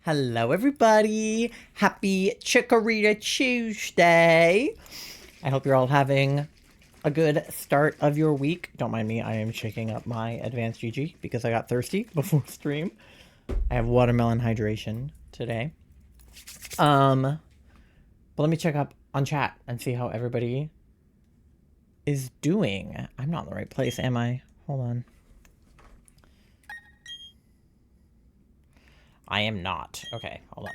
Hello, everybody. Happy Chikorita Tuesday. I hope you're all having a good start of your week. Don't mind me, I am shaking up my advanced GG because I got thirsty before stream. I have watermelon hydration today. But let me check up on chat and see how everybody is doing. I'm not in the right place, am I? Hold on. I am not. Okay, hold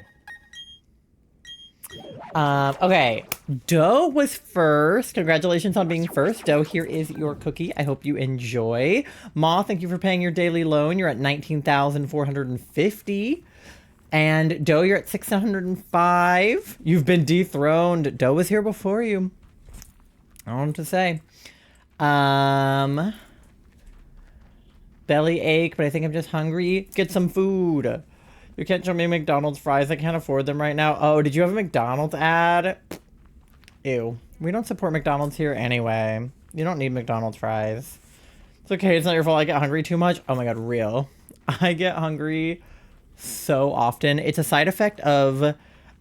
on. Okay, Doe was first. Congratulations on being first. Doe, here is your cookie. I hope you enjoy. Ma, thank you for paying your daily loan. You're at 19,450. And Doe, you're at 605. You've been dethroned. Doe was here before you. I don't know what to say. Belly ache, but I think I'm just hungry. Get some food. You can't show me McDonald's fries. I can't afford them right now. Oh, did you have a McDonald's ad? Ew. We don't support McDonald's here anyway. You don't need McDonald's fries. It's okay. It's not your fault. I get hungry too much. Oh my god, real. I get hungry so often. It's a side effect of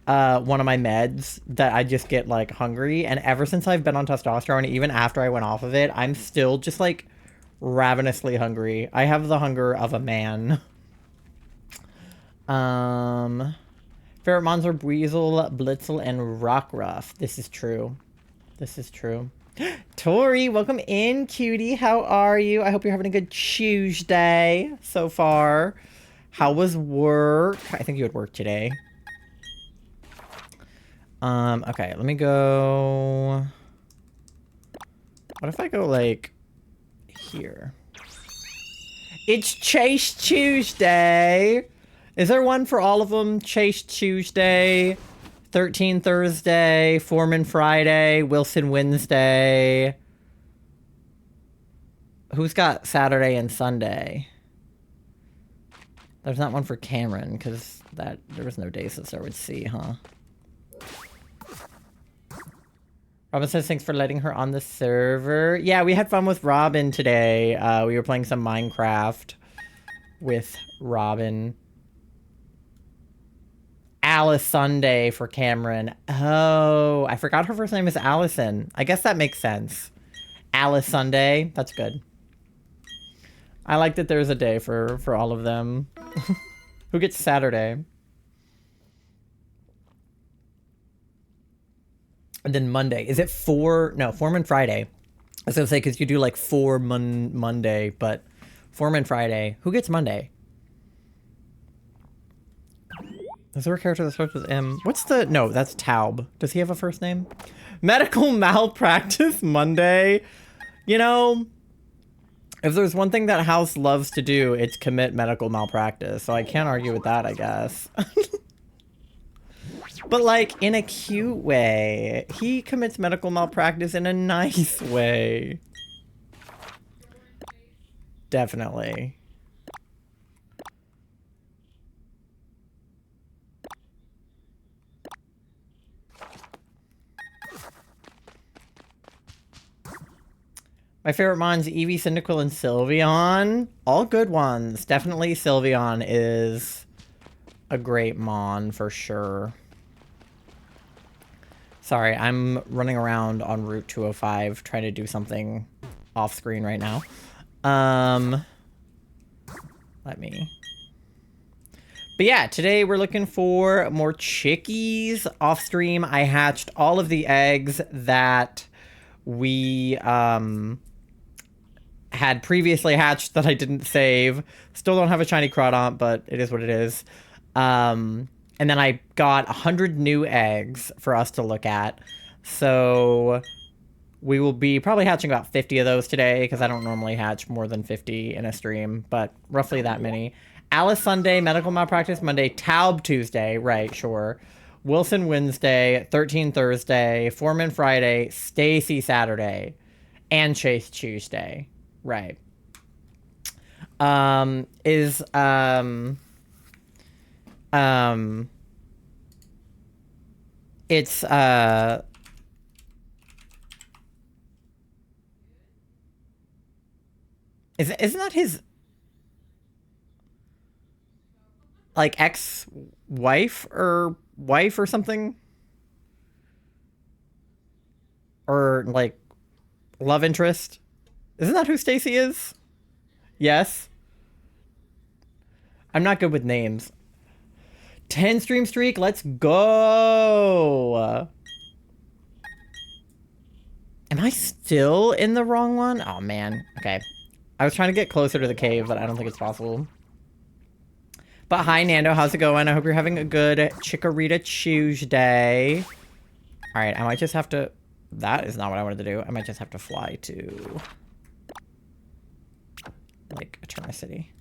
one of my meds that I just get like hungry. And ever since I've been on testosterone, even after I went off of it, I'm still just like ravenously hungry. I have the hunger of a man. Favorite mons are Weasel, Blitzel, and Rockruff. This is true. This is true. Tori, welcome in, cutie. How are you? I hope you're having a good Tuesday so far. How was work? I think you had work today. Okay, let me go... What if I go, like, here? It's Chase Tuesday! Is there one for all of them? Chase Tuesday, 13 Thursday, Foreman Friday, Wilson Wednesday. Who's got Saturday and Sunday? There's not one for Cameron, because there was no day since I would see, huh? Robin says thanks for letting her on the server. Yeah, we had fun with Robin today. We were playing some Minecraft with Robin. Alice Sunday for Cameron. Oh, I forgot her first name is Allison. I guess that makes sense. Alice Sunday. That's good. I like that there's a day for all of them. Who gets Saturday? And then Monday. Is it Foreman Friday. I was gonna say, because you do like Monday, but Foreman Friday. Who gets Monday? Is there a character that starts with M? What's the... No, that's Taub. Does he have a first name? Medical malpractice Monday. You know, if there's one thing that House loves to do, it's commit medical malpractice. So I can't argue with that, I guess. But like, in a cute way. He commits medical malpractice in a nice way. Definitely. My favorite mons, Eevee, Cyndaquil, and Sylveon. All good ones. Definitely Sylveon is a great mon for sure. Sorry, I'm running around on Route 205 trying to do something off screen right now. Let me... But yeah, today we're looking for more chickies. Off stream, I hatched all of the eggs that we, had previously hatched that I didn't save. Still don't have a shiny Crawdont, but it is what it is. And then I got 100 new eggs for us to look at. So we will be probably hatching about 50 of those today, because I don't normally hatch more than 50 in a stream, but roughly that many. Alice Sunday, Medical Malpractice Monday, Taub Tuesday, right, sure. Wilson Wednesday, 13 Thursday, Foreman Friday, Stacy Saturday, and Chase Tuesday. Right. It's, isn't that his... like ex-wife or wife or something, or like love interest. Isn't that who Stacy is? Yes. I'm not good with names. 10 stream streak. Let's go. Am I still in the wrong one? Oh, man. Okay. I was trying to get closer to the cave, but I don't think it's possible. But hi, Nando. How's it going? I hope you're having a good Chikorita Chewsday. All right. I might just have to... That is not what I wanted to do. I might just have to fly to... like, Eterna City.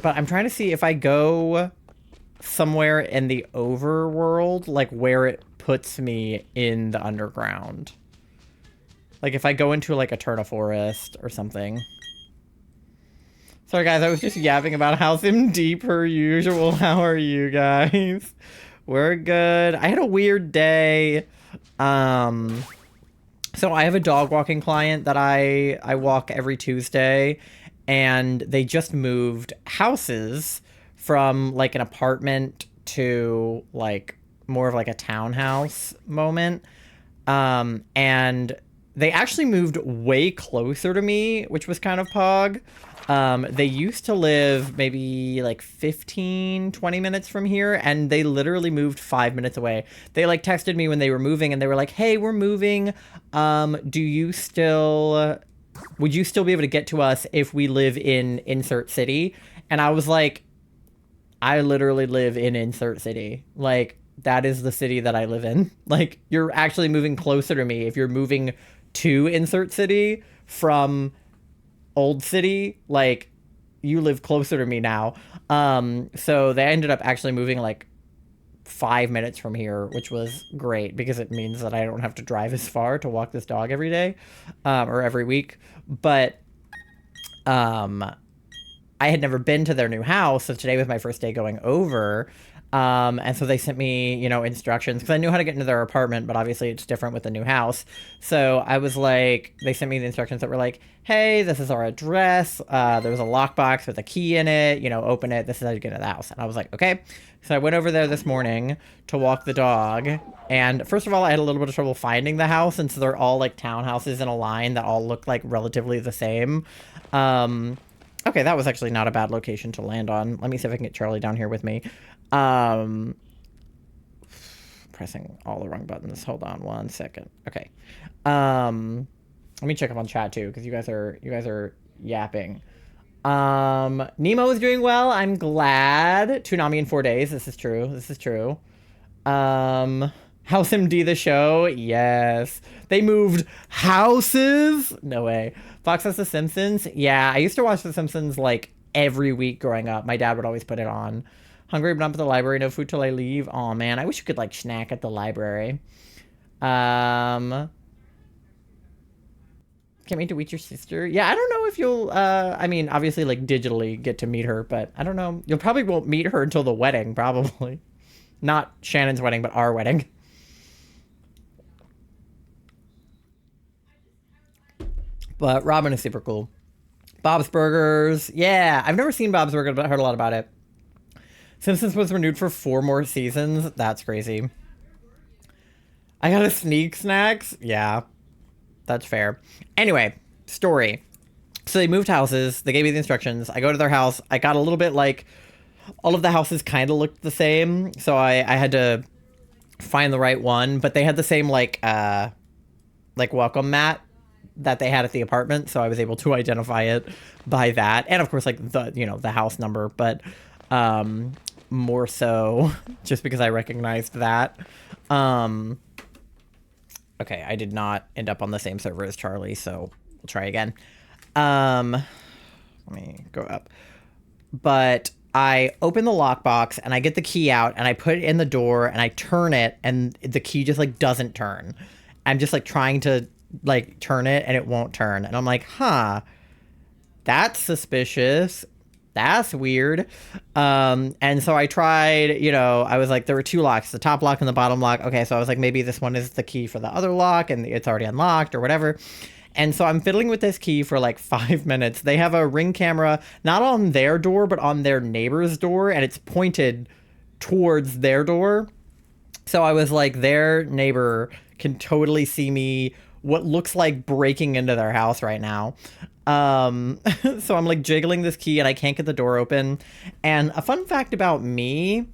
But I'm trying to see if I go somewhere in the overworld, like where it puts me in the underground. Like if I go into like Eterna Forest or something. Sorry guys, I was just yapping about House MD per usual. How are you guys? We're good. I had a weird day. So I have a dog walking client that I walk every Tuesday, and they just moved houses from like an apartment to like more of like a townhouse moment. And they actually moved way closer to me, which was kind of pog. They used to live maybe like 15, 20 minutes from here, and they literally moved 5 minutes away. They like texted me when they were moving, and they were like, hey, we're moving. Would you still be able to get to us if we live in insert city? And I was like, I literally live in insert city. Like, that is the city that I live in. Like, you're actually moving closer to me if you're moving to insert city from old city. Like, you live closer to me now. So they ended up actually moving like 5 minutes from here, which was great because it means that I don't have to drive as far to walk this dog every day, or every week. But I had never been to their new house, so today was my first day going over. And so they sent me, you know, instructions because I knew how to get into their apartment, but obviously it's different with the new house. So I was like, they sent me the instructions that were like, hey, this is our address. There was a lockbox with a key in it, you know, open it. This is how you get into the house. And I was like, okay. So I went over there this morning to walk the dog. And first of all, I had a little bit of trouble finding the house. And so they're all like townhouses in a line that all look like relatively the same. Okay, that was actually not a bad location to land on. Let me see if I can get Charlie down here with me. Pressing all the wrong buttons. Hold on one second. Okay. Let me check up on chat too, because you guys are yapping. Nemo is doing well. I'm glad. Toonami in 4 days. This is true. This is true. House MD the show. Yes. They moved houses. No way. Fox has The Simpsons. Yeah, I used to watch The Simpsons like every week growing up. My dad would always put it on. Hungry but not at the library. No food till I leave. Oh man, I wish you could like snack at the library. Can't wait to meet your sister. Yeah, I don't know if you'll, I mean, obviously like digitally get to meet her, but I don't know. You'll probably won't meet her until the wedding, probably. Not Shannon's wedding, but our wedding. But Robin is super cool. Bob's Burgers. Yeah, I've never seen Bob's Burgers, but I heard a lot about it. Simpsons was renewed for 4 more seasons. That's crazy. I got a sneak snacks. Yeah, that's fair. Anyway, story. So they moved houses. They gave me the instructions. I go to their house. I got a little bit like all of the houses kind of looked the same. So I had to find the right one, but they had the same like welcome mat that they had at the apartment. So I was able to identify it by that. And of course, like the, you know, the house number, but more so just because I recognized that. Okay, I did not end up on the same server as Charlie, so we'll try again. Let me go up. But I open the lockbox and I get the key out and I put it in the door and I turn it and the key just like doesn't turn. I'm just like trying to like turn it and it won't turn. And I'm like, huh, that's suspicious. That's weird. And so I tried, you know, I was like, there were 2 locks, the top lock and the bottom lock. Okay, so I was like, maybe this one is the key for the other lock and it's already unlocked or whatever. And so I'm fiddling with this key for like 5 minutes. They have a Ring camera, not on their door, but on their neighbor's door, and it's pointed towards their door. So I was like, their neighbor can totally see me, what looks like breaking into their house right now. So I'm like jiggling this key and I can't get the door open. And a fun fact about me,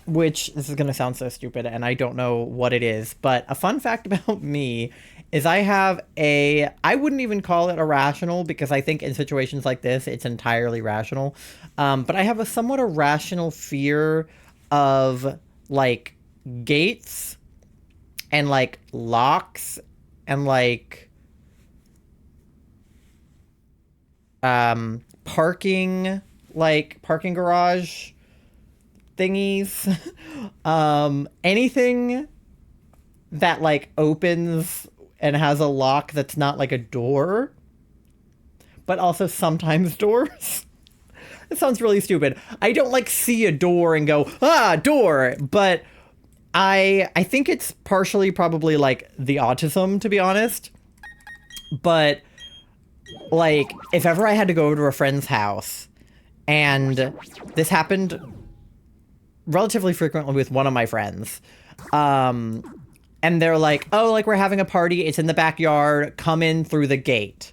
which this is going to sound so stupid and I don't know what it is, but a fun fact about me is I wouldn't even call it irrational because I think in situations like this, it's entirely rational. But I have a somewhat irrational fear of like gates and like locks and like parking garage thingies. Anything that like opens and has a lock that's not like a door, but also sometimes doors. It sounds really stupid. I don't like see a door and go, door, but I think it's partially probably like the autism, to be honest. But like if ever I had to go over to a friend's house, and this happened relatively frequently with one of my friends, and they're like, oh, like we're having a party, it's in the backyard, come in through the gate.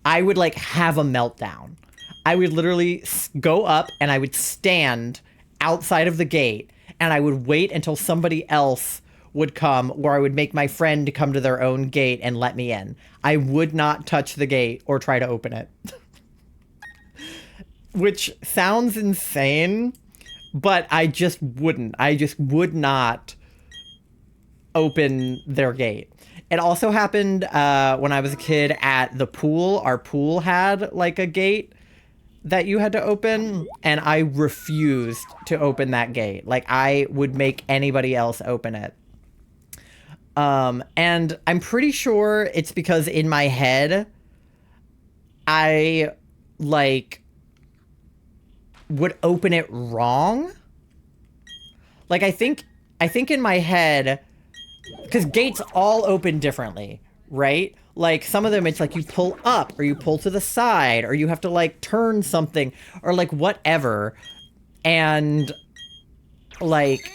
I would like have a meltdown. I would literally go up and I would stand outside of the gate and I would wait until somebody else would come, or I would make my friend come to their own gate and let me in. I would not touch the gate or try to open it. Which sounds insane, but I just wouldn't. I just would not open their gate. It also happened when I was a kid at the pool. Our pool had like a gate that you had to open, and I refused to open that gate. Like I would make anybody else open it. And I'm pretty sure it's because in my head, I like would open it wrong. Like I think in my head, because gates all open differently, right? Like some of them, it's like you pull up or you pull to the side or you have to like turn something or like whatever. And like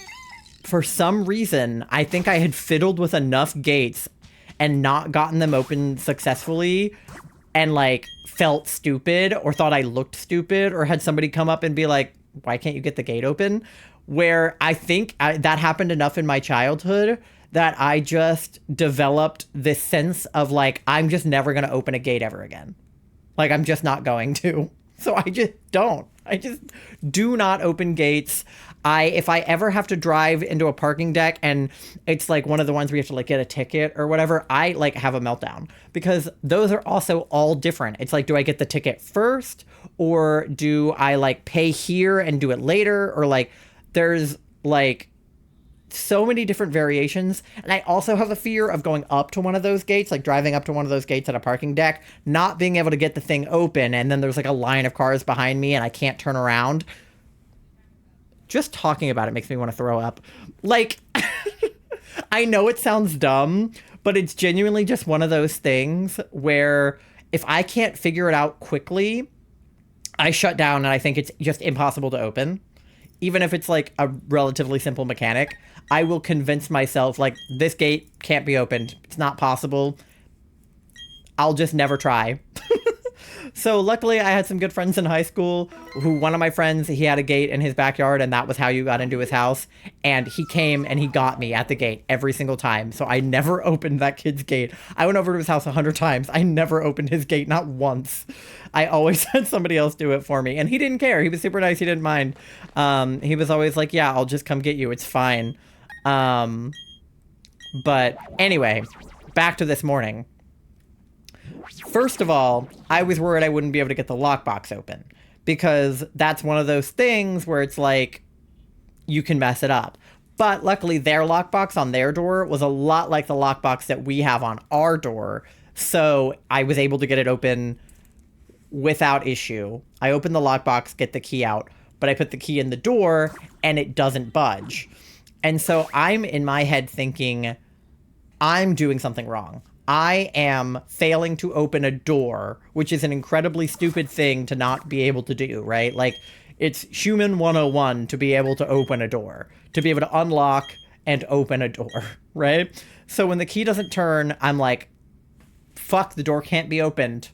for some reason, I think I had fiddled with enough gates and not gotten them open successfully and like felt stupid or thought I looked stupid or had somebody come up and be like, why can't you get the gate open? Where I think that happened enough in my childhood that I just developed this sense of like, I'm just never going to open a gate ever again. Like, I'm just not going to. So I just don't. I just do not open gates. If I ever have to drive into a parking deck and it's like one of the ones where you have to like get a ticket or whatever, I like have a meltdown because those are also all different. It's like, do I get the ticket first or do I like pay here and do it later? Or like, there's like so many different variations. And I also have a fear of going up to one of those gates, like driving up to one of those gates at a parking deck, not being able to get the thing open. And then there's like a line of cars behind me and I can't turn around. Just talking about it makes me want to throw up. Like, I know it sounds dumb, but it's genuinely just one of those things where if I can't figure it out quickly, I shut down and I think it's just impossible to open. Even if it's like a relatively simple mechanic, I will convince myself like this gate can't be opened. It's not possible. I'll just never try. So luckily I had some good friends in high school who one of my friends, he had a gate in his backyard and that was how you got into his house. And he came and he got me at the gate every single time. So I never opened that kid's gate. I went over to his house 100 times. I never opened his gate, not once. I always had somebody else do it for me. And he didn't care. He was super nice. He didn't mind. He was always like, yeah, I'll just come get you. It's fine. But anyway, back to this morning. First of all, I was worried I wouldn't be able to get the lockbox open because that's one of those things where it's like you can mess it up. But luckily their lockbox on their door was a lot like the lockbox that we have on our door. So I was able to get it open without issue. I open the lockbox, get the key out, but I put the key in the door and it doesn't budge. And so I'm in my head thinking, I'm doing something wrong. I am failing to open a door, which is an incredibly stupid thing to not be able to do, right? Like, it's human 101 to be able to open a door, to be able to unlock and open a door, right? So when the key doesn't turn, I'm like, fuck, the door can't be opened.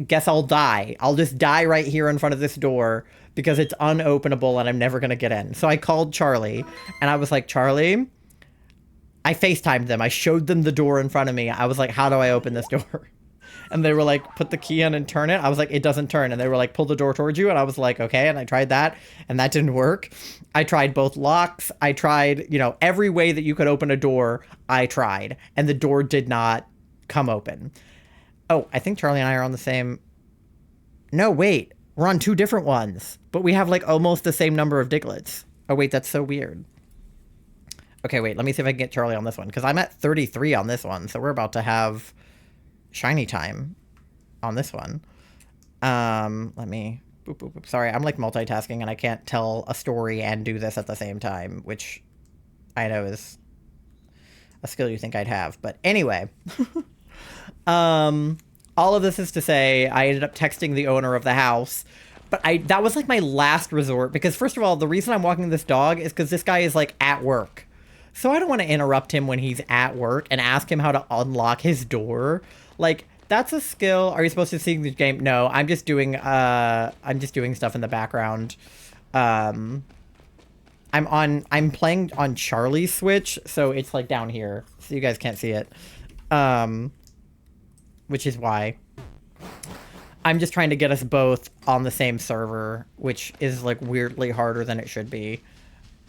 Guess I'll die. I'll just die right here in front of this door because it's unopenable and I'm never going to get in. So I called Charlie and I was like, Charlie, I FaceTimed them. I showed them the door in front of me. I was like, how do I open this door? And they were like, put the key in and turn it. I was like, it doesn't turn. And they were like, pull the door towards you. And I was like, okay. And I tried that and that didn't work. I tried both locks. I tried, you know, every way that you could open a door, I tried. And the door did not come open. Oh, I think Charlie and I are on the same... No, wait. We're on 2 different ones. But we have, like, almost the same number of Diglets. Oh, wait, that's so weird. Okay, wait, let me see if I can get Charlie on this one. Because I'm at 33 on this one. So we're about to have shiny time on this one. Let me... Boop, boop, boop. Sorry, I'm, like, multitasking, and I can't tell a story and do this at the same time. Which I know is a skill you think I'd have. But anyway... all of this is to say, I ended up texting the owner of the house, but that was like my last resort, because first of all, the reason I'm walking this dog is because this guy is like at work. So I don't want to interrupt him when he's at work and ask him how to unlock his door. Like, that's a skill. Are you supposed to see the game? No, I'm just doing stuff in the background. I'm playing on Charlie's Switch, so it's like down here, so you guys can't see it. Which is why I'm just trying to get us both on the same server, which is like weirdly harder than it should be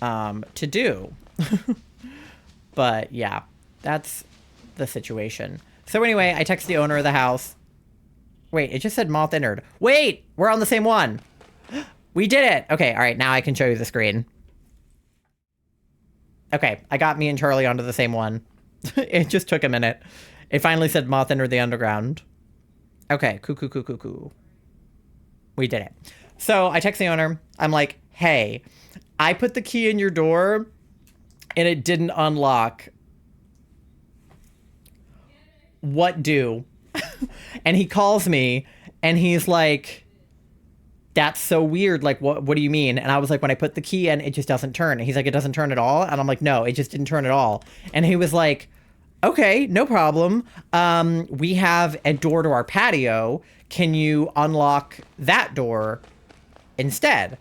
to do. But yeah, that's the situation. So anyway, I text the owner of the house. Wait, it just said moth entered. Wait, we're on the same one. We did it. Okay, all right, now I can show you the screen. Okay, I got me and Charlie onto the same one. It just took a minute. It finally said moth entered the underground. Okay, cool. We did it. So I text the owner. I'm like, hey, I put the key in your door and it didn't unlock. What do? And he calls me and he's like, that's so weird. Like, what do you mean? And I was like, when I put the key in, it just doesn't turn. And he's like, it doesn't turn at all? And I'm like, no, it just didn't turn at all. And he was like, okay, no problem. We have a door to our patio. Can you unlock that door instead?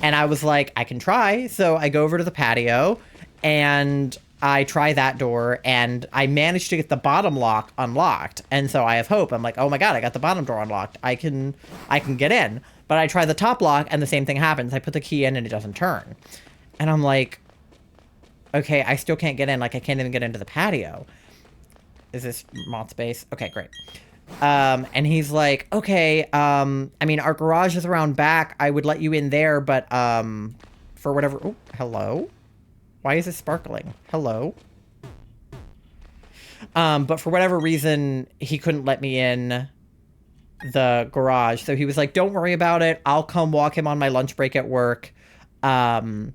And I was like, I can try. So I go over to the patio and I try that door and I managed to get the bottom lock unlocked. And so I have hope. I'm like, oh my God, I got the bottom door unlocked. I can get in. But I try the top lock and the same thing happens. I put the key in and it doesn't turn. And I'm like, okay, I still can't get in. Like, I can't even get into the patio. Is this moth space? Okay, great. And he's like, okay, I mean, our garage is around back. I would let you in there, but, for whatever... Oh, hello? Why is it sparkling? Hello? But for whatever reason, he couldn't let me in the garage. So he was like, don't worry about it. I'll come walk him on my lunch break at work. And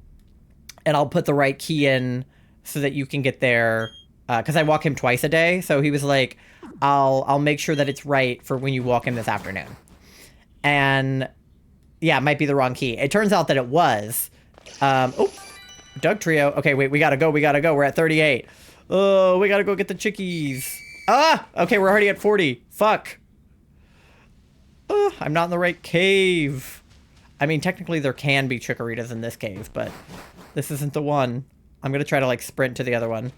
I'll put the right key in so that you can get there. Because I walk him twice a day. So he was like, I'll make sure that it's right for when you walk him this afternoon. And yeah, it might be the wrong key. It turns out that it was. Oh, Doug Trio. Okay, wait, we gotta go. We're at 38. Oh, we gotta go get the chickies. Ah, okay, we're already at 40. Fuck. Oh, I'm not in the right cave. I mean, technically there can be Chikoritas in this cave, but this isn't the one. I'm gonna try to, like, sprint to the other one.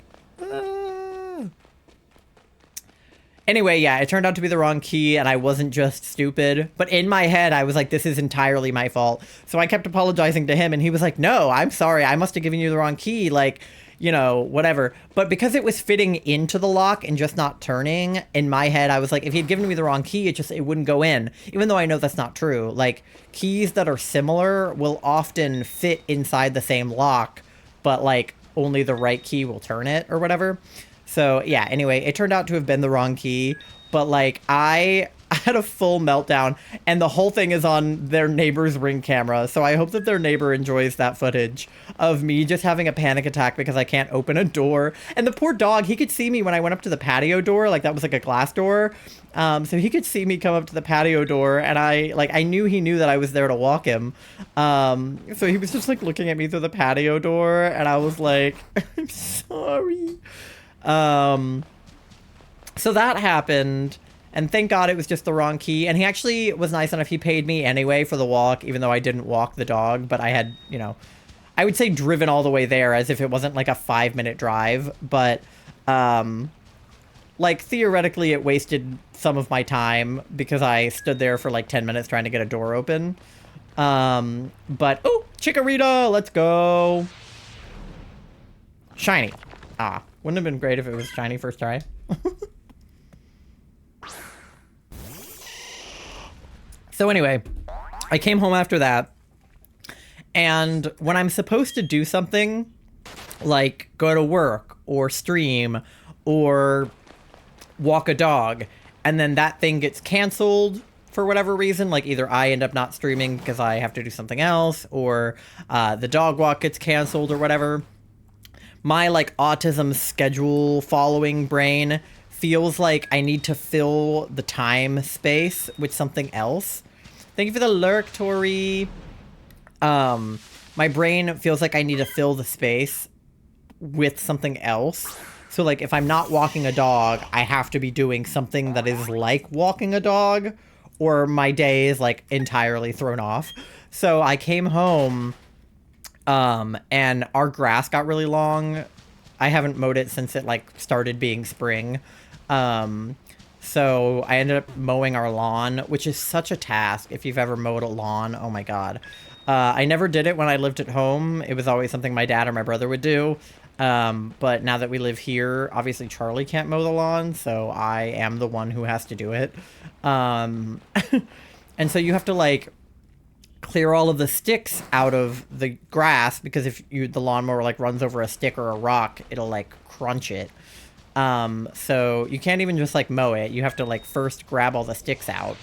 Anyway, yeah, it turned out to be the wrong key, and I wasn't just stupid. But in my head, I was like, this is entirely my fault. So I kept apologizing to him, and he was like, no, I'm sorry. I must have given you the wrong key. Like, you know, whatever. But because it was fitting into the lock and just not turning, in my head, I was like, if he'd given me the wrong key, it wouldn't go in. Even though I know that's not true. Like, keys that are similar will often fit inside the same lock, but, like, only the right key will turn it or whatever. So, yeah, anyway, it turned out to have been the wrong key, but, like, I had a full meltdown, and the whole thing is on their neighbor's Ring camera. So I hope that their neighbor enjoys that footage of me just having a panic attack because I can't open a door. And the poor dog, he could see me when I went up to the patio door, like that was like a glass door. So he could see me come up to the patio door, and I knew he knew that I was there to walk him. So he was just like looking at me through the patio door, and I was like, I'm sorry. So that happened, and thank God it was just the wrong key. And he actually was nice enough. He paid me anyway for the walk, even though I didn't walk the dog, but I had, you know, I would say driven all the way there as if it wasn't like a 5-minute drive, but, like, theoretically, it wasted some of my time because I stood there for like 10 minutes trying to get a door open. But, oh, Chikorita, let's go. Shiny. Ah, wouldn't have been great if it was shiny first try. So anyway, I came home after that, and when I'm supposed to do something, like go to work or stream or walk a dog, and then that thing gets canceled for whatever reason, like either I end up not streaming because I have to do something else, or the dog walk gets canceled or whatever, my like autism schedule following brain feels like I need to fill the time space with something else. Thank you for the lurk, Tori. My brain feels like I need to fill the space with something else. So, like, if I'm not walking a dog, I have to be doing something that is like walking a dog, or my day is, like, entirely thrown off. So I came home, and our grass got really long. I haven't mowed it since it, like, started being spring. So I ended up mowing our lawn, which is such a task if you've ever mowed a lawn. Oh my God. I never did it when I lived at home. It was always something my dad or my brother would do. But now that we live here, obviously Charlie can't mow the lawn, so I am the one who has to do it. And so you have to like clear all of the sticks out of the grass, because if the lawnmower like runs over a stick or a rock, it'll like crunch it. So you can't even just like mow it. You have to like first grab all the sticks out.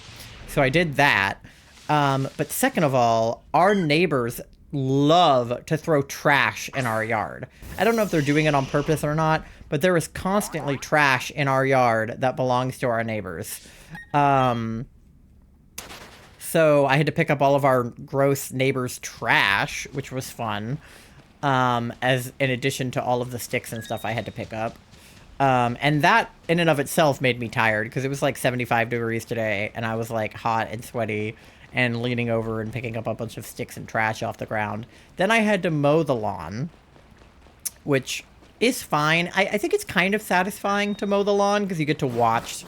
So I did that. But second of all, our neighbors love to throw trash in our yard. I don't know if they're doing it on purpose or not, but there is constantly trash in our yard that belongs to our neighbors. So I had to pick up all of our gross neighbors' trash, which was fun. As in addition to all of the sticks and stuff I had to pick up. And that in and of itself made me tired because it was like 75 degrees today and I was like hot and sweaty and leaning over and picking up a bunch of sticks and trash off the ground. Then I had to mow the lawn, which is fine. I think it's kind of satisfying to mow the lawn because you get to watch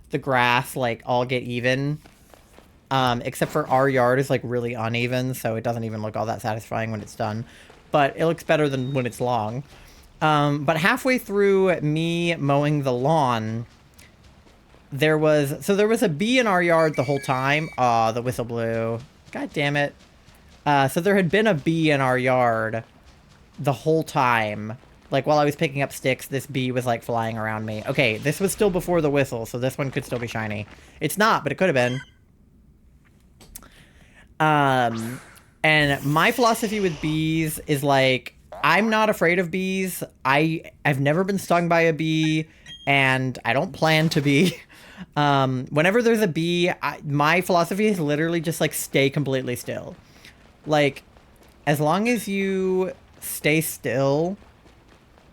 the grass like all get even. Except for our yard is like really uneven, so it doesn't even look all that satisfying when it's done. But it looks better than when it's long. But halfway through me mowing the lawn, there was a bee in our yard the whole time. Aw, the whistle blew. God damn it. So there had been a bee in our yard the whole time. Like, while I was picking up sticks, this bee was, like, flying around me. Okay, this was still before the whistle, so this one could still be shiny. It's not, but it could have been. And my philosophy with bees is, like, I'm not afraid of bees. I've never been stung by a bee, and I don't plan to be. Whenever there's a bee, my philosophy is literally just, like, stay completely still. Like, as long as you stay still,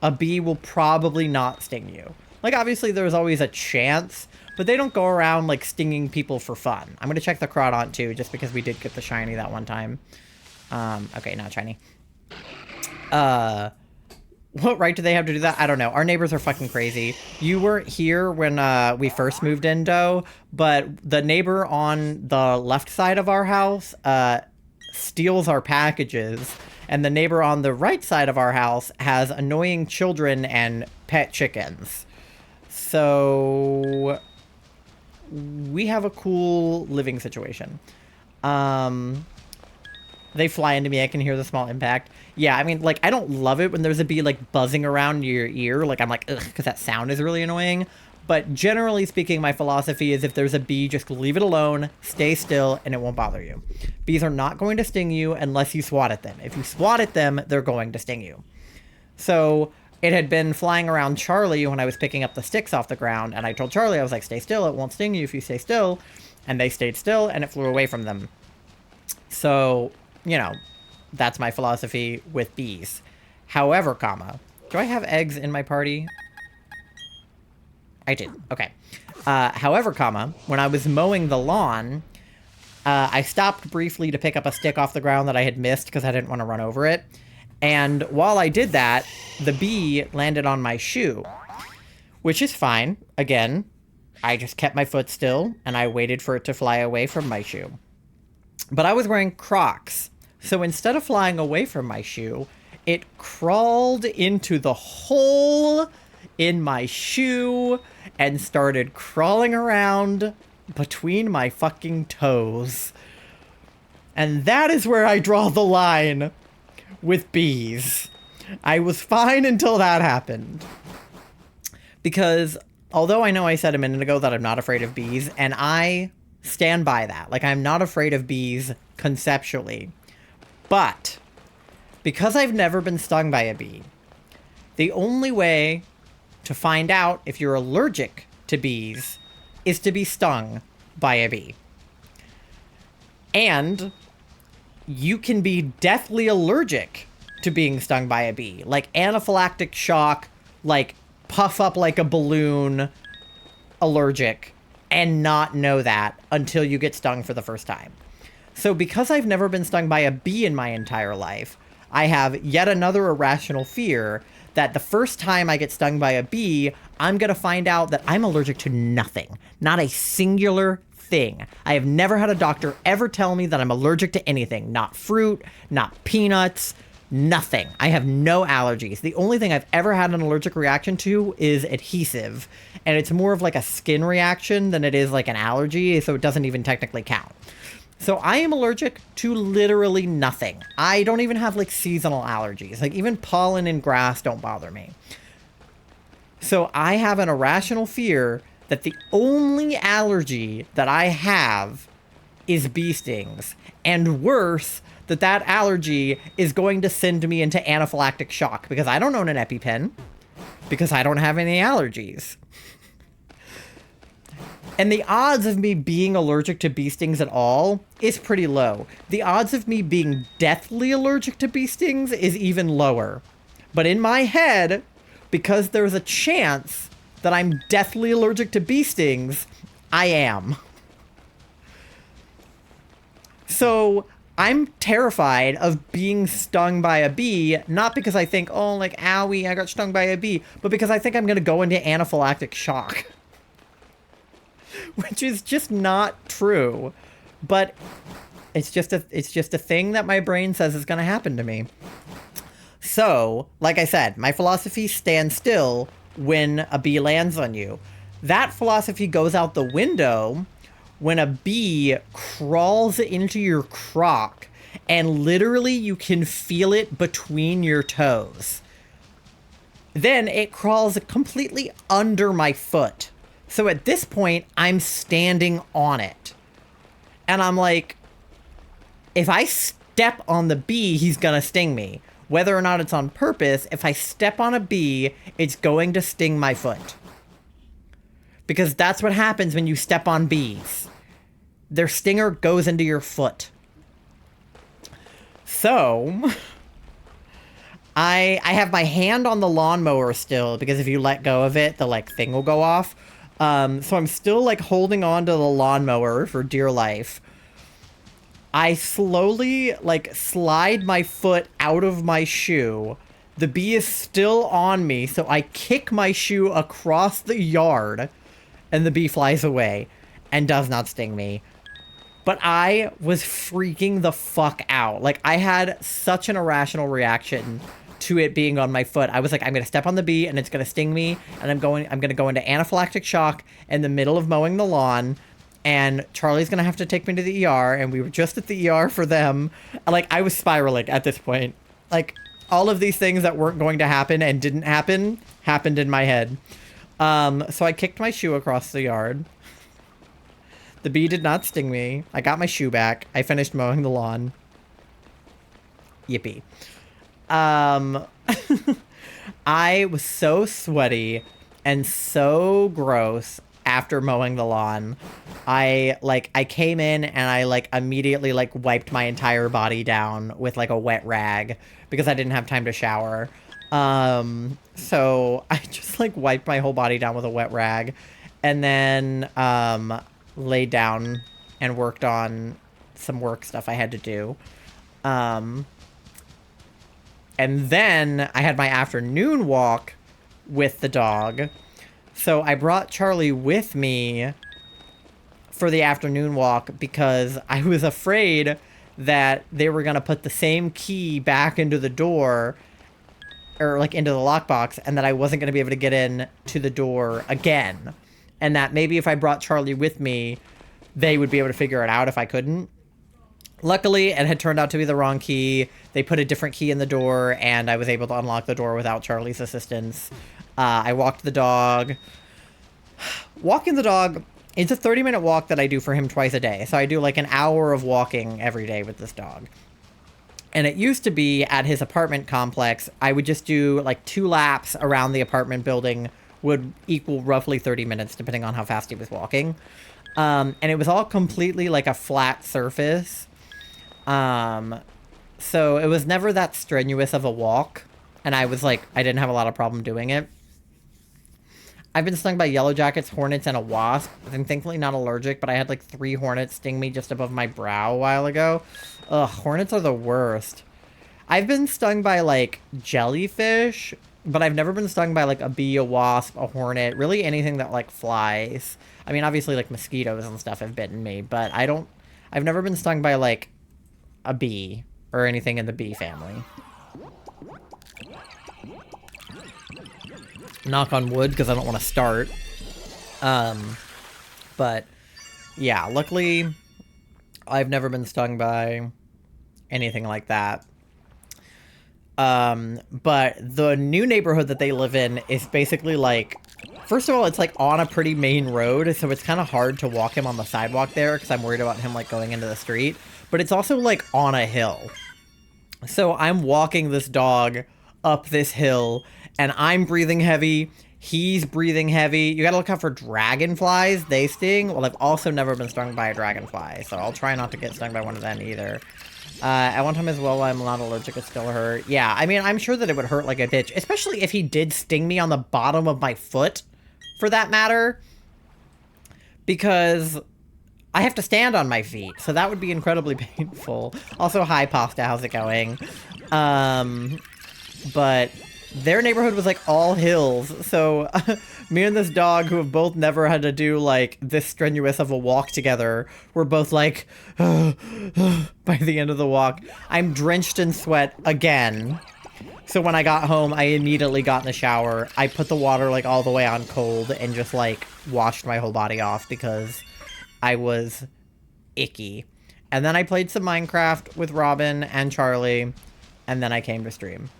a bee will probably not sting you. Like, obviously, there's always a chance, but they don't go around, like, stinging people for fun. I'm gonna check the Crawdont, too, just because we did get the shiny that one time. Okay, not shiny. What right do they have to do that? I don't know. Our neighbors are fucking crazy. You weren't here when, we first moved in, Doe, but the neighbor on the left side of our house, steals our packages, and the neighbor on the right side of our house has annoying children and pet chickens. So we have a cool living situation. They fly into me. I can hear the small impact. Yeah, I mean, like, I don't love it when there's a bee, like, buzzing around your ear. Like, I'm like, ugh, because that sound is really annoying. But generally speaking, my philosophy is if there's a bee, just leave it alone, stay still, and it won't bother you. Bees are not going to sting you unless you swat at them. If you swat at them, they're going to sting you. So it had been flying around Charlie when I was picking up the sticks off the ground, and I told Charlie, I was like, stay still, it won't sting you if you stay still. And they stayed still, and it flew away from them. So, you know, that's my philosophy with bees. However, comma, do I have eggs in my party? I did. Okay. However, comma, when I was mowing the lawn, I stopped briefly to pick up a stick off the ground that I had missed because I didn't want to run over it. And while I did that, the bee landed on my shoe, which is fine. Again, I just kept my foot still and I waited for it to fly away from my shoe. But I was wearing Crocs. So instead of flying away from my shoe, it crawled into the hole in my shoe and started crawling around between my fucking toes. And that is where I draw the line with bees. I was fine until that happened. Because although I know I said a minute ago that I'm not afraid of bees, and I stand by that. Like, I'm not afraid of bees conceptually. But because I've never been stung by a bee, the only way to find out if you're allergic to bees is to be stung by a bee. And you can be deathly allergic to being stung by a bee. Like anaphylactic shock, like puff up like a balloon allergic, and not know that until you get stung for the first time. So because I've never been stung by a bee in my entire life, I have yet another irrational fear that the first time I get stung by a bee, I'm going to find out that I'm allergic to nothing. Not a singular thing. I have never had a doctor ever tell me that I'm allergic to anything. Not fruit, not peanuts, nothing. I have no allergies. The only thing I've ever had an allergic reaction to is adhesive. And it's more of like a skin reaction than it is like an allergy, so it doesn't even technically count. So I am allergic to literally nothing. I don't even have like seasonal allergies. Like even pollen and grass don't bother me. So I have an irrational fear that the only allergy that I have is bee stings. And worse, that allergy is going to send me into anaphylactic shock because I don't own an EpiPen because I don't have any allergies. And the odds of me being allergic to bee stings at all is pretty low. The odds of me being deathly allergic to bee stings is even lower. But in my head, because there's a chance that I'm deathly allergic to bee stings, I am. So I'm terrified of being stung by a bee, not because I think, oh, like, owie, I got stung by a bee, but because I think I'm going to go into anaphylactic shock. Which is just not true. But it's just a thing that my brain says is going to happen to me. So, like I said, my philosophy stands still when a bee lands on you. That philosophy goes out the window when a bee crawls into your croc and literally you can feel it between your toes. Then it crawls completely under my foot. So at this point, I'm standing on it. And I'm like, if I step on the bee, he's gonna sting me. Whether or not it's on purpose, if I step on a bee, it's going to sting my foot. Because that's what happens when you step on bees. Their stinger goes into your foot. So I have my hand on the lawnmower still, because if you let go of it, the like thing will go off. So I'm still like holding on to the lawnmower for dear life. I slowly like slide my foot out of my shoe. The bee is still on me, so I kick my shoe across the yard and the bee flies away and does not sting me. But I was freaking the fuck out. Like, I had such an irrational reaction to it being on my foot. I was like, I'm going to step on the bee and it's going to sting me. And I'm going to go into anaphylactic shock in the middle of mowing the lawn. And Charlie's going to have to take me to the ER. And we were just at the ER for them. Like, I was spiraling at this point. Like, all of these things that weren't going to happen and didn't happen, happened in my head. So I kicked my shoe across the yard. The bee did not sting me. I got my shoe back. I finished mowing the lawn. Yippee. I was so sweaty and so gross after mowing the lawn. I came in and I like immediately like wiped my entire body down with like a wet rag because I didn't have time to shower. So I just like wiped my whole body down with a wet rag and then laid down and worked on some work stuff I had to do. And then I had my afternoon walk with the dog. So I brought Charlie with me for the afternoon walk because I was afraid that they were going to put the same key back into the door or like into the lockbox and that I wasn't going to be able to get in to the door again. And that maybe if I brought Charlie with me, they would be able to figure it out if I couldn't. Luckily, it had turned out to be the wrong key. They put a different key in the door, and I was able to unlock the door without Charlie's assistance. I walked the dog. Walking the dog, it's a 30-minute walk that I do for him twice a day. So I do like an hour of walking every day with this dog. And it used to be at his apartment complex, I would just do like 2 laps around the apartment building would equal roughly 30 minutes, depending on how fast he was walking. And it was all completely like a flat surface. So it was never that strenuous of a walk, and I didn't have a lot of problem doing it. I've been stung by yellow jackets, hornets, and a wasp. I'm thankfully not allergic, but I had like 3 hornets sting me just above my brow a while ago. Ugh, hornets are the worst. I've been stung by like jellyfish, but I've never been stung by like a bee, a wasp, a hornet, really anything that like flies. I mean, obviously like mosquitoes and stuff have bitten me, but I've never been stung by like a bee or anything in the bee family. Knock on wood because I don't want to start. But yeah, luckily I've never been stung by anything like that. But the new neighborhood that they live in is basically like, first of all, it's like on a pretty main road, so it's kind of hard to walk him on the sidewalk there because I'm worried about him like going into the street. But it's also like on a hill. So I'm walking this dog up this hill and I'm breathing heavy. He's breathing heavy. You gotta look out for dragonflies. They sting. Well, I've also never been stung by a dragonfly, so I'll try not to get stung by one of them either. At one time as well, I'm not allergic, it still hurt. Yeah, I mean, I'm sure that it would hurt like a bitch, especially if he did sting me on the bottom of my foot, for that matter. Because I have to stand on my feet, so that would be incredibly painful. Also, hi, Pasta, how's it going? But their neighborhood was like all hills, so me and this dog, who have both never had to do like this strenuous of a walk together, were both like by the end of the walk. I'm drenched in sweat again. So when I got home, I immediately got in the shower. I put the water like all the way on cold and just like washed my whole body off because I was icky. And then I played some Minecraft with Robin and Charlie, and then I came to stream.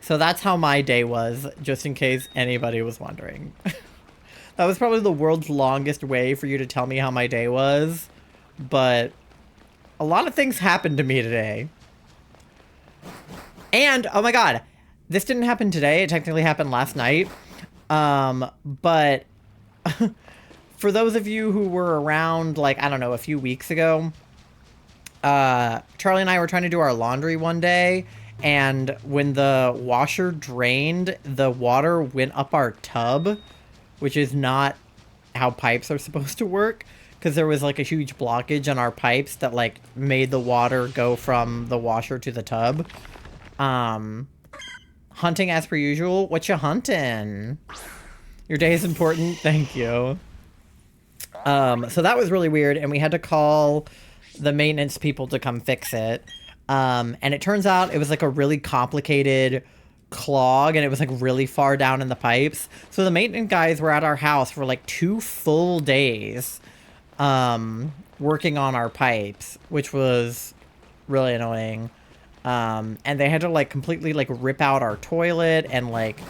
So that's how my day was, just in case anybody was wondering. That was probably the world's longest way for you to tell me how my day was, but a lot of things happened to me today. And, oh my god, this didn't happen today, it technically happened last night, but for those of you who were around, like, I don't know, a few weeks ago, Charlie and I were trying to do our laundry one day, and when the washer drained, the water went up our tub, which is not how pipes are supposed to work, because there was like a huge blockage on our pipes that like made the water go from the washer to the tub. Hunting as per usual. What you hunting? Your day is important. Thank you. So that was really weird, and we had to call the maintenance people to come fix it. And it turns out it was like a really complicated clog, and it was like really far down in the pipes. So the maintenance guys were at our house for like 2 full days, working on our pipes, which was really annoying. And they had to like completely like rip out our toilet and like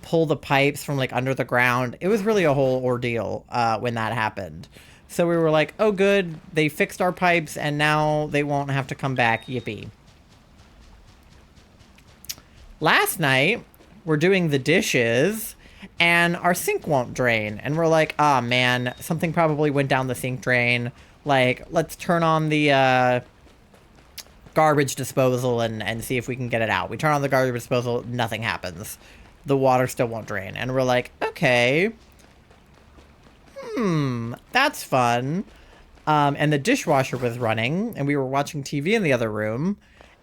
pull the pipes from like under the ground. It was really a whole ordeal when that happened. So we were like, oh good, they fixed our pipes and now they won't have to come back, yippee. Last night, we're doing the dishes and our sink won't drain. And we're like, ah man, something probably went down the sink drain. Like, let's turn on the garbage disposal and see if we can get it out. We turn on the garbage disposal, nothing happens. The water still won't drain. And we're like, okay. That's fun. And the dishwasher was running, and we were watching TV in the other room.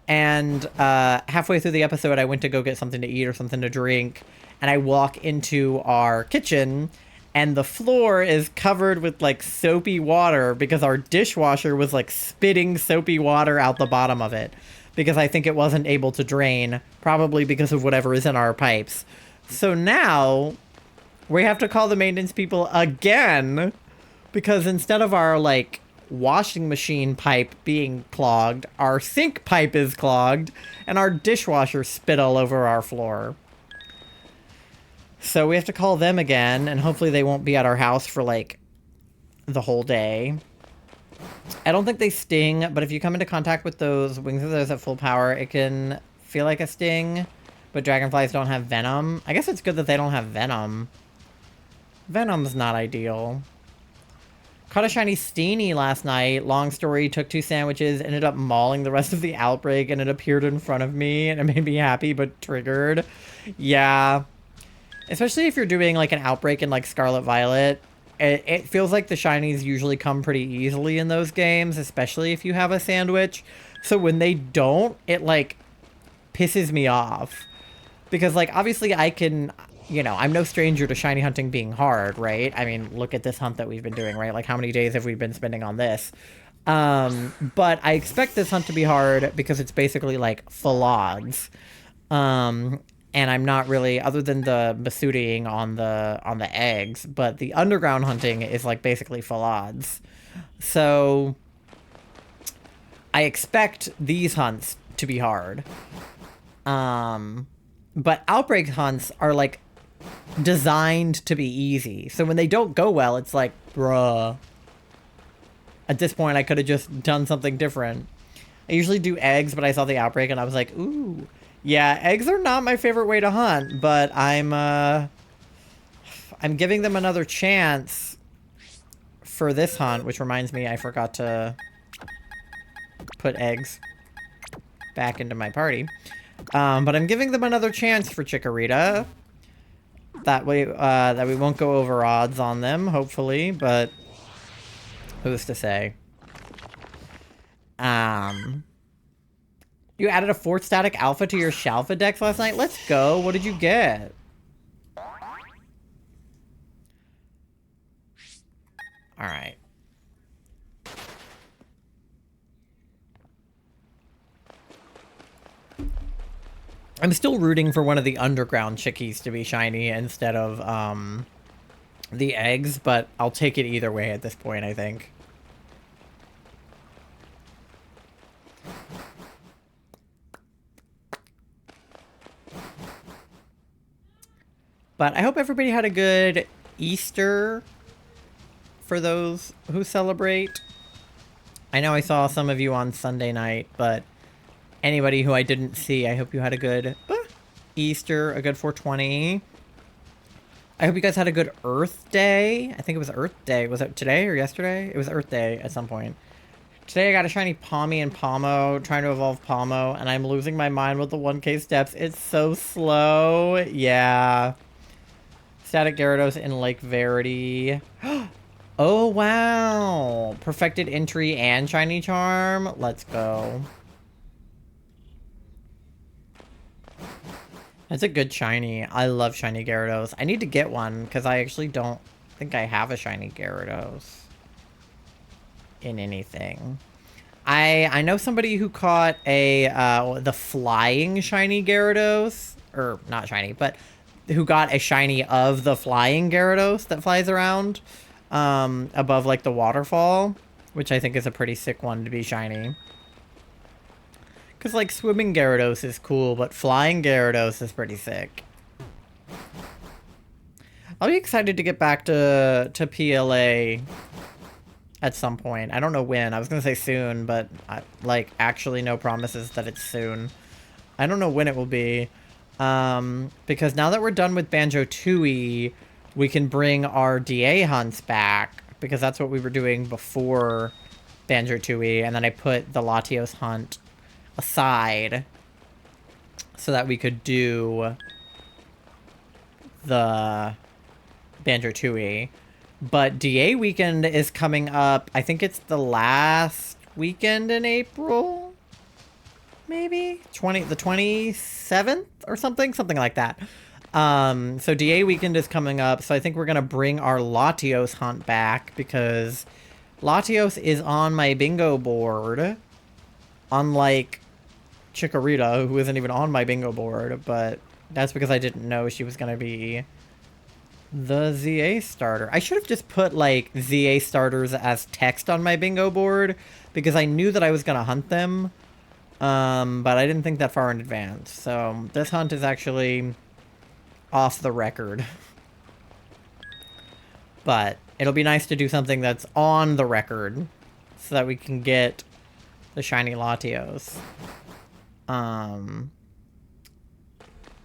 And halfway through the episode, I went to go get something to eat or something to drink. And I walk into our kitchen, and the floor is covered with, like, soapy water because our dishwasher was, like, spitting soapy water out the bottom of it. Because I think it wasn't able to drain, probably because of whatever is in our pipes. So now we have to call the maintenance people again, because instead of our, like, washing machine pipe being clogged, our sink pipe is clogged, and our dishwasher spit all over our floor. So we have to call them again, and hopefully they won't be at our house for, like, the whole day. I don't think they sting, but if you come into contact with those wings of those at full power, it can feel like a sting, but dragonflies don't have venom. I guess it's good that they don't have venom. Venom's not ideal. Caught a shiny Steenie last night. Long story, took 2 sandwiches, ended up mauling the rest of the outbreak, and it appeared in front of me, and it made me happy, but triggered. Yeah. Especially if you're doing, like, an outbreak in, like, Scarlet Violet. It feels like the shinies usually come pretty easily in those games, especially if you have a sandwich. So when they don't, it, like, pisses me off. Because, like, obviously I can... You know, I'm no stranger to shiny hunting being hard, right? I mean, look at this hunt that we've been doing, right? Like, how many days have we been spending on this? But I expect this hunt to be hard because it's basically, like, full odds. And I'm not really, other than the Masuding on the eggs, but the underground hunting is, like, basically full odds. So I expect these hunts to be hard. But outbreak hunts are, like, designed to be easy. So when they don't go well, it's like, bruh. At this point, I could have just done something different. I usually do eggs, but I saw the outbreak and I was like, ooh. Yeah, eggs are not my favorite way to hunt, but I'm giving them another chance for this hunt, which reminds me I forgot to put eggs back into my party. But I'm giving them another chance for Chikorita. That way, that we won't go over odds on them, hopefully, but who's to say? You added a 4th static alpha to your Shalfa decks last night? Let's go. What did you get? Alright. I'm still rooting for one of the underground chickies to be shiny instead of, the eggs, but I'll take it either way at this point, I think. But I hope everybody had a good Easter for those who celebrate. I know I saw some of you on Sunday night, but anybody who I didn't see, I hope you had a good Easter, a good 420. I hope you guys had a good Earth Day. I think it was Earth Day. Was it today or yesterday? It was Earth Day at some point. Today I got a shiny Palmy and Palmo, trying to evolve Palmo, and I'm losing my mind with the 1K steps. It's so slow. Yeah. Static Gyarados in Lake Verity. Oh, wow. Perfected Entry and Shiny Charm. Let's go. That's a good shiny. I love shiny Gyarados. I need to get one because I actually don't think I have a shiny Gyarados in anything. I know somebody who caught a the flying shiny Gyarados, or not shiny, but who got a shiny of the flying Gyarados that flies around above like the waterfall, which I think is a pretty sick one to be shiny. Because, like, swimming Gyarados is cool, but flying Gyarados is pretty sick. I'll be excited to get back to PLA at some point. I don't know when. I was gonna say soon, but like actually no promises that it's soon. I don't know when it will be. Because now that we're done with Banjo-Tooie, we can bring our DA hunts back, because that's what we were doing before Banjo-Tooie, and then I put the Latios hunt aside so that we could do the Banjo-Tooie. But DA weekend is coming up. I think it's the last weekend in April? Maybe? The 27th or something? Something like that. So DA weekend is coming up, so I think we're gonna bring our Latios hunt back, because Latios is on my bingo board, unlike Chikorita, who isn't even on my bingo board, but that's because I didn't know she was gonna be the ZA starter. I should have just put, like, ZA starters as text on my bingo board, because I knew that I was gonna hunt them, but I didn't think that far in advance. So this hunt is actually off the record. But it'll be nice to do something that's on the record so that we can get the shiny Latios.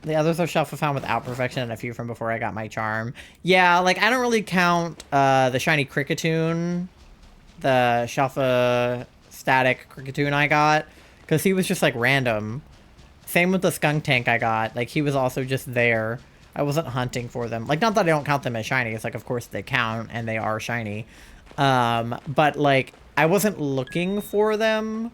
The others are Shelfa found without perfection and a few from before I got my charm. Yeah, like, I don't really count the shiny Cricketune, the Shelfa static Cricketune I got, because he was just, like, random. Same with the Skunk Tank I got. Like, he was also just there. I wasn't hunting for them. Like, not that I don't count them as shiny. It's like, of course they count, and they are shiny. But, like, I wasn't looking for them.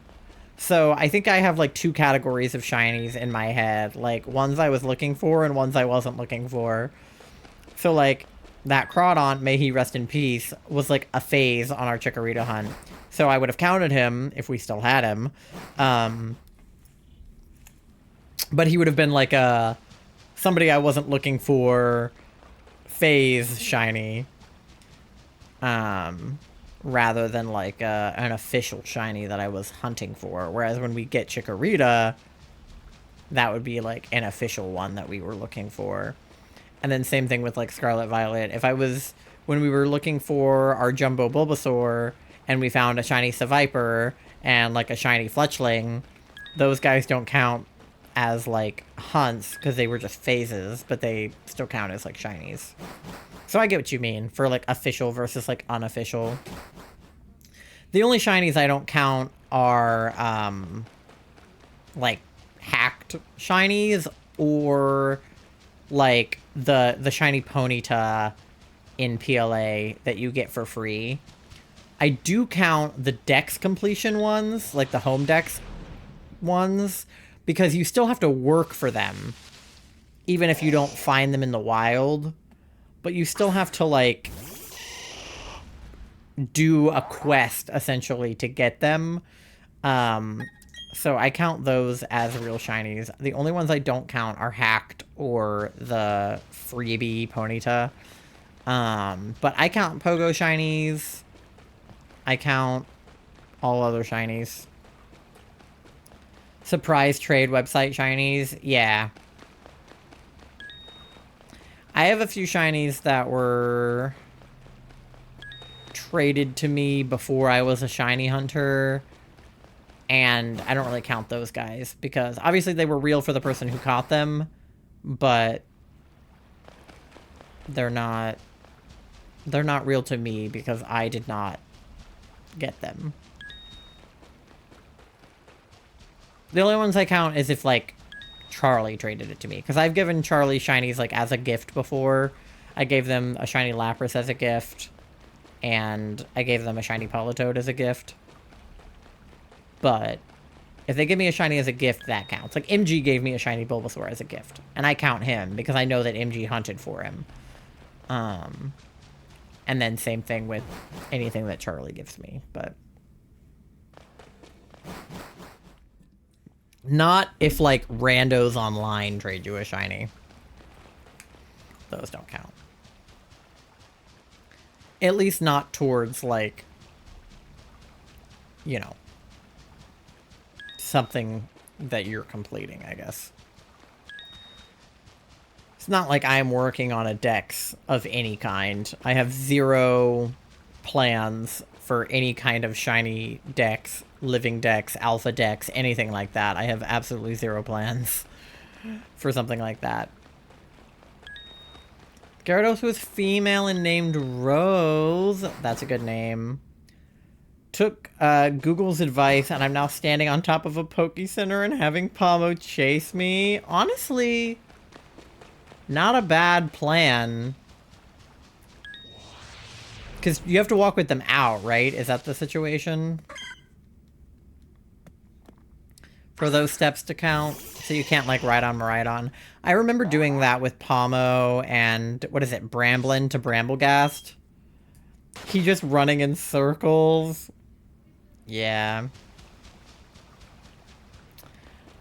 So I think I have, like, two categories of shinies in my head. Like, ones I was looking for and ones I wasn't looking for. So, like, that Crawdaunt, may he rest in peace, was, like, a phase on our Chikorita hunt. So I would have counted him if we still had him. But he would have been, like, somebody I wasn't looking for phase shiny. Rather than, like, an official shiny that I was hunting for. Whereas when we get Chikorita, that would be, like, an official one that we were looking for. And then same thing with, like, Scarlet Violet. When we were looking for our Jumbo Bulbasaur, and we found a shiny Seviper, and, like, a shiny Fletchling, those guys don't count as, like, hunts, because they were just phases, but they still count as, like, shinies. So I get what you mean, for, like, official versus, like, unofficial. The only shinies I don't count are, like, hacked shinies, or, like, the shiny Ponyta in PLA that you get for free. I do count the Dex completion ones, like the home Dex ones, because you still have to work for them, even if you don't find them in the wild. But you still have to, like, do a quest, essentially, to get them. So I count those as real shinies. The only ones I don't count are hacked or the freebie Ponyta. But I count Pogo shinies. I count all other shinies. Surprise trade website shinies. Yeah. I have a few shinies that were traded to me before I was a shiny hunter, and I don't really count those guys because obviously they were real for the person who caught them, but they're not real to me because I did not get them. The only ones I count is if, like, Charlie traded it to me, because I've given Charlie shinies, like, as a gift before. I gave them a shiny Lapras as a gift, and I gave them a shiny Politoed as a gift. But if they give me a shiny as a gift, that counts. Like, MG gave me a shiny Bulbasaur as a gift, and I count him because I know that MG hunted for him. And then same thing with anything that Charlie gives me, but not if, like, randos online trade you a shiny. Those don't count. At least not towards, like, you know, something that you're completing, I guess. It's not like I'm working on a dex of any kind. I have 0 plans for any kind of shiny dex, living dex, alpha dex, anything like that. I have absolutely 0 plans for something like that. Gyarados was female and named Rose. That's a good name. Took Google's advice, and I'm now standing on top of a Poke Center and having Pomo chase me. Honestly, not a bad plan. Because you have to walk with them out, right? Is that the situation? For those steps to count? So you can't, like, ride on Miraidon. I remember doing that with Pomo and, what is it, Bramblin to Bramblegast? He just running in circles. Yeah.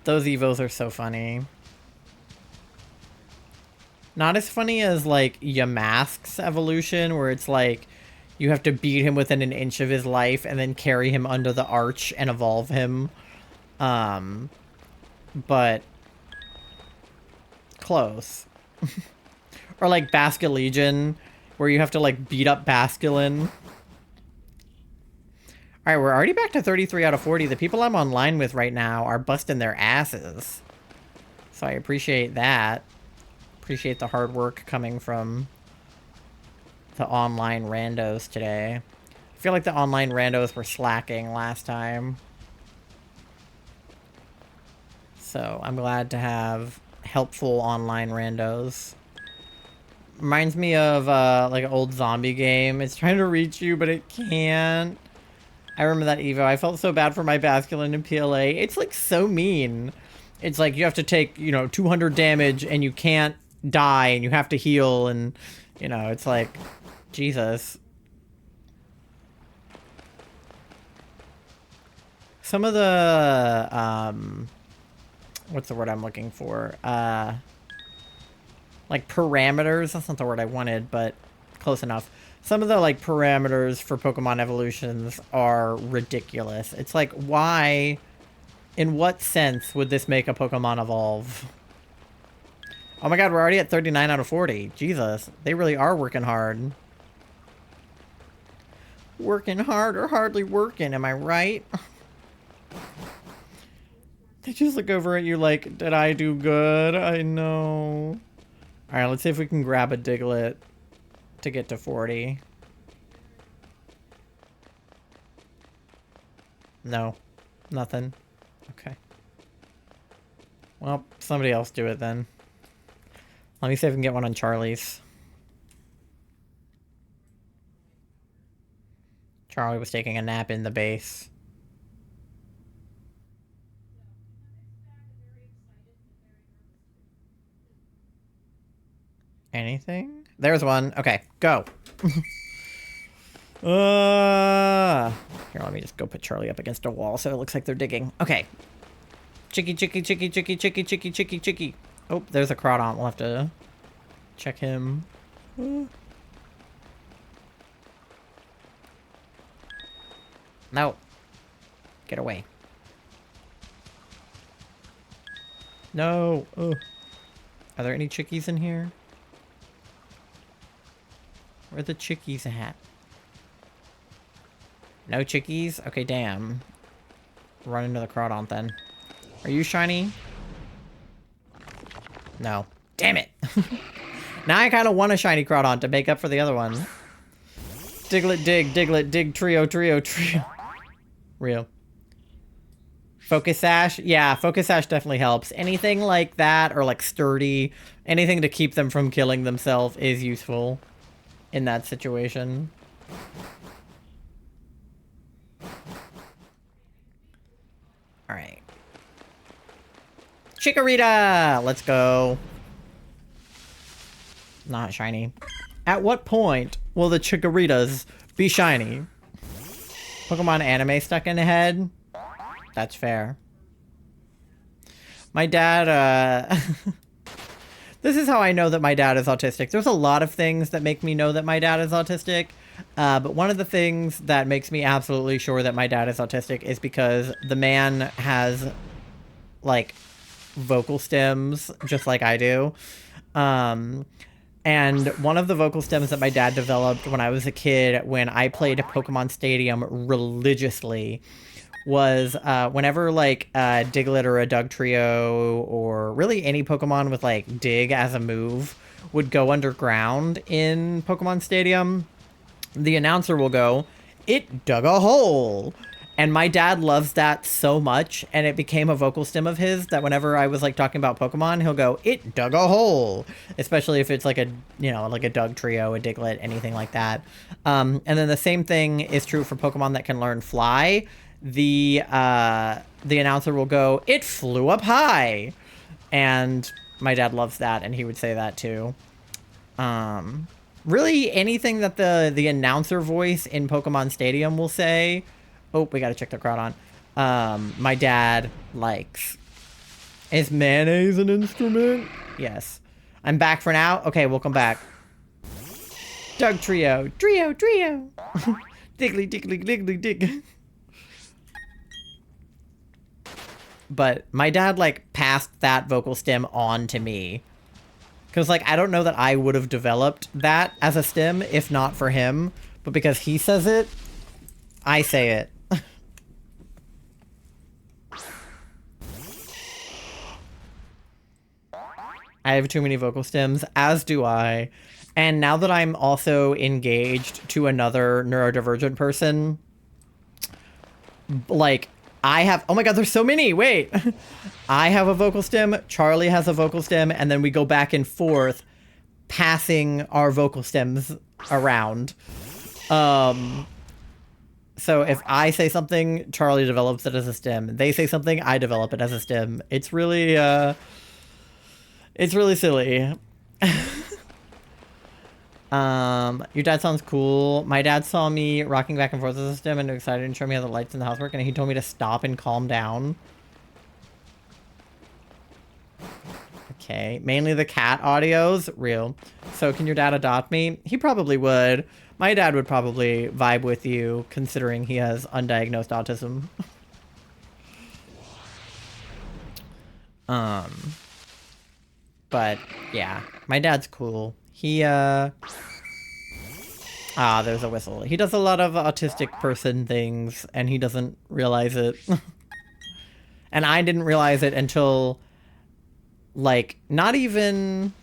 Those Evos are so funny. Not as funny as, like, Yamask's evolution, where it's like, you have to beat him within an inch of his life and then carry him under the arch and evolve him. But close. Or like Basculegion, where you have to like beat up Basculin. Alright, we're already back to 33 out of 40. The people I'm online with right now are busting their asses. So I appreciate that. Appreciate the hard work coming from the online randos today. I feel like the online randos were slacking last time. So I'm glad to have helpful online randos. Reminds me of like an old zombie game. It's trying to reach you, but it can't. I remember that Evo. I felt so bad for my Basculin in PLA. It's like so mean. It's like you have to take, you know, 200 damage and you can't die and you have to heal, and, you know, it's like, Jesus. Some of the, what's the word I'm looking for? Like parameters, that's not the word I wanted, but close enough. Some of the, like, parameters for Pokemon evolutions are ridiculous. It's like, why, in what sense would this make a Pokemon evolve? Oh my god, we're already at 39 out of 40. Jesus, they really are working hard. Working hard or hardly working, am I right? They just look over at you like, did I do good? I know. Alright, let's see if we can grab a Diglett to get to 40. No. Nothing. Okay. Well, somebody else do it then. Let me see if I can get one on Charlie's. Charlie was taking a nap in the base. Anything? There's one. Okay, go. Here, let me just go put Charlie up against a wall so it looks like they're digging. Okay. Chicky, chicky, chicky, chicky, chicky, chicky, chicky, chicky. Oh, there's a Crawdon. We'll have to check him. No. Get away. No. Ugh. Are there any chickies in here? Where are the chickies at? No chickies? Okay, damn. Run into the Crawdon then. Are you shiny? No. Damn it! Now I kind of want a shiny Crawdon to make up for the other one. Diglett, dig, trio, trio, trio. Real. Focus Sash? Yeah, Focus Sash definitely helps. Anything like that, or like Sturdy, anything to keep them from killing themselves is useful in that situation. Alright. Chikorita! Let's go. Not shiny. At what point will the Chikoritas be shiny? Pokemon anime stuck in the head? That's fair. My dad, this is how I know that my dad is autistic. There's a lot of things that make me know that my dad is autistic. But one of the things that makes me absolutely sure that my dad is autistic is because the man has, like, vocal stems just like I do. And one of the vocal stems that my dad developed when I was a kid, when I played Pokemon Stadium religiously, was whenever like a Diglett or a Dugtrio or really any Pokemon with like Dig as a move would go underground in Pokemon Stadium, the announcer will go, "It dug a hole." And my dad loves that so much, and it became a vocal stem of his that whenever I was like talking about Pokemon, he'll go, "It dug a hole," especially if it's like a, you know, like a Dugtrio, a Diglett, anything like that. And then the same thing is true for Pokemon that can learn Fly. The announcer will go, "It flew up high," and my dad loves that, and he would say that too. Really anything that the announcer voice in Pokemon Stadium will say. Oh, we gotta check the crowd on. My dad likes. Is mayonnaise an instrument? Yes. I'm back for now. Okay, welcome back. Dugtrio. Trio. Diggly, diggly, diggly, dig. But my dad, like, passed that vocal stem on to me. Because, like, I don't know that I would have developed that as a stem if not for him. But because he says it, I say it. I have too many vocal stems, as do I. And now that I'm also engaged to another neurodivergent person, like, I have... Oh my god, there's so many! Wait! I have a vocal stem, Charlie has a vocal stem, and then we go back and forth, passing our vocal stems around. So if I say something, Charlie develops it as a stem. They say something, I develop it as a stem. It's really, it's really silly. Your dad sounds cool. My dad saw me rocking back and forth with the stem and excited and showed me how the lights in the house work, and he told me to stop and calm down. Okay, mainly the cat audios. Real. So can your dad adopt me? He probably would. My dad would probably vibe with you, considering he has undiagnosed autism. But, yeah. My dad's cool. He, there's a whistle. He does a lot of autistic person things, and he doesn't realize it. And I didn't realize it until, like, not even,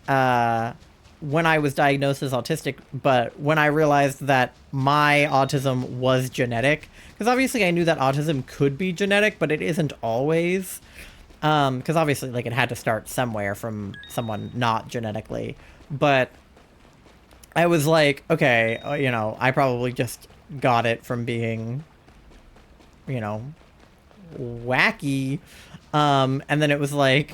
when I was diagnosed as autistic, but when I realized that my autism was genetic. Because obviously I knew that autism could be genetic, but it isn't always. Because obviously, like, it had to start somewhere from someone not genetically. But I was like, okay, you know, I probably just got it from being, you know, wacky. And then it was like,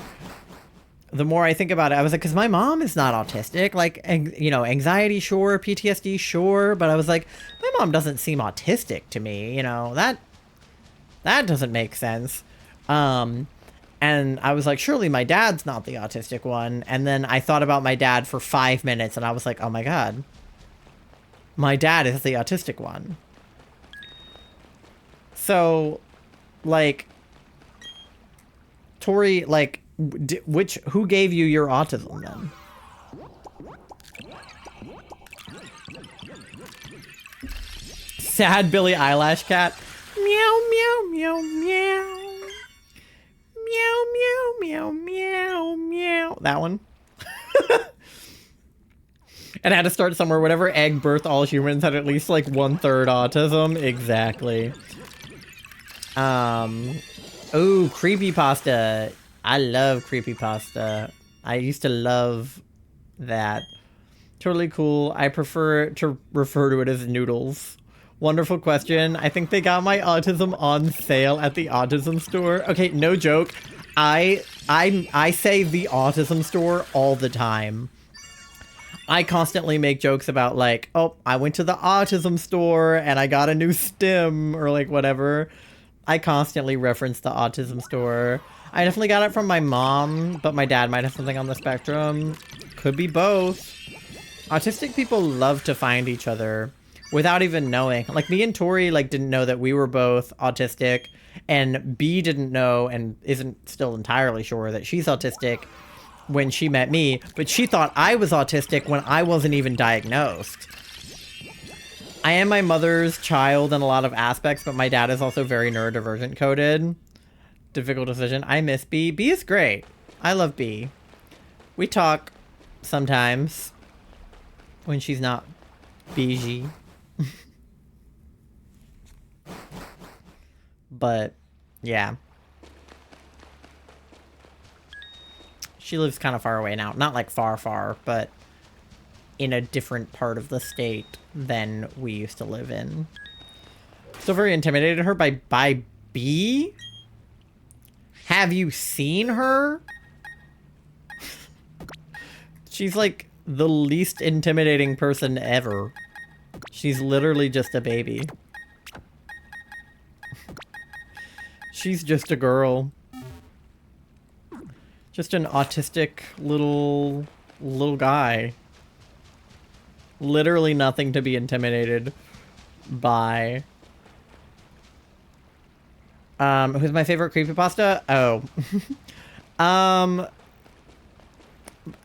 the more I think about it, I was like, because my mom is not autistic. Like, you know, anxiety, sure. PTSD, sure. But I was like, my mom doesn't seem autistic to me. You know, that doesn't make sense. And I was like, surely my dad's not the autistic one. And then I thought about my dad for 5 minutes, and I was like, oh my god. My dad is the autistic one. So, like, Tori, like, who gave you your autism then? Sad Billie Eyelash cat. Meow, meow, meow, meow. Meow, meow, meow, meow, meow. That one. And I had to start somewhere. Whatever egg birthed all humans had at least like 1/3 autism. Exactly. Oh, creepypasta. I love creepypasta. I used to love that. Totally cool. I prefer to refer to it as noodles. Wonderful question. I think they got my autism on sale at the autism store. Okay, no joke. I say the autism store all the time. I constantly make jokes about like, oh, I went to the autism store and I got a new stem or like whatever. I constantly reference the autism store. I definitely got it from my mom, but my dad might have something on the spectrum. Could be both. Autistic people love to find each other without even knowing. Like, me and Tori, like, didn't know that we were both autistic, and B didn't know and isn't still entirely sure that she's autistic when she met me, but she thought I was autistic when I wasn't even diagnosed. I am my mother's child in a lot of aspects, but my dad is also very neurodivergent coded. Difficult decision. I miss B. B is great. I love B. We talk sometimes when she's not busy. But yeah. She lives kind of far away now. Not like far, far, but in a different part of the state than we used to live in. Still very intimidated her by B? Have you seen her? She's like the least intimidating person ever. She's literally just a baby. She's just a girl. Just an autistic little guy. Literally nothing to be intimidated by. Who's my favorite creepypasta? Oh.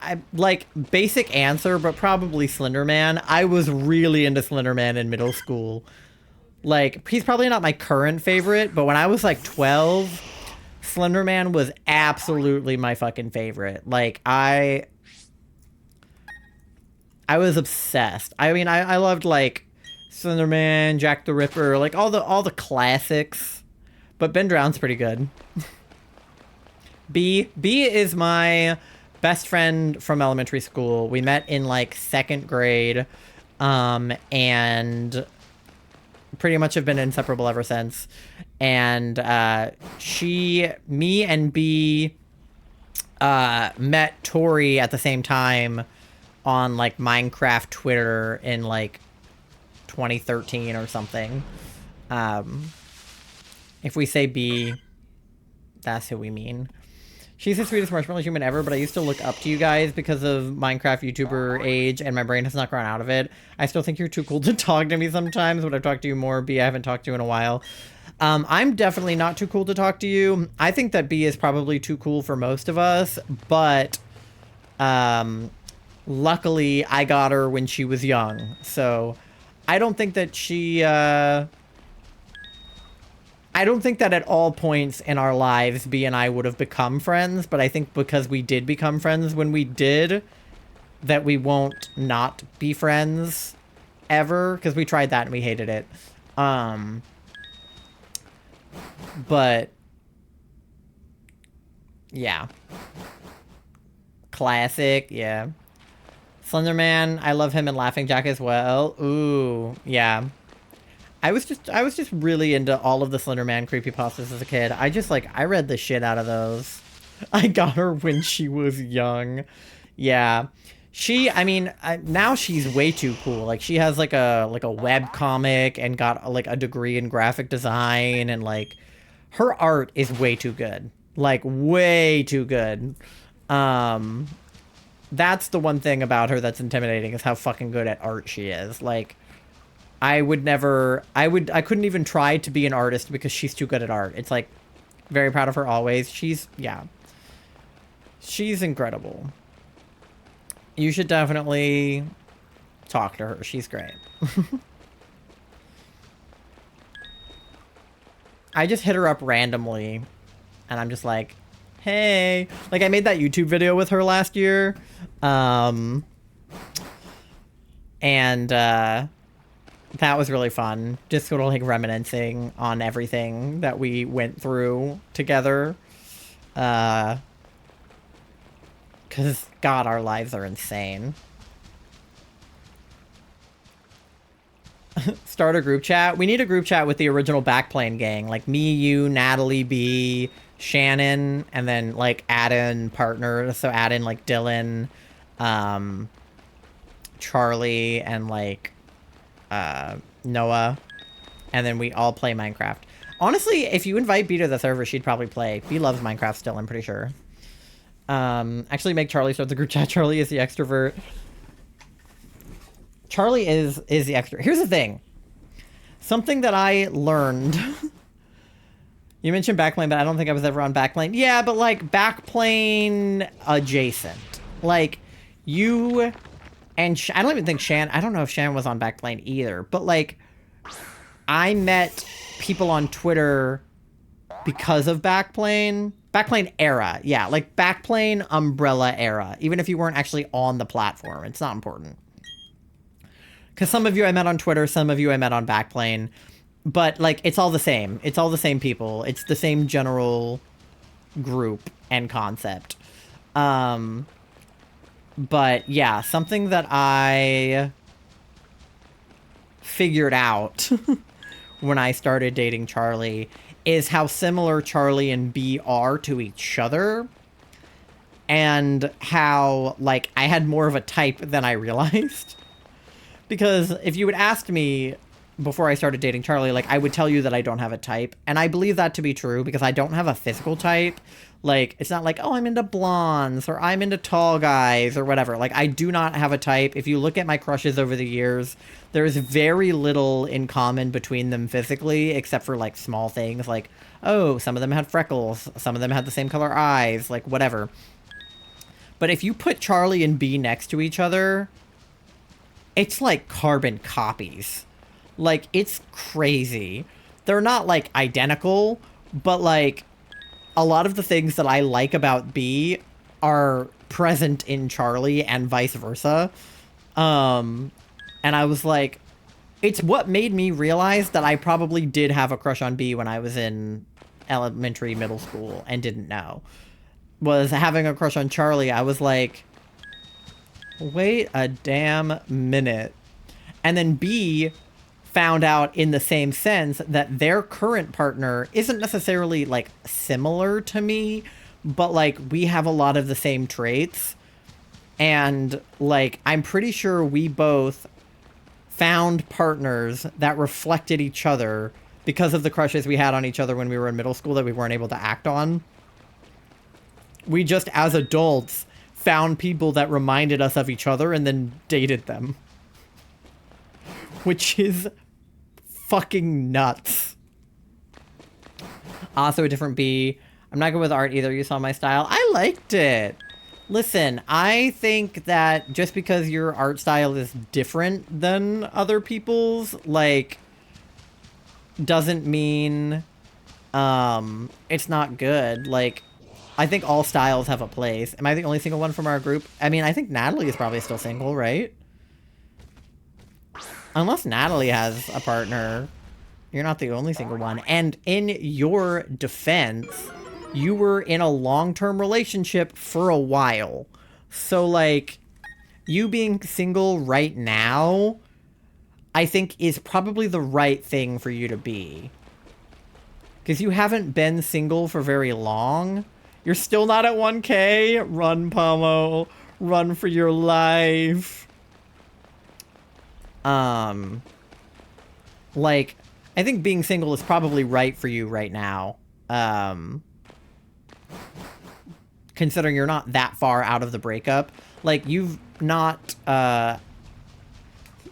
I like basic answer, but probably Slender Man. I was really into Slender Man in middle school. Like, he's probably not my current favorite, but when I was like 12, Slender Man was absolutely my fucking favorite. Like, I was obsessed. I mean, I loved like Slender Man, Jack the Ripper, like all the classics. But Ben Drown's pretty good. B is my best friend from elementary school. We met in like 2nd grade, and pretty much have been inseparable ever since. And me and B met Tori at the same time on like Minecraft Twitter in like 2013 or something. If we say B, that's who we mean. She's the sweetest marshmallow human ever, but I used to look up to you guys because of Minecraft YouTuber age, and my brain has not grown out of it. I still think you're too cool to talk to me sometimes. Would I talk to you more? B, I haven't talked to you in a while. I'm definitely not too cool to talk to you. I think that B is probably too cool for most of us, but luckily I got her when she was young. So I don't think that she... I don't think that at all points in our lives, B and I would have become friends, but I think because we did become friends when we did, that we won't not be friends ever, because we tried that and we hated it. But, yeah. Classic, yeah. Slenderman, I love him and Laughing Jack as well. Ooh, yeah. I was just really into all of the Slenderman creepypastas as a kid. I read the shit out of those. I got her when she was young. Yeah. Now she's way too cool. Like, she has like a web comic and got like a degree in graphic design, and like her art is way too good. Like, way too good. That's the one thing about her that's intimidating, is how fucking good at art she is. Like, I couldn't even try to be an artist because she's too good at art. It's like, very proud of her always. She's incredible. You should definitely talk to her. She's great. I just hit her up randomly, and I'm just like, hey. Like, I made that YouTube video with her last year. That was really fun. Just sort of like reminiscing on everything that we went through together. Because, God, our lives are insane. Start a group chat. We need a group chat with the original Backplane gang. Like me, you, Natalie, B, Shannon, and then like add in partners. So add in like Dylan, Charlie, and like Noah, and then we all play Minecraft. Honestly, if you invite B to the server, she'd probably play. B loves Minecraft still, I'm pretty sure. Actually make Charlie start the group chat. Charlie is the extrovert. Charlie is the extrovert. Here's the thing. Something that I learned You mentioned backplane, but I don't think I was ever on backplane. Yeah, but like backplane adjacent. Like you and I don't even think Shan, I don't know if Shan was on backplane either, but like I met people on Twitter because of backplane. Backplane era. Yeah, like backplane umbrella era. Even if you weren't actually on the platform, it's not important. Because some of you I met on Twitter, some of you I met on backplane. But, like, it's all the same. It's all the same people. It's the same general group and concept. But, yeah, something that I figured out when I started dating Charlie is how similar Charlie and B are to each other. And how, like, I had more of a type than I realized. Because if you had asked me before I started dating Charlie, like, I would tell you that I don't have a type. And I believe that to be true because I don't have a physical type. Like, it's not like, oh, I'm into blondes or I'm into tall guys or whatever. Like, I do not have a type. If you look at my crushes over the years, there's very little in common between them physically, except for, like, small things. Like, oh, some of them had freckles. Some of them had the same color eyes. Like, whatever. But if you put Charlie and B next to each other, it's like carbon copies. Like, it's crazy. They're not, like, identical, but, like, a lot of the things that I like about B are present in Charlie and vice versa. And I was like, it's what made me realize that I probably did have a crush on B when I was in elementary, middle school, and didn't know. Was having a crush on Charlie, I was like, wait a damn minute. And then B found out in the same sense that their current partner isn't necessarily, like, similar to me, but, like, we have a lot of the same traits. And, like, I'm pretty sure we both found partners that reflected each other because of the crushes we had on each other when we were in middle school that we weren't able to act on. We just, as adults, found people that reminded us of each other and then dated them. Which is fucking nuts. Also a different B. I'm not good with art either. You saw my style. I liked it. Listen, I think that just because your art style is different than other people's, like, doesn't mean it's not good. Like, I think all styles have a place. Am I the only single one from our group? I mean, I think Natalie is probably still single, right? Unless Natalie has a partner, you're not the only single one. And in your defense, you were in a long-term relationship for a while. So, like, you being single right now, I think is probably the right thing for you to be. Because you haven't been single for very long. You're still not at 1K. Run, Pomo. Run for your life. Like, I think being single is probably right for you right now. Considering you're not that far out of the breakup. Like, you've not,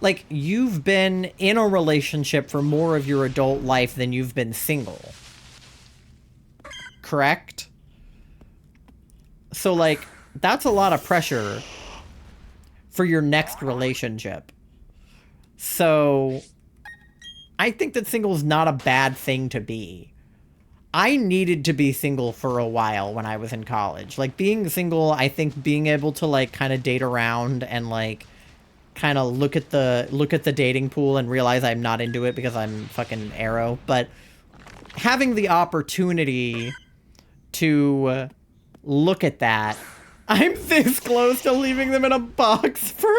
like, you've been in a relationship for more of your adult life than you've been single. Correct? So, like, that's a lot of pressure for your next relationship. So, I think that single is not a bad thing to be. I needed to be single for a while when I was in college. Like, being single, I think being able to, like, kind of date around and, like, kind of look at the dating pool and realize I'm not into it because I'm fucking arrow. But having the opportunity to look at that, I'm this close to leaving them in a box forever.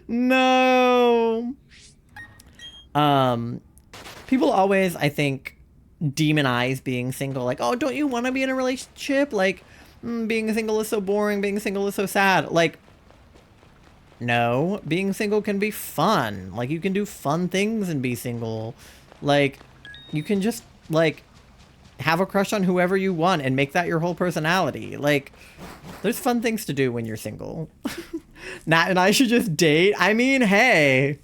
No. People always, I think, demonize being single. Like, oh, don't you want to be in a relationship? Like, being single is so boring. Being single is so sad. Like, no, being single can be fun. Like, you can do fun things and be single. Like, you can just, like, have a crush on whoever you want and make that your whole personality. Like, there's fun things to do when you're single. Nat and I should just date. I mean, hey,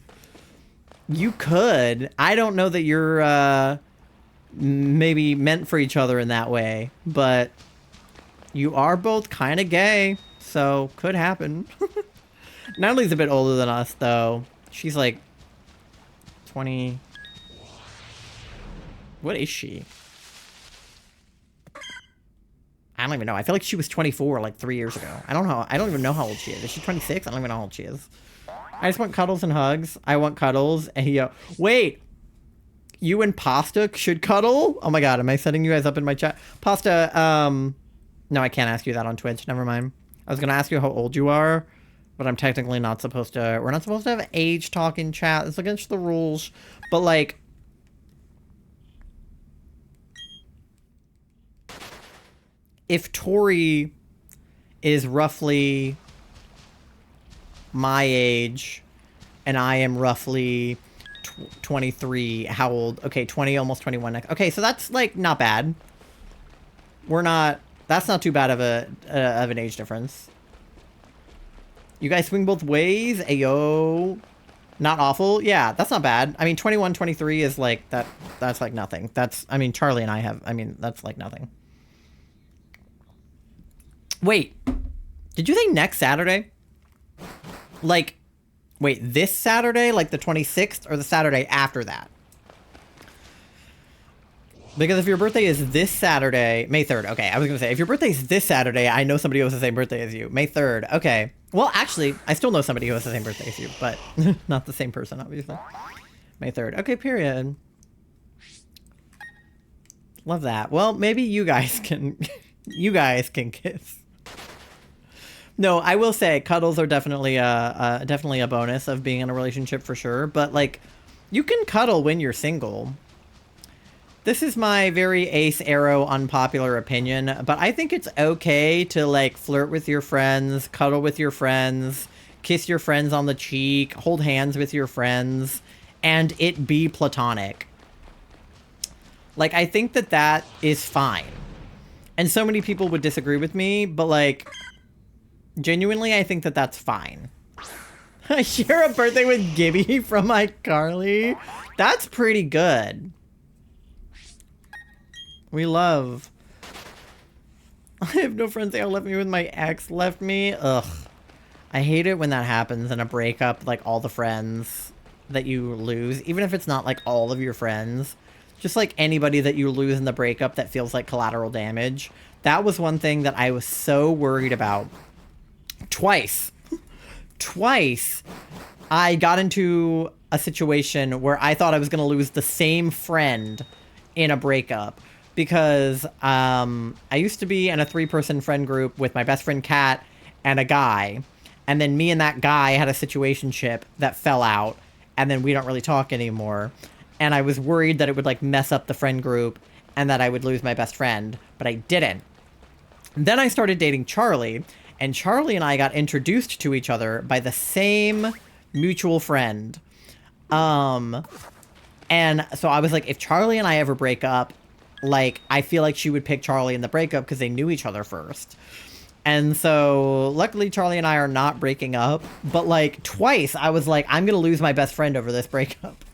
you could. I don't know that you're maybe meant for each other in that way, but you are both kind of gay, so could happen. Natalie's a bit older than us, though. She's like 20. What is she? I don't even know. I feel like she was 24 like 3 years ago. I don't know. I don't even know how old she is. Is she 26? I don't even know how old she is. I just want cuddles and hugs. I want cuddles. And wait. You and Pasta should cuddle? Oh my god, am I setting you guys up in my chat? Pasta, no, I can't ask you that on Twitch. Never mind. I was gonna ask you how old you are, but I'm technically not supposed to. We're not supposed to have age talk in chat. It's against the rules. But like, if Tori is roughly my age and I am roughly 23, how old? Okay, 20, almost 21 next. Okay, so that's like not bad. We're not, that's not too bad of an age difference. You guys swing both ways? Ayo. Not awful? Yeah, that's not bad. I mean, 21, 23 is like, that's like nothing. That's, I mean, Charlie and I have, I mean, that's like nothing. Wait, did you say next Saturday? Like, wait, this Saturday, like the 26th, or the Saturday after that? Because if your birthday is this Saturday, May 3rd, okay, I was gonna say, if your birthday is this Saturday, I know somebody who has the same birthday as you. May 3rd, okay. Well, actually, I still know somebody who has the same birthday as you, but not the same person, obviously. May 3rd, okay, period. Love that. Well, maybe you guys can, you guys can kiss. No, I will say cuddles are definitely a bonus of being in a relationship for sure. But like, you can cuddle when you're single. This is my very ace arrow unpopular opinion, but I think it's okay to like flirt with your friends, cuddle with your friends, kiss your friends on the cheek, hold hands with your friends, and it be platonic. Like, I think that that is fine. And so many people would disagree with me, but like, genuinely, I think that that's fine. Share a birthday with Gibby from iCarly? That's pretty good. We love. I have no friends. They all left me when my ex left me. Ugh. I hate it when that happens in a breakup, like all the friends that you lose, even if it's not like all of your friends, just like anybody that you lose in the breakup that feels like collateral damage. That was one thing that I was so worried about. Twice I got into a situation where I thought I was going to lose the same friend in a breakup because I used to be in a 3-person friend group with my best friend Kat and a guy, and then me and that guy had a situationship that fell out, and then we don't really talk anymore, and I was worried that it would like mess up the friend group and that I would lose my best friend, but I didn't. Then I started dating Charlie, and Charlie and I got introduced to each other by the same mutual friend. And so I was like, if Charlie and I ever break up, like, I feel like she would pick Charlie in the breakup because they knew each other first. And so luckily Charlie and I are not breaking up, but like twice I was like, I'm going to lose my best friend over this breakup.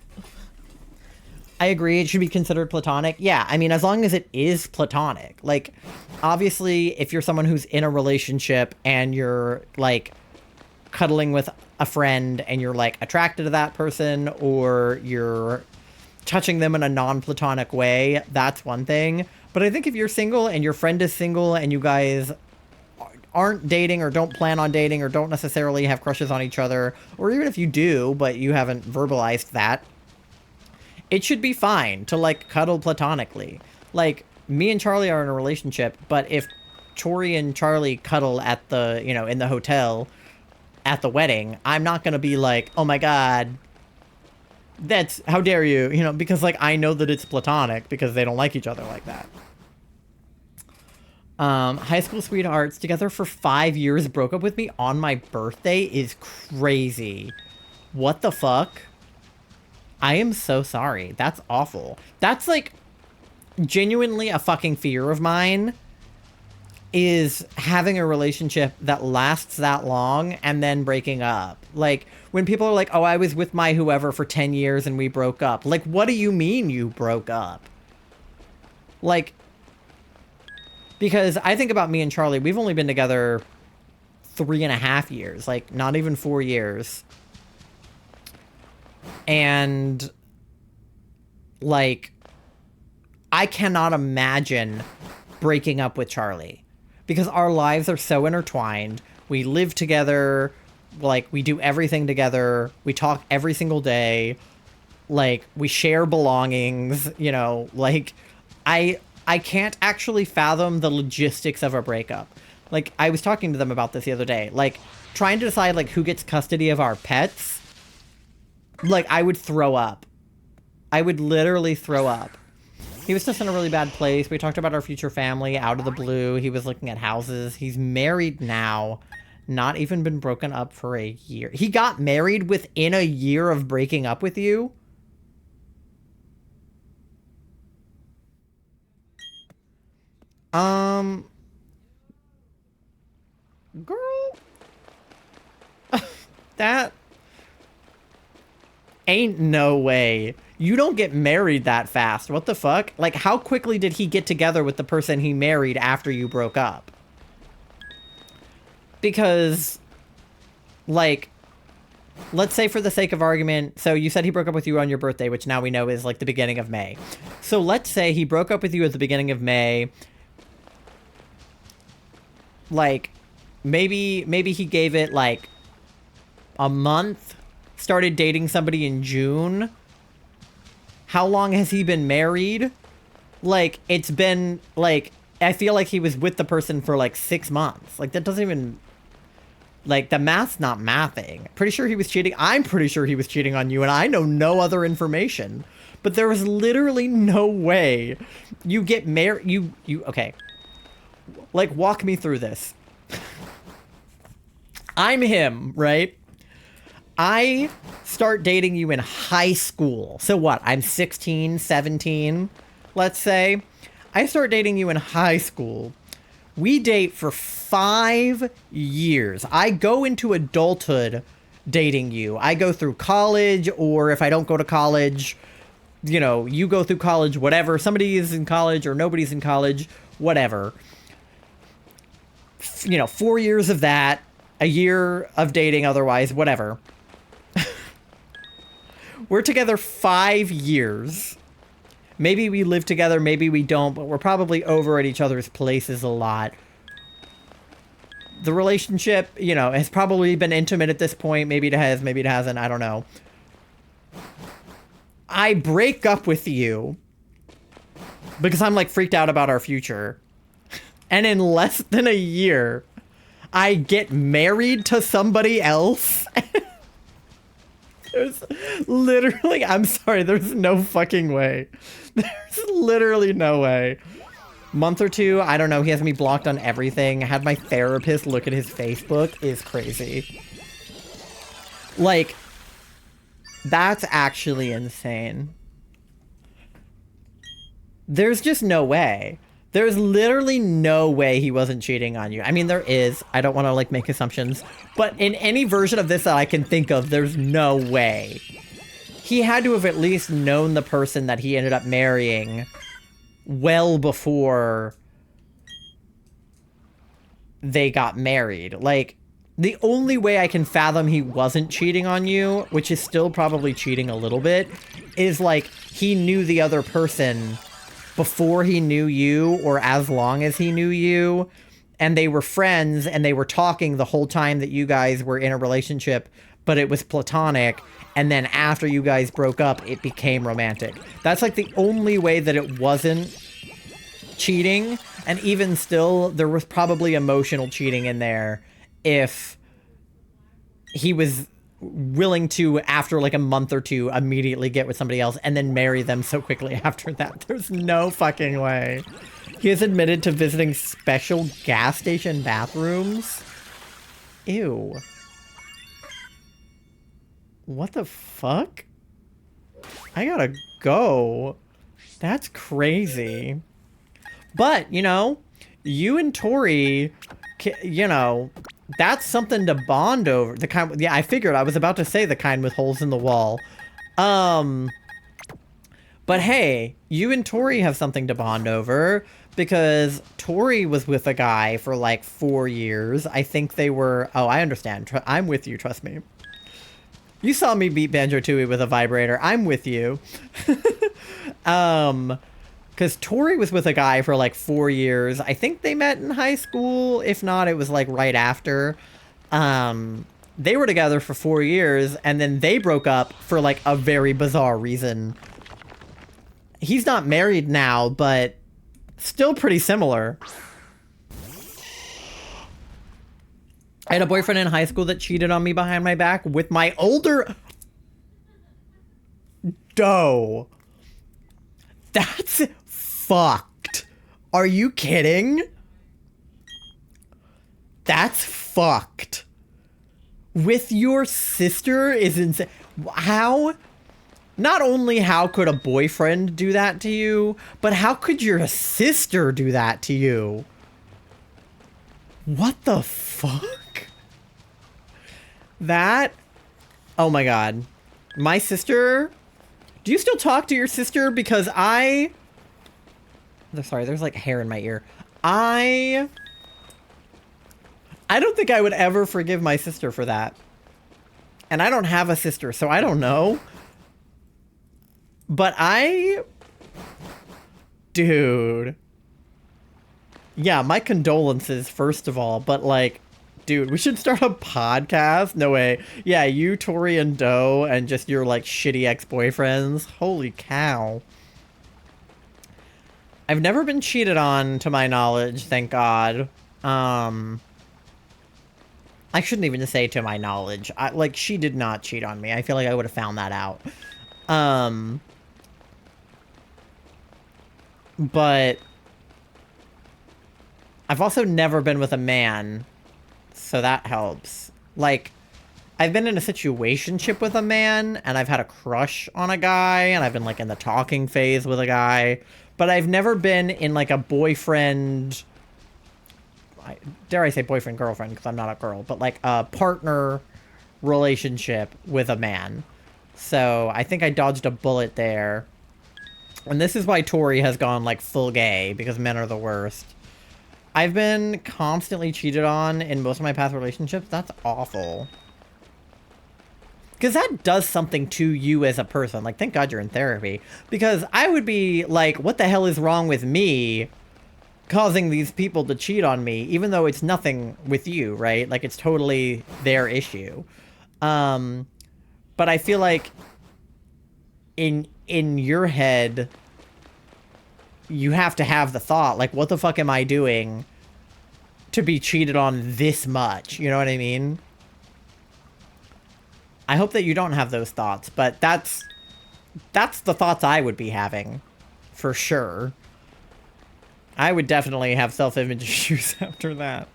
I agree, it should be considered platonic. Yeah, I mean, as long as it is platonic. Like, obviously, if you're someone who's in a relationship and you're, like, cuddling with a friend and you're, like, attracted to that person or you're touching them in a non-platonic way, that's one thing. But I think if you're single and your friend is single and you guys aren't dating or don't plan on dating or don't necessarily have crushes on each other, or even if you do, but you haven't verbalized that, it should be fine to, like, cuddle platonically. Like, me and Charlie are in a relationship, but if Tori and Charlie cuddle at the, you know, in the hotel at the wedding, I'm not gonna be like, oh my god, that's, how dare you, you know, because, like, I know that it's platonic because they don't like each other like that. High school sweethearts together for 5 years broke up with me on my birthday is crazy. What the fuck? I am so sorry. That's awful. That's, like, genuinely a fucking fear of mine, is having a relationship that lasts that long and then breaking up. Like, when people are like, oh, I was with my whoever for 10 years and we broke up. Like, what do you mean you broke up? Like, because I think about me and Charlie, we've only been together 3.5 years, like not even 4 years. And like, I cannot imagine breaking up with Charlie because our lives are so intertwined. We live together, like we do everything together. We talk every single day. Like we share belongings, you know, like I can't actually fathom the logistics of a breakup. Like I was talking to them about this the other day, like trying to decide like who gets custody of our pets. Like I would throw up. I would literally throw up. He was just in a really bad place. We talked about our future family out of the blue. He was looking at houses. He's married now. Not even been broken up for a year. He got married within a year of breaking up with you? Girl. That ain't no way. You don't get married that fast. What the fuck? Like, how quickly did he get together with the person he married after you broke up? Because, like, let's say for the sake of argument, so you said he broke up with you on your birthday, which now we know is, like, the beginning of May. So let's say he broke up with you at the beginning of May. Like, maybe he gave it, like, a month, started dating somebody in June. How long has he been married? Like, it's been, like, I feel like he was with the person for, like, 6 months. Like, that doesn't even, like, the math's not mathing. Pretty sure he was cheating. I'm pretty sure he was cheating on you, and I know no other information. But there was literally no way you get married, okay. Like, walk me through this. I'm him, right? I start dating you in high school. So what? I'm 16, 17, let's say. I start dating you in high school. We date for 5 years. I go into adulthood dating you. I go through college, or if I don't go to college, you know, you go through college, whatever. Somebody is in college or nobody's in college, whatever. You know, 4 years of that, a year of dating otherwise, whatever. We're together 5 years. Maybe we live together, maybe we don't, but we're probably over at each other's places a lot. The relationship, you know, has probably been intimate at this point. Maybe it has, maybe it hasn't, I don't know. I break up with you because I'm, like, freaked out about our future. And in less than a year, I get married to somebody else. There's literally, I'm sorry, there's no fucking way. There's literally no way. Month or two, I don't know, he has me blocked on everything. Had my therapist look at his Facebook is crazy. Like, that's actually insane. There's just no way. There's literally no way he wasn't cheating on you. I mean, there is. I don't want to, like, make assumptions. But in any version of this that I can think of, there's no way. He had to have at least known the person that he ended up marrying well before they got married. Like, the only way I can fathom he wasn't cheating on you, which is still probably cheating a little bit, is, like, he knew the other person before he knew you, or as long as he knew you, and they were friends, and they were talking the whole time that you guys were in a relationship, but it was platonic, and then after you guys broke up, it became romantic. That's, like, the only way that it wasn't cheating, and even still, there was probably emotional cheating in there if he was willing to, after like a month or two, immediately get with somebody else and then marry them so quickly after that. There's no fucking way. He has admitted to visiting special gas station bathrooms. Ew. What the fuck? I gotta go. That's crazy. But, you know, you and Tori, you know, that's something to bond over. The kind, yeah, I figured. I was about to say the kind with holes in the wall. But hey, you and Tori have something to bond over because Tori was with a guy for like 4 years. I think they were... Oh, I understand. I'm with you, trust me. You saw me beat Banjo-Tooie with a vibrator. I'm with you. Because Tori was with a guy for like 4 years. I think they met in high school. If not, it was like right after. They were together for 4 years, and then they broke up for like a very bizarre reason. He's not married now, but still pretty similar. I had a boyfriend in high school that cheated on me behind my back with my older... Doe. That's fucked. Are you kidding? That's fucked. With your sister is insane. How? Not only how could a boyfriend do that to you, but how could your sister do that to you? What the fuck? That... Oh my god. My sister... Do you still talk to your sister? Because I... Sorry, there's like hair in my ear. I don't think I would ever forgive my sister for that. And I don't have a sister, so I don't know. But Dude. Yeah, my condolences, first of all. But, like, dude, we should start a podcast? No way. Yeah, you, Tori, and Doe, and just your, like, shitty ex-boyfriends. Holy cow. I've never been cheated on, to my knowledge, thank God. I shouldn't even say to my knowledge. Like, she did not cheat on me. I feel like I would have found that out. But I've also never been with a man, so that helps. Like, I've been in a situationship with a man, and I've had a crush on a guy, and I've been, like, in the talking phase with a guy, but I've never been in, like, a boyfriend... Dare I say boyfriend, girlfriend, because I'm not a girl, but, like, a partner relationship with a man. So, I think I dodged a bullet there. And this is why Tori has gone, like, full gay, because men are the worst. I've been constantly cheated on in most of my past relationships. That's awful. Because that does something to you as a person. Like, thank God you're in therapy. Because I would be like, what the hell is wrong with me causing these people to cheat on me, even though it's nothing with you, right? Like, it's totally their issue. But I feel like in your head, you have to have the thought, like, what the fuck am I doing to be cheated on this much? You know what I mean? I hope that you don't have those thoughts, but that's the thoughts I would be having, for sure. I would definitely have self-image issues after that.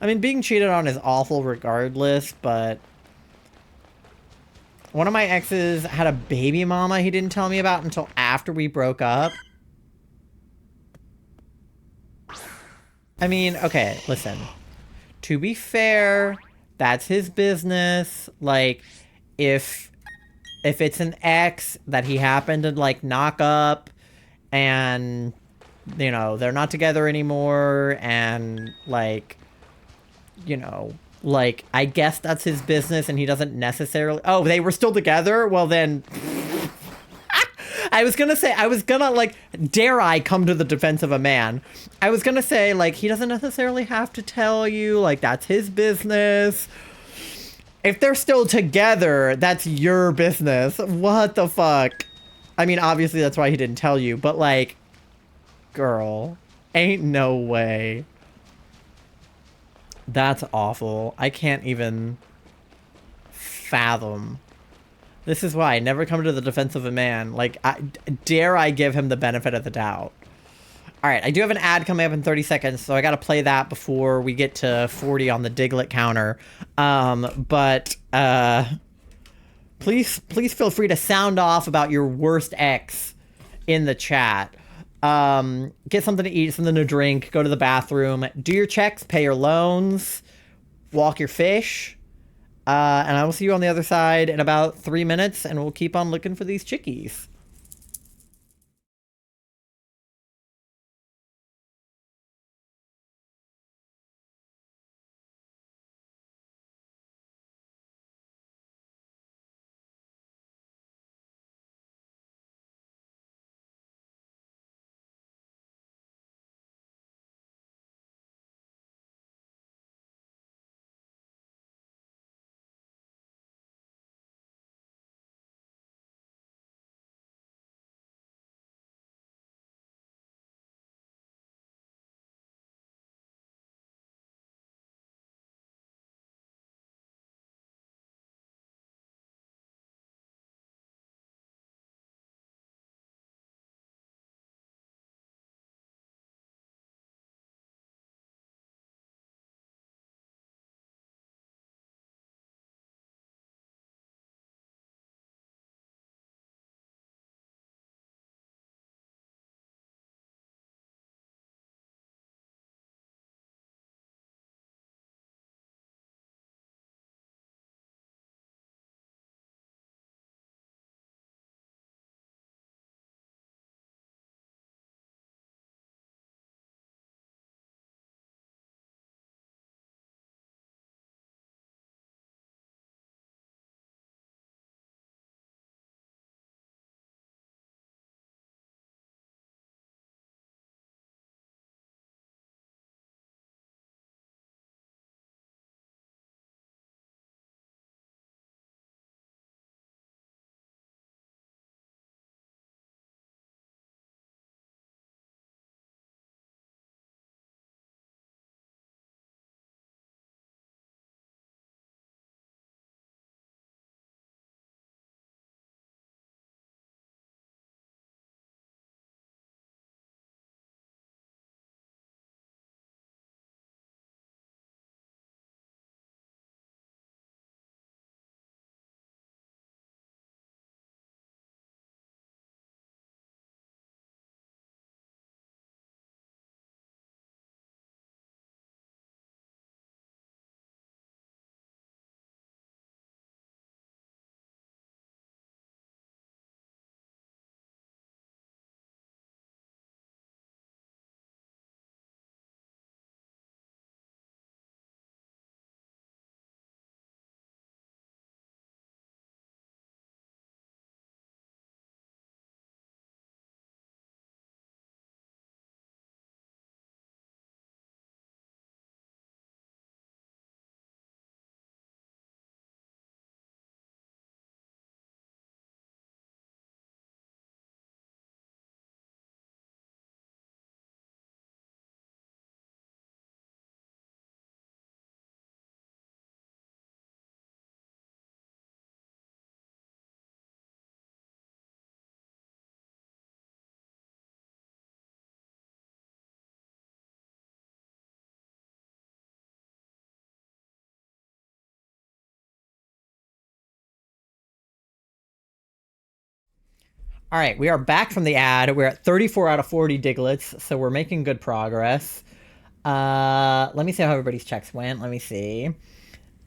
I mean, being cheated on is awful regardless, but... One of my exes had a baby mama he didn't tell me about until after we broke up. I mean, okay, listen. To be fair, that's his business. Like, if it's an ex that he happened to, like, knock up and, you know, they're not together anymore and, like, you know... Like, I guess that's his business and he doesn't necessarily... Oh, they were still together? Well, then... I was gonna, like, dare I come to the defense of a man? I was gonna say, like, he doesn't necessarily have to tell you, like, that's his business. If they're still together, that's your business. What the fuck? I mean, obviously that's why he didn't tell you, but, like, girl, ain't no way. That's awful. I can't even fathom. This is why I never come to the defense of a man. Like, dare I give him the benefit of the doubt. Alright, I do have an ad coming up in 30 seconds, so I gotta play that before we get to 40 on the Diglett counter. Please feel free to sound off about your worst ex in the chat. Get something to eat, something to drink, go to the bathroom, do your checks, pay your loans, walk your fish, and I will see you on the other side in about 3 minutes, and we'll keep on looking for these chickies. All right, we are back from the ad. We're at 34 out of 40 Diglets, so we're making good progress. Let me see how everybody's checks went. Let me see.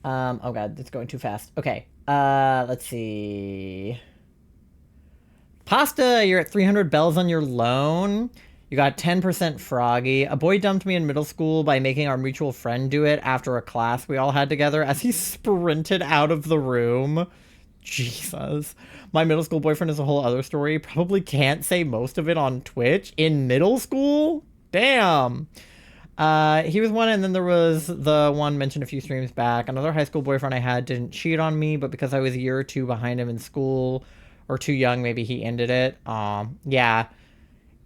Oh god, it's going too fast. Okay, let's see. Pasta, you're at 300 bells on your loan. You got 10% Froggy. A boy dumped me in middle school by making our mutual friend do it after a class we all had together as he sprinted out of the room. Jesus. My middle school boyfriend is a whole other story. Probably can't say most of it on Twitch. In middle school? Damn. He was one, and then there was the one mentioned a few streams back. Another high school boyfriend I had didn't cheat on me, but because I was a year or two behind him in school, or too young, maybe he ended it. Yeah.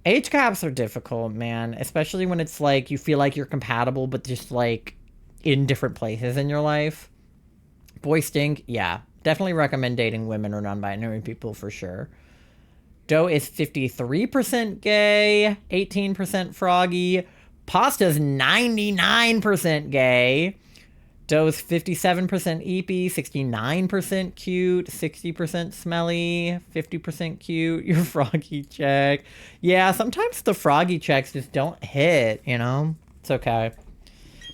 Age gaps are difficult, man. Especially when it's like, you feel like you're compatible, but just like, in different places in your life. Boy stink, yeah. Definitely recommend dating women or non-binary people for sure. Doe is 53% gay, 18% froggy. Pasta's 99% gay. Doe's 57% eepy, 69% cute, 60% smelly, 50% cute. Your froggy check. Yeah, sometimes the froggy checks just don't hit, you know? It's okay.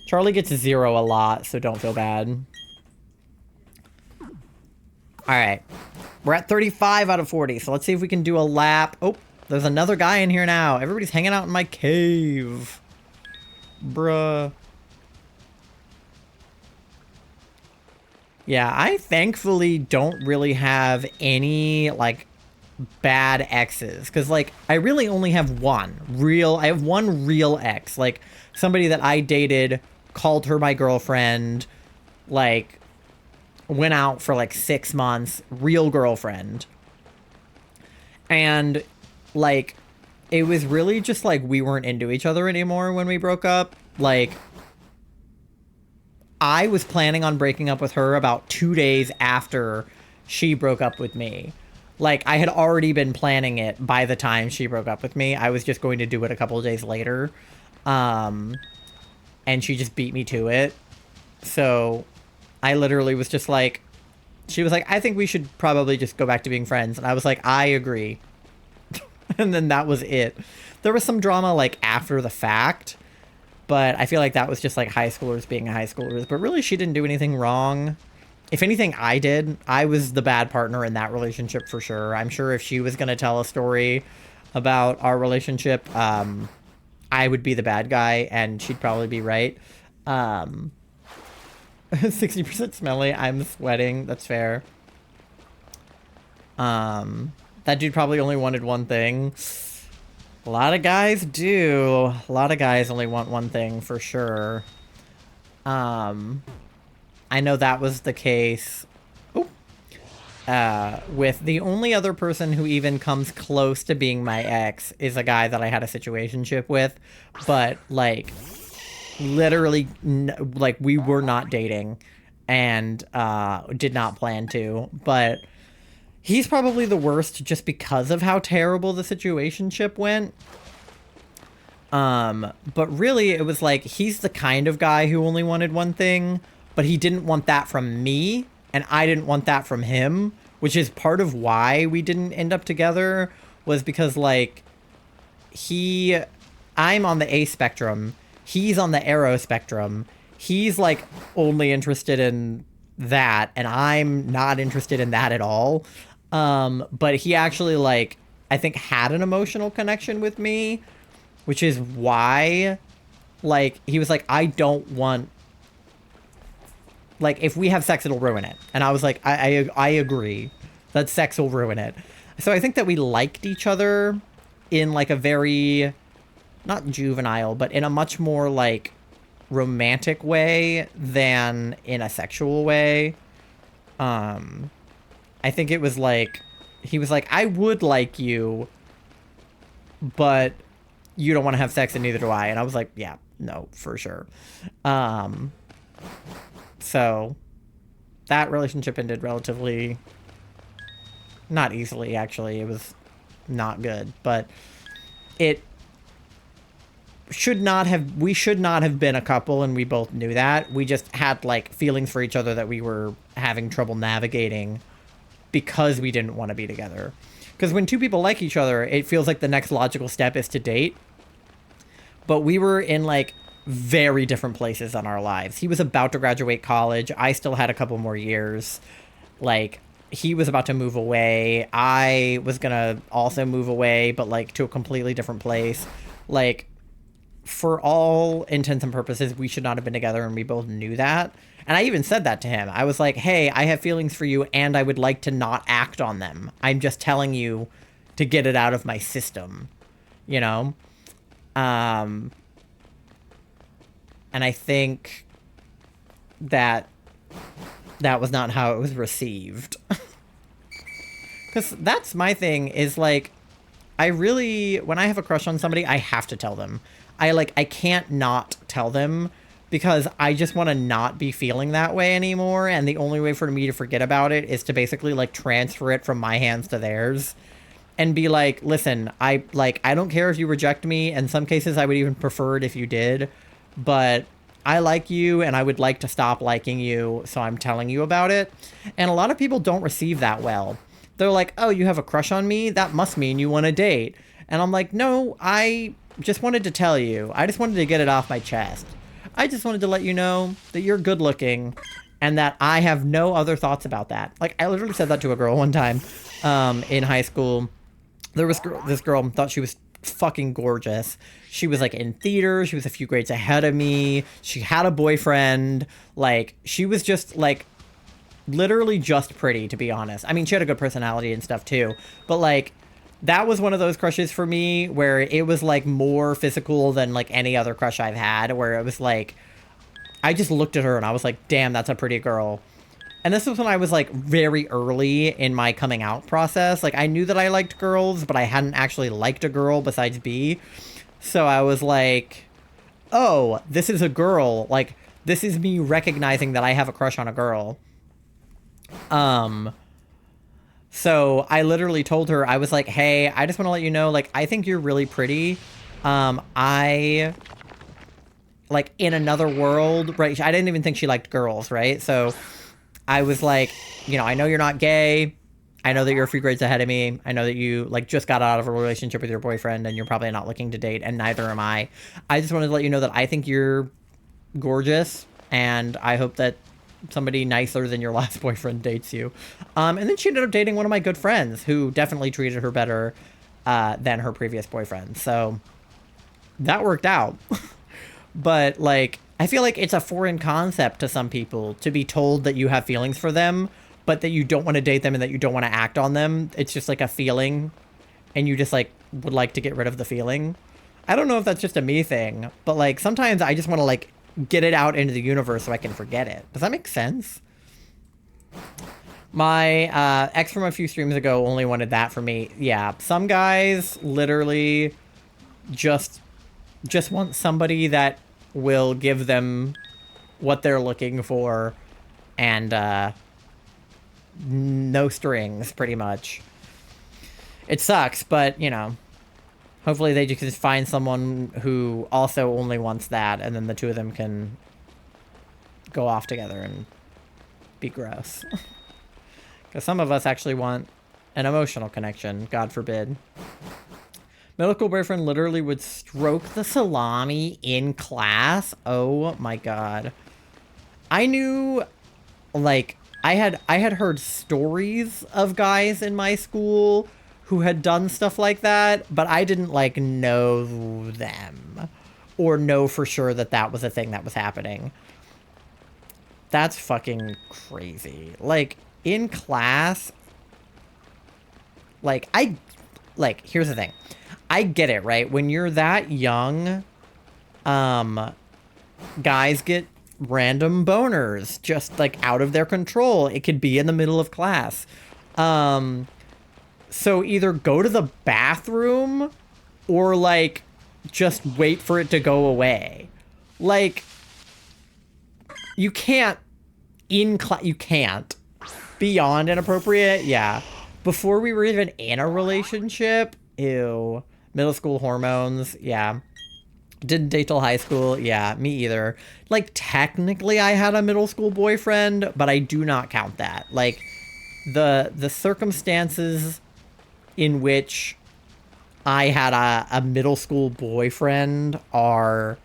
Charlie gets 0 a lot, so don't feel bad. Alright. We're at 35 out of 40, so let's see if we can do a lap. Oh, there's another guy in here now. Everybody's hanging out in my cave. Bruh. Yeah, I thankfully don't really have any, like, bad exes. Because, like, I really only have one real... I have one real ex. Like, somebody that I dated, called her my girlfriend, like... went out for like 6 months, real girlfriend. And like, it was really just like we weren't into each other anymore when we broke up. Like, I was planning on breaking up with her about 2 days after she broke up with me. Like, I had already been planning it by the time she broke up with me. I was just going to do it a couple of days later. And she just beat me to it. So... I literally was just like, she was like, I think we should probably just go back to being friends. And I was like, I agree. And then that was it. There was some drama like after the fact, but I feel like that was just like high schoolers being high schoolers. But really, she didn't do anything wrong. If anything, I did. I was the bad partner in that relationship for sure. I'm sure if she was going to tell a story about our relationship, I would be the bad guy and she'd probably be right. 60% smelly. I'm sweating. That's fair. That dude probably only wanted one thing. A lot of guys do. A lot of guys only want one thing for sure. I know that was the case. Oop. With the only other person who even comes close to being my ex is a guy that I had a situationship with, but like literally like we were not dating and did not plan to, but he's probably the worst just because of how terrible the situationship went. But really it was like he's the kind of guy who only wanted one thing, but he didn't want that from me and I didn't want that from him, which is part of why we didn't end up together, was because like I'm on the A spectrum. He's on the arrow spectrum. He's, like, only interested in that, and I'm not interested in that at all. But he actually, like, I think had an emotional connection with me, which is why, like, he was like, I don't want... Like, if we have sex, it'll ruin it. And I was like, I agree that sex will ruin it. So I think that we liked each other in, like, a very... not juvenile, but in a much more, like, romantic way than in a sexual way. I think it was, like, he was like, I would like you, but you don't want to have sex and neither do I. And I was like, yeah, no, for sure. So, that relationship ended relatively... not easily, actually. It was not good, but it... we should not have been a couple, and we both knew that. We just had, like, feelings for each other that we were having trouble navigating because we didn't want to be together. Because when two people like each other, it feels like the next logical step is to date. But we were in like very different places in our lives. He was about to graduate college. I still had a couple more years. Like, he was about to move away. I was gonna also move away, but like to a completely different place. Like, for all intents and purposes, we should not have been together, and we both knew that. And I even said that to him. I was like, hey, I have feelings for you, and I would like to not act on them. I'm just telling you to get it out of my system, you know? And I think that that was not how it was received. Because that's my thing, is like, I really, when I have a crush on somebody, I have to tell them. I can't not tell them, because I just want to not be feeling that way anymore, and the only way for me to forget about it is to basically, like, transfer it from my hands to theirs, and be like, listen, I don't care if you reject me. In some cases, I would even prefer it if you did, but I like you, and I would like to stop liking you, so I'm telling you about it. And a lot of people don't receive that well. They're like, oh, you have a crush on me? That must mean you want to date. And I'm like, no, I just wanted to tell you. I just wanted to get it off my chest. I just wanted to let you know that you're good looking, and that I have no other thoughts about that. Like, I literally said that to a girl one time in high school. There was this girl thought she was fucking gorgeous. She was like in theater. She was a few grades ahead of me. She had a boyfriend. Like, she was just like literally just pretty, to be honest. I mean, she had a good personality and stuff too, but like, that was one of those crushes for me where it was like more physical than like any other crush I've had, where it was like, I just looked at her and I was like, damn, that's a pretty girl. And this was when I was like very early in my coming out process. Like, I knew that I liked girls, but I hadn't actually liked a girl besides B. So I was like, oh, this is a girl. Like, this is me recognizing that I have a crush on a girl. So I literally told her, I was like, hey, I just want to let you know, like, I think you're really pretty. I, like, in another world, right? I didn't even think she liked girls, right? So I was like, you know, I know you're not gay. I know that you're a few grades ahead of me. I know that you, like, just got out of a relationship with your boyfriend and you're probably not looking to date, and neither am I. I just wanted to let you know that I think you're gorgeous, and I hope that somebody nicer than your last boyfriend dates you. And then she ended up dating one of my good friends, who definitely treated her better than her previous boyfriend. So that worked out. But, like, I feel like it's a foreign concept to some people to be told that you have feelings for them, but that you don't want to date them and that you don't want to act on them. It's just like a feeling, and you just, like, would like to get rid of the feeling. I don't know if that's just a me thing, but, like, sometimes I just want to, like, get it out into the universe so I can forget it. Does that make sense? My ex from a few streams ago only wanted that for me. Yeah, some guys literally just want somebody that will give them what they're looking for, and no strings, pretty much. It sucks, but, you know, hopefully they just find someone who also only wants that, and then the two of them can go off together and be gross. Because some of us actually want an emotional connection, God forbid. Middle school boyfriend literally would stroke the salami in class. Oh my god. I knew, like, I had heard stories of guys in my school who had done stuff like that, but I didn't, like, know them or know for sure that that was a thing that was happening. That's fucking crazy. Like, in class, like, here's the thing. I get it, right? When you're that young, guys get random boners just, like, out of their control. It could be in the middle of class. So either go to the bathroom or, like, just wait for it to go away. Like, you can't you can't. Beyond inappropriate, yeah. Before we were even in a relationship, ew. Middle school hormones, yeah. Didn't date till high school, yeah, me either. Like, technically I had a middle school boyfriend, but I do not count that. Like, the circumstances in which I had a middle school boyfriend are...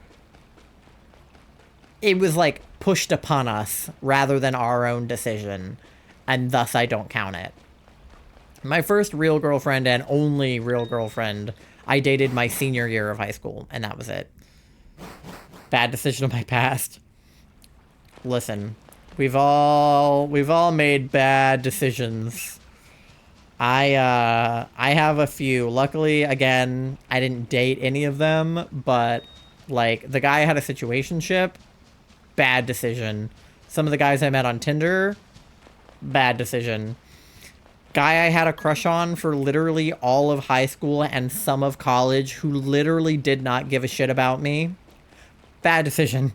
It was, like, pushed upon us rather than our own decision, and thus I don't count it. My first real girlfriend and only real girlfriend I dated my senior year of high school, and that was it. Bad decision of my past. Listen, we've all made bad decisions. I have a few. Luckily, again, I didn't date any of them, but, like, the guy I had a situationship, bad decision. Some of the guys I met on Tinder, bad decision. Guy I had a crush on for literally all of high school and some of college who literally did not give a shit about me. Bad decision.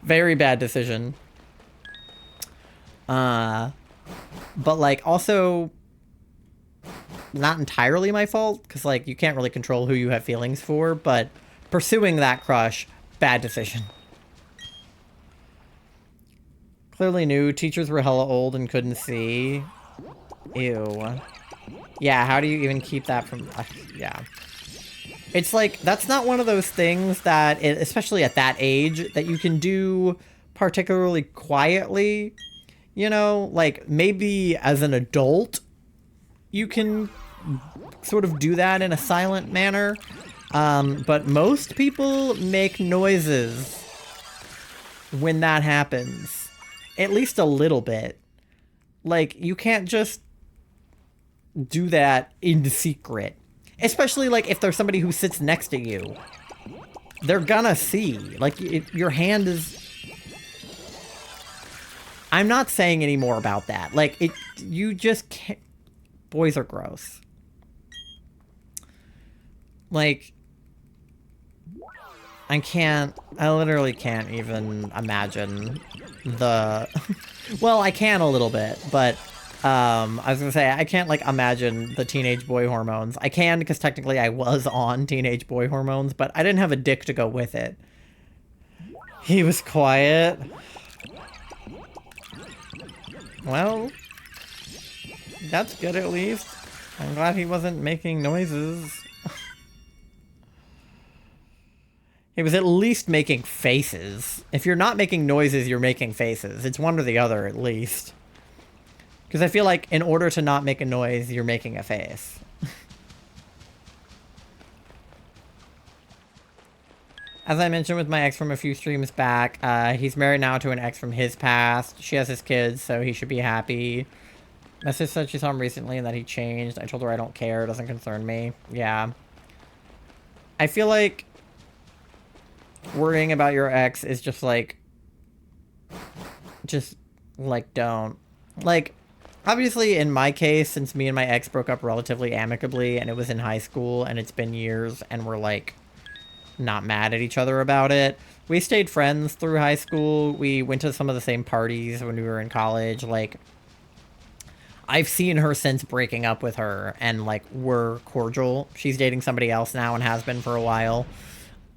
Very bad decision. But, like, also not entirely my fault, because, like, you can't really control who you have feelings for, but pursuing that crush, bad decision. Clearly knew teachers were hella old and couldn't see. Ew. Yeah, how do you even keep that from... yeah. It's like, that's not one of those things that, especially at that age, that you can do particularly quietly. You know, like, maybe as an adult, you can sort of do that in a silent manner. But most people make noises when that happens. At least a little bit. Like, you can't just do that in secret. Especially, like, if there's somebody who sits next to you. They're gonna see. Like, your hand is... I'm not saying any more about that. Like, you just can't... Boys are gross. Like... I literally can't even imagine the... Well, I can a little bit, but... I was gonna say, I can't, like, imagine the teenage boy hormones. I can, because technically I was on teenage boy hormones, but I didn't have a dick to go with it. He was quiet. Well, that's good at least. I'm glad he wasn't making noises. He was at least making faces. If you're not making noises, you're making faces. It's one or the other, at least. Because I feel like in order to not make a noise, you're making a face. As I mentioned with my ex from a few streams back, he's married now to an ex from his past. She has his kids, so he should be happy. My sister said she saw him recently and that he changed. I told her I don't care. It doesn't concern me. Yeah. I feel like worrying about your ex is just like... don't. Like... Obviously, in my case, since me and my ex broke up relatively amicably, and it was in high school, and it's been years, and we're, like, not mad at each other about it. We stayed friends through high school. We went to some of the same parties when we were in college. Like, I've seen her since breaking up with her, and, like, we're cordial. She's dating somebody else now and has been for a while.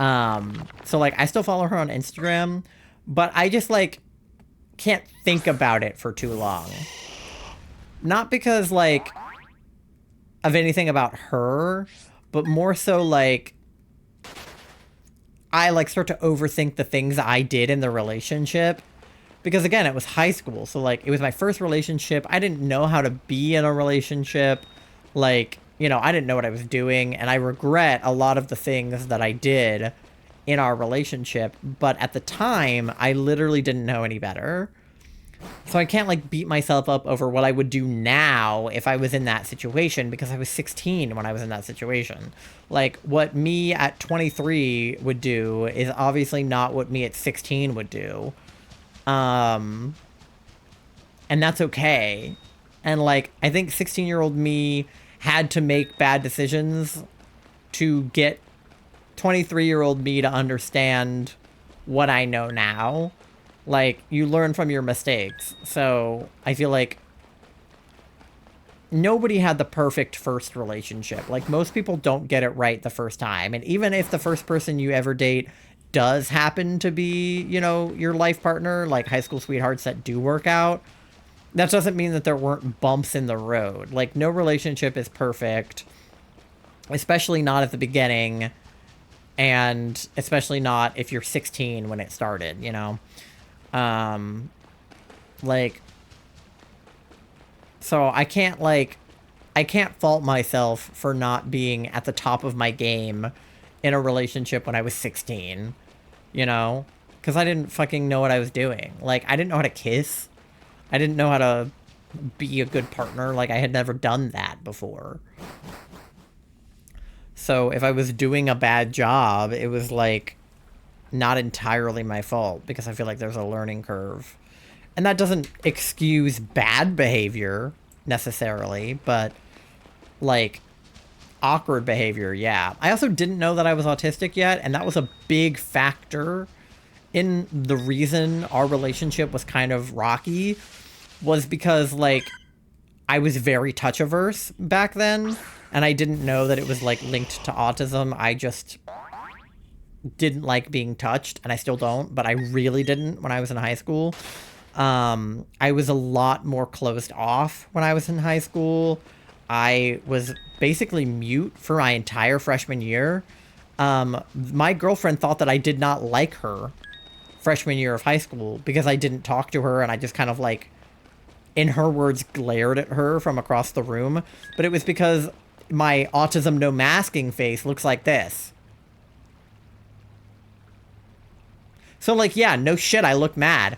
So, like, I still follow her on Instagram, but I just, like, can't think about it for too long. Not because, like, of anything about her, but more so, like, I, like, start to overthink the things I did in the relationship. Because, again, it was high school, so, like, it was my first relationship. I didn't know how to be in a relationship. Like, you know, I didn't know what I was doing, and I regret a lot of the things that I did in our relationship. But at the time, I literally didn't know any better. So I can't, like, beat myself up over what I would do now if I was in that situation, because I was 16 when I was in that situation. Like, what me at 23 would do is obviously not what me at 16 would do. And that's okay. And, like, I think 16-year-old me had to make bad decisions to get 23-year-old me to understand what I know now. Like, you learn from your mistakes. So, I feel like nobody had the perfect first relationship. Like, most people don't get it right the first time. And even if the first person you ever date does happen to be, you know, your life partner, like high school sweethearts that do work out, that doesn't mean that there weren't bumps in the road. Like, no relationship is perfect, especially not at the beginning, and especially not if you're 16 when it started, you know? Like, so I can't fault myself for not being at the top of my game in a relationship when I was 16, you know? Because I didn't fucking know what I was doing. Like, I didn't know how to kiss. I didn't know how to be a good partner. Like, I had never done that before. So if I was doing a bad job, it was, like, not entirely my fault, because I feel like there's a learning curve. And that doesn't excuse bad behavior, necessarily, but, like, awkward behavior, yeah. I also didn't know that I was autistic yet, and that was a big factor in the reason our relationship was kind of rocky, was because, like, I was very touch averse back then, and I didn't know that it was, like, linked to autism. I just didn't like being touched, and I still don't, but I really didn't when I was in high school. I was a lot more closed off when I was in high school. I was basically mute for my entire freshman year. My girlfriend thought that I did not like her freshman year of high school because I didn't talk to her, and I just kind of, like, in her words, glared at her from across the room. But it was because my autism no masking face looks like this. So, like, yeah, no shit, I look mad.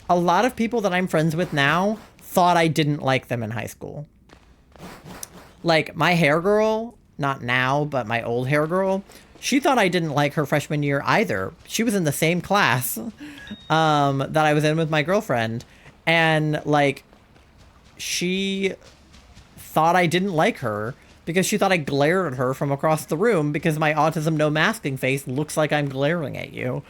A lot of people that I'm friends with now thought I didn't like them in high school. Like, my hair girl, not now, but my old hair girl, she thought I didn't like her freshman year either. She was in the same class that I was in with my girlfriend. And, like, she thought I didn't like her because she thought I glared at her from across the room because my autism no masking face looks like I'm glaring at you.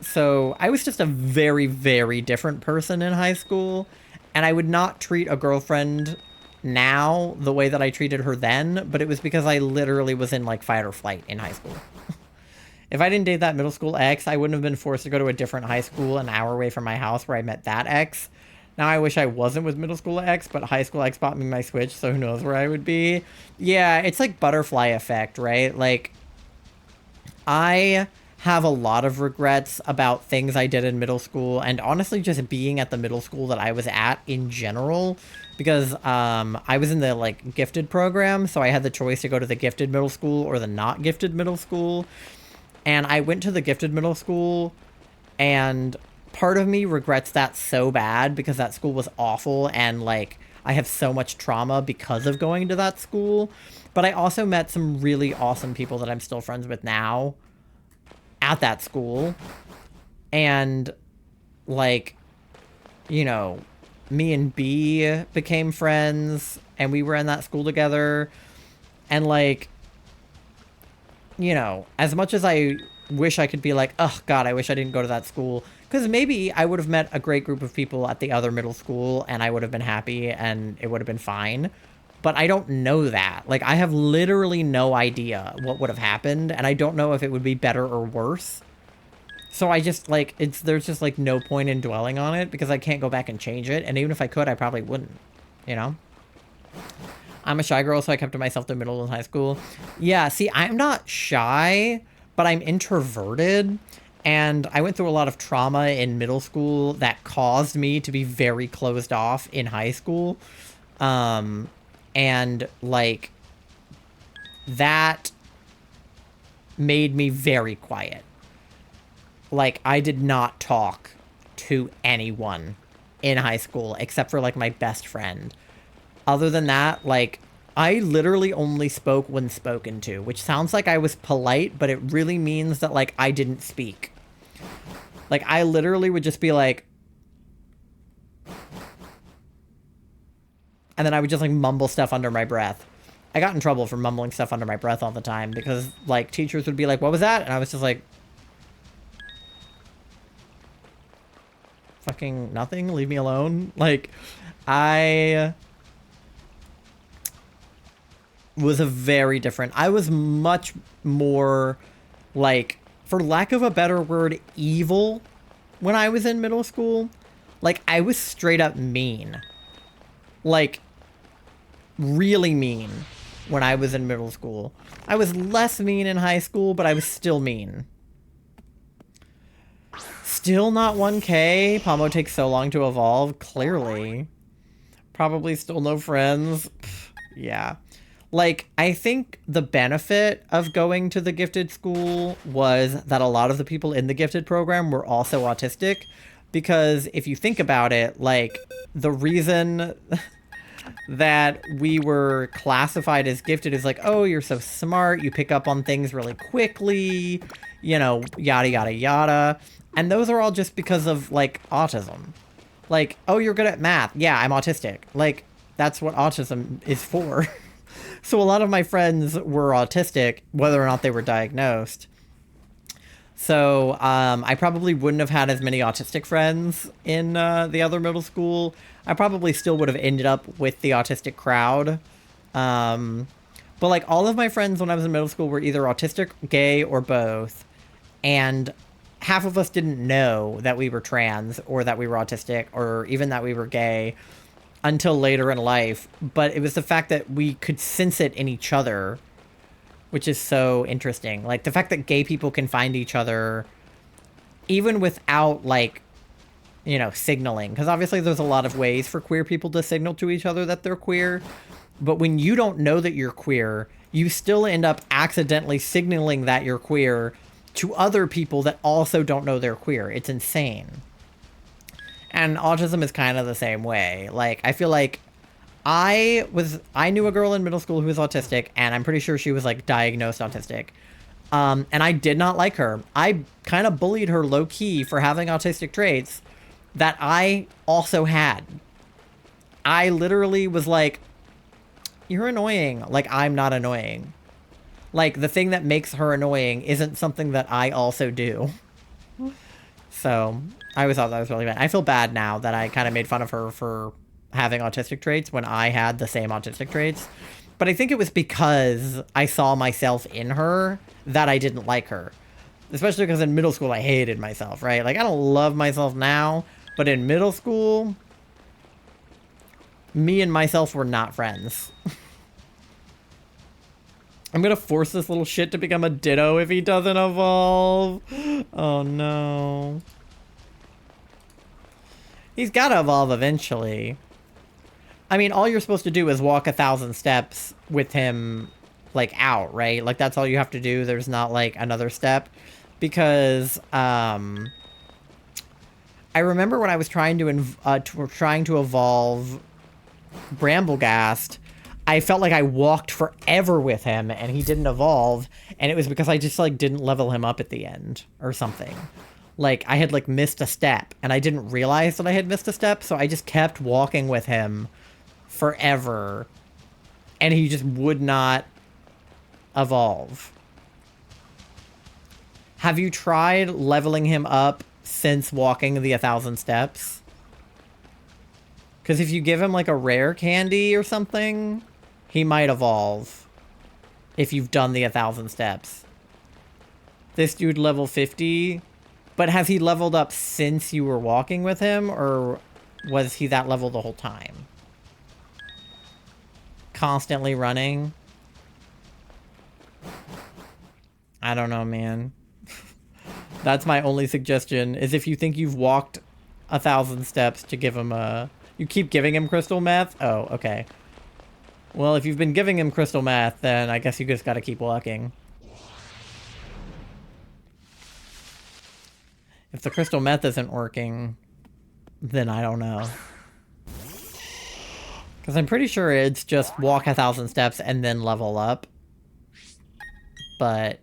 So I was just a very, very different person in high school, and I would not treat a girlfriend now the way that I treated her then, but it was because I literally was in, like, fight or flight in high school. If I didn't date that middle school ex, I wouldn't have been forced to go to a different high school an hour away from my house where I met that ex. Now I wish I wasn't with middle school ex, but high school ex bought me my Switch, so who knows where I would be. Yeah, it's like butterfly effect, right? Like, I have a lot of regrets about things I did in middle school, and honestly just being at the middle school that I was at in general, because I was in the, like, gifted program, so I had the choice to go to the gifted middle school or the not gifted middle school, and I went to the gifted middle school, and part of me regrets that so bad because that school was awful, and, like, I have so much trauma because of going to that school, but I also met some really awesome people that I'm still friends with now at that school, and, like, you know, me and B became friends, and we were in that school together, and, like, you know, as much as I wish I could be like, oh god, I wish I didn't go to that school, because maybe I would have met a great group of people at the other middle school, and I would have been happy, and it would have been fine. But I don't know that. Like, I have literally no idea what would have happened, and I don't know if it would be better or worse. So I just, like, there's just, like, no point in dwelling on it, because I can't go back and change it, and even if I could, I probably wouldn't, you know? I'm a shy girl, so I kept to myself through middle and high school. Yeah, see, I'm not shy, but I'm introverted, and I went through a lot of trauma in middle school that caused me to be very closed off in high school. And, like, that made me very quiet. Like, I did not talk to anyone in high school except for, like, my best friend. Other than that, like, I literally only spoke when spoken to, which sounds like I was polite, but it really means that, like, I didn't speak. Like, I literally would just be like, and then I would just, like, mumble stuff under my breath. I got in trouble for mumbling stuff under my breath all the time because, like, teachers would be like, what was that? And I was just like, fucking nothing, leave me alone. Like, I was I was much more, like, for lack of a better word, evil when I was in middle school. Like, I was straight up mean. Like, really mean when I was in middle school. I was less mean in high school, but I was still mean. Still not 1K? Pomo takes so long to evolve? Clearly. Probably still no friends. Pfft, yeah. Like, I think the benefit of going to the gifted school was that a lot of the people in the gifted program were also autistic. Because if you think about it, like, the reason that we were classified as gifted is like, oh, you're so smart, you pick up on things really quickly, you know, yada, yada, yada. And those are all just because of, like, autism. Like, oh, you're good at math. Yeah, I'm autistic. Like, that's what autism is for. So a lot of my friends were autistic, whether or not they were diagnosed. So I probably wouldn't have had as many autistic friends in the other middle school. I probably still would have ended up with the autistic crowd. But like all of my friends when I was in middle school were either autistic, gay, or both. And half of us didn't know that we were trans or that we were autistic or even that we were gay until later in life. But it was the fact that we could sense it in each other, which is so interesting. Like, the fact that gay people can find each other even without, like, you know, signaling. Because obviously there's a lot of ways for queer people to signal to each other that they're queer. But when you don't know that you're queer, you still end up accidentally signaling that you're queer to other people that also don't know they're queer. It's insane. And autism is kind of the same way. Like, I feel like I knew a girl in middle school who was autistic, and I'm pretty sure she was, like, diagnosed autistic. And I did not like her. I kind of bullied her low-key for having autistic traits that I also had. I literally was like, you're annoying. Like, I'm not annoying. Like, the thing that makes her annoying isn't something that I also do. So, I always thought that was really bad. I feel bad now that I kind of made fun of her for having autistic traits when I had the same autistic traits. But I think it was because I saw myself in her that I didn't like her. Especially because in middle school I hated myself, right? Like, I don't love myself now, but in middle school, me and myself were not friends. I'm gonna force this little shit to become a Ditto if he doesn't evolve. Oh no. He's gotta evolve eventually. I mean, all you're supposed to do is walk 1,000 steps with him, like, out, right? Like, that's all you have to do. There's not, like, another step. Because, I remember when I was trying to evolve Bramblegast, I felt like I walked forever with him, and he didn't evolve, and it was because I just, like, didn't level him up at the end, or something. Like, I had, like, missed a step, and I didn't realize that I had missed a step, so I just kept walking with him forever, and he just would not evolve. Have you tried leveling him up since walking the 1,000 steps? Because if you give him, like, a rare candy or something, he might evolve. If you've done the 1,000 steps. This dude level 50. But has he leveled up since you were walking with him? Or was he that level the whole time? Constantly running? I don't know, man. That's my only suggestion, is if you think you've walked 1,000 steps to give him a... You keep giving him crystal meth? Oh, okay. Well, if you've been giving him crystal meth, then I guess you just gotta keep walking. If the crystal meth isn't working, then I don't know. Because I'm pretty sure it's just walk 1,000 steps and then level up. But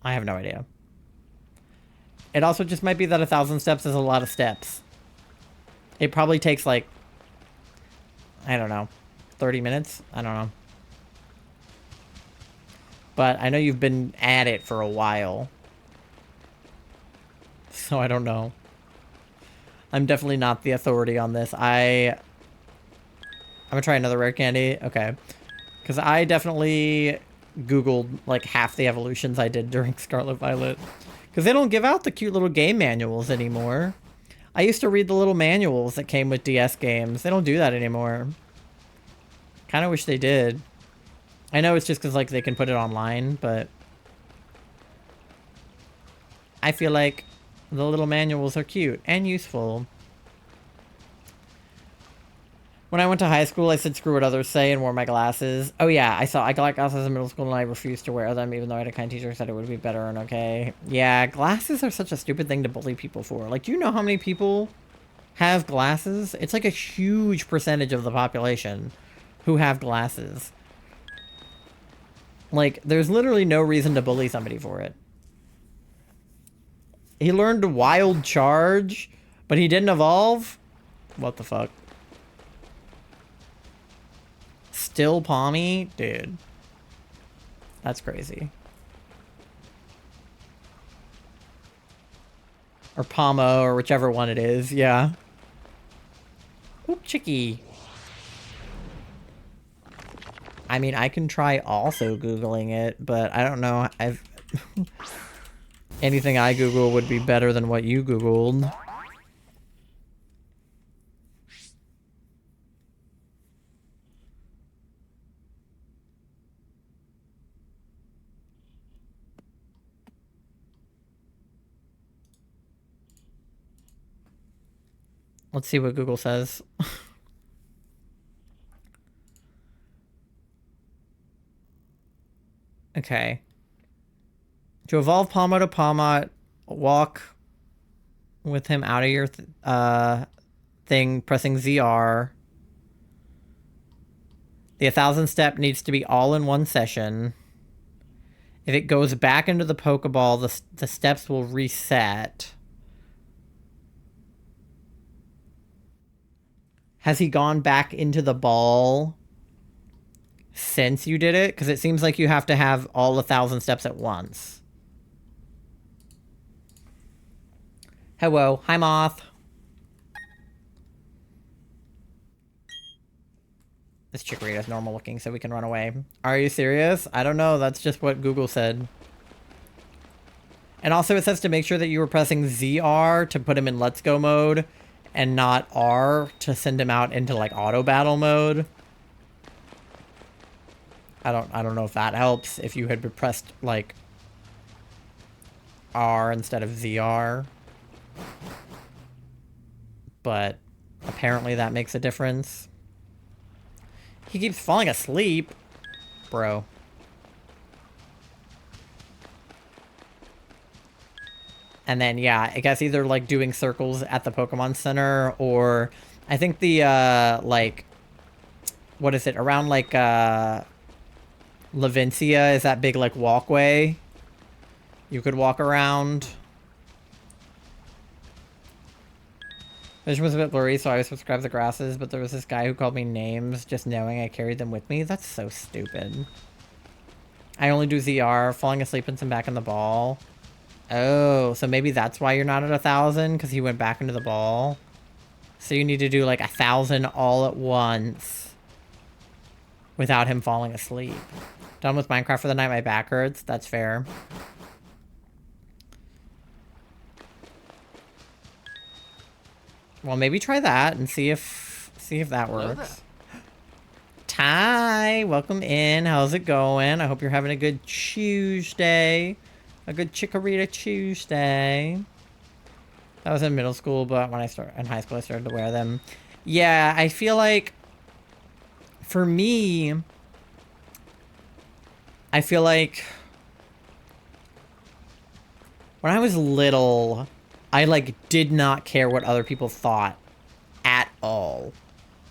I have no idea. It also just might be that 1,000 steps is a lot of steps. It probably takes, like, I don't know, 30 minutes? I don't know. But I know you've been at it for a while. So I don't know. I'm definitely not the authority on this. I'm gonna try another rare candy. Okay. Because I definitely Googled, like, half the evolutions I did during Scarlet Violet. Because they don't give out the cute little game manuals anymore. I used to read the little manuals that came with DS games. They don't do that anymore. Kind of wish they did. I know it's just because, like, they can put it online, but I feel like the little manuals are cute and useful. When I went to high school, I said screw what others say and wore my glasses. Oh yeah, I got glasses in middle school and I refused to wear them even though I had a kind teacher who said it would be better and okay. Yeah, glasses are such a stupid thing to bully people for. Like, do you know how many people have glasses? It's like a huge percentage of the population who have glasses. Like, there's literally no reason to bully somebody for it. He learned Wild Charge, but he didn't evolve? What the fuck? Still Palmy? Dude. That's crazy. Or Pomo, or whichever one it is, yeah. Oop, Chicky. I mean, I can try also Googling it, but I don't know. Anything I Google would be better than what you Googled. Let's see what Google says. Okay. To evolve Palmo to Palmot, walk with him out of your thing, pressing ZR. The 1,000 step needs to be all in one session. If it goes back into the Pokeball, the steps will reset. Has he gone back into the ball since you did it? Because it seems like you have to have all 1,000 steps at once. Hello. Hi, Moth. This Chikorita's normal looking, so we can run away. Are you serious? I don't know. That's just what Google said. And also it says to make sure that you were pressing ZR to put him in Let's Go mode and not R to send him out into, like, auto battle mode. I don't know if that helps, if you had pressed, like, R instead of ZR. But apparently that makes a difference. He keeps falling asleep. Bro. And then, yeah, I guess either, like, doing circles at the Pokemon Center, or I think the, like, what is it? Around, like, Levincia is that big, like, walkway you could walk around. Vision was a bit blurry, so I was subscribed to the grasses, but there was this guy who called me names just knowing I carried them with me. That's so stupid. I only do ZR, falling asleep and some back in the ball. Oh, so maybe that's why you're not at 1,000, because he went back into the ball. So you need to do like 1,000 all at once without him falling asleep. Done with Minecraft for the night, my back hurts. That's fair. Well, maybe try that and see if that works. Ty, welcome in. How's it going? I hope you're having a good Chewsday. A good Chikorita Chewsday. That was in middle school, but when I started in high school, I started to wear them. Yeah, I feel like for me, I feel like when I was little, I, like, did not care what other people thought at all.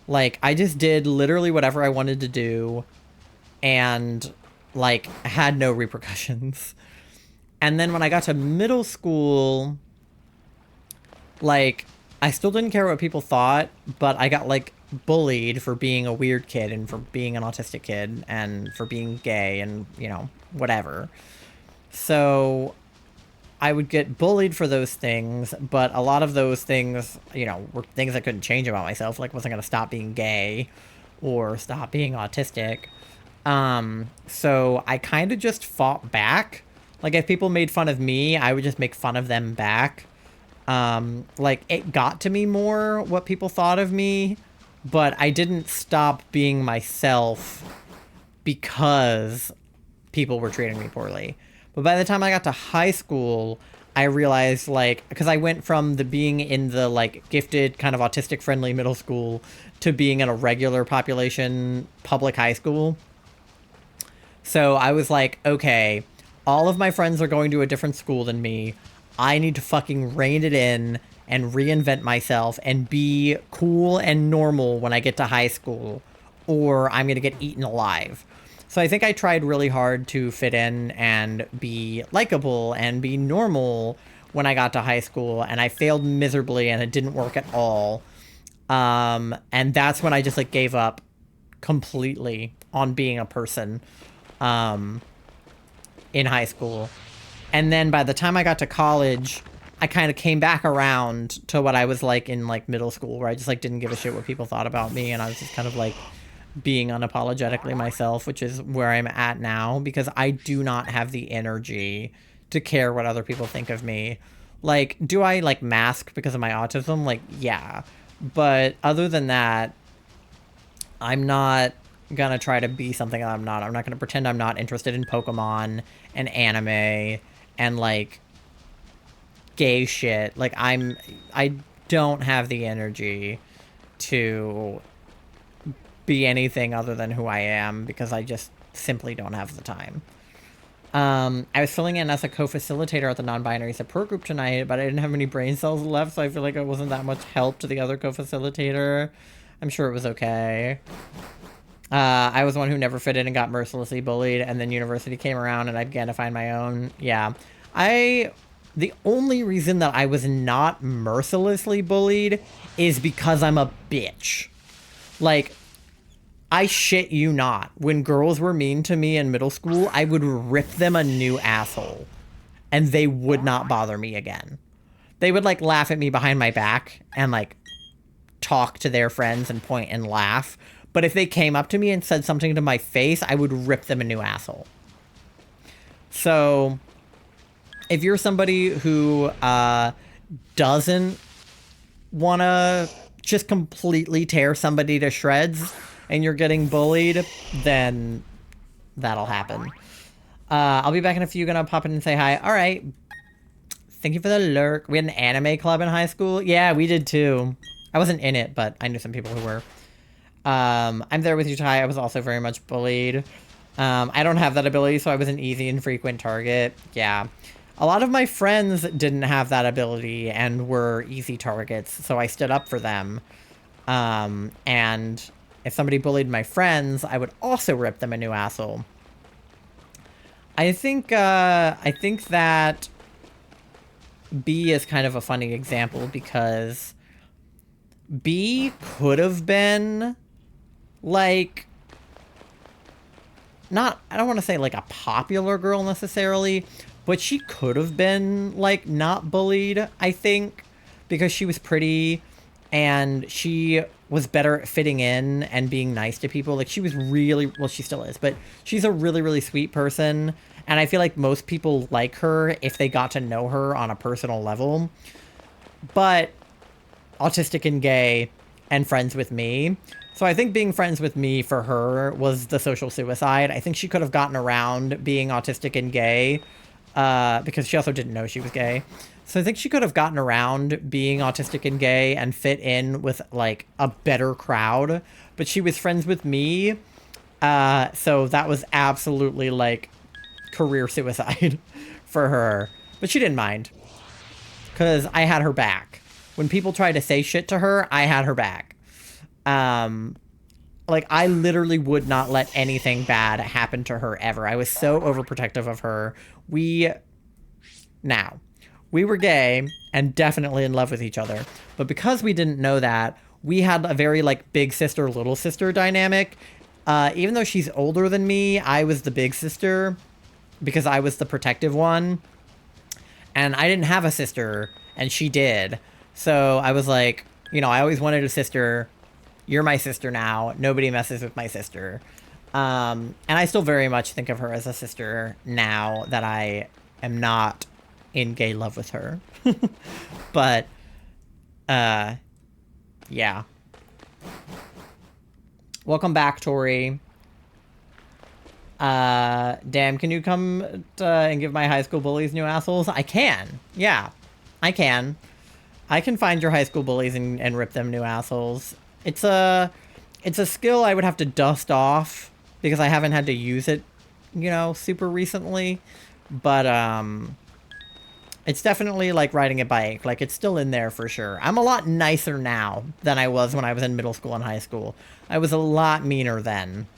Like, I just did literally whatever I wanted to do and, like, had no repercussions. And then when I got to middle school, like, I still didn't care what people thought, but I got, like, bullied for being a weird kid and for being an autistic kid and for being gay and, you know, whatever. So I would get bullied for those things, but a lot of those things, you know, were things I couldn't change about myself. Like, wasn't gonna stop being gay or stop being autistic. So I kind of just fought back. Like, if people made fun of me, I would just make fun of them back. Like, it got to me more what people thought of me, but I didn't stop being myself because people were treating me poorly. But by the time I got to high school, I realized, like, because I went from the being in the, like, gifted, kind of autistic-friendly middle school to being in a regular population public high school. So I was like, okay, all of my friends are going to a different school than me. I need to fucking rein it in and reinvent myself and be cool and normal when I get to high school, or I'm going to get eaten alive. So I think I tried really hard to fit in and be likable and be normal when I got to high school, and I failed miserably and it didn't work at all. And that's when I just, like, gave up completely on being a person in high school. And then by the time I got to college, I kind of came back around to what I was like in, like, middle school, where I just, like, didn't give a shit what people thought about me, and I was just kind of, like, being unapologetically myself, which is where I'm at now, because I do not have the energy to care what other people think of me. Like, do I, like, mask because of my autism? Like, yeah. But other than that, I'm not gonna try to be something that I'm not. I'm not gonna pretend I'm not interested in Pokemon and anime and, like, gay shit. Like, I don't have the energy to be anything other than who I am, because I just simply don't have the time. I was filling in as a co-facilitator at the non-binary support group tonight, but I didn't have any brain cells left, so I feel like it wasn't that much help to the other co-facilitator. I'm sure it was okay. I was one who never fit in and got mercilessly bullied, and then university came around and I began to find my own. Yeah. The only reason that I was not mercilessly bullied is because I'm a bitch. Like, I shit you not. When girls were mean to me in middle school, I would rip them a new asshole, and they would not bother me again. They would, like, laugh at me behind my back and, like, talk to their friends and point and laugh. But if they came up to me and said something to my face, I would rip them a new asshole. So, if you're somebody who doesn't want to just completely tear somebody to shreds and you're getting bullied, then that'll happen. I'll be back in a few. Gonna pop in and say hi. All right. Thank you for the lurk. We had an anime club in high school. Yeah, we did too. I wasn't in it, but I knew some people who were. I'm there with you, Ty. I was also very much bullied. I don't have that ability, so I was an easy and frequent target. Yeah. A lot of my friends didn't have that ability and were easy targets, so I stood up for them. And if somebody bullied my friends, I would also rip them a new asshole. I think that B is kind of a funny example, because B could have been, like, I don't want to say, like, a popular girl necessarily, but she could have been, like, not bullied, I think, because she was pretty and she was better at fitting in and being nice to people. Like, she was really, well, she still is, but she's a really, really sweet person, and I feel like most people like her if they got to know her on a personal level. But autistic and gay and friends with me. So I think being friends with me for her was the social suicide. I think she could have gotten around being autistic and gay, because she also didn't know she was gay. So I think she could have gotten around being autistic and gay and fit in with, like, a better crowd. But she was friends with me, so that was absolutely, like, career suicide for her. But she didn't mind, because I had her back. When people tried to say shit to her, I had her back. Like, I literally would not let anything bad happen to her ever. I was so overprotective of her. We were gay and definitely in love with each other. But because we didn't know that, we had a very, like, big sister, little sister dynamic. Even though she's older than me, I was the big sister because I was the protective one. And I didn't have a sister, and she did. So I was like, you know, I always wanted a sister. You're my sister now. Nobody messes with my sister. And I still very much think of her as a sister now that I am not in gay love with her. But, yeah. Welcome back, Tori. Dan, can you come and give my high school bullies new assholes? I can. Yeah, I can. I can find your high school bullies and rip them new assholes. It's a skill I would have to dust off because I haven't had to use it, you know, super recently. But, it's definitely like riding a bike. Like, it's still in there for sure. I'm a lot nicer now than I was when I was in middle school and high school. I was a lot meaner then.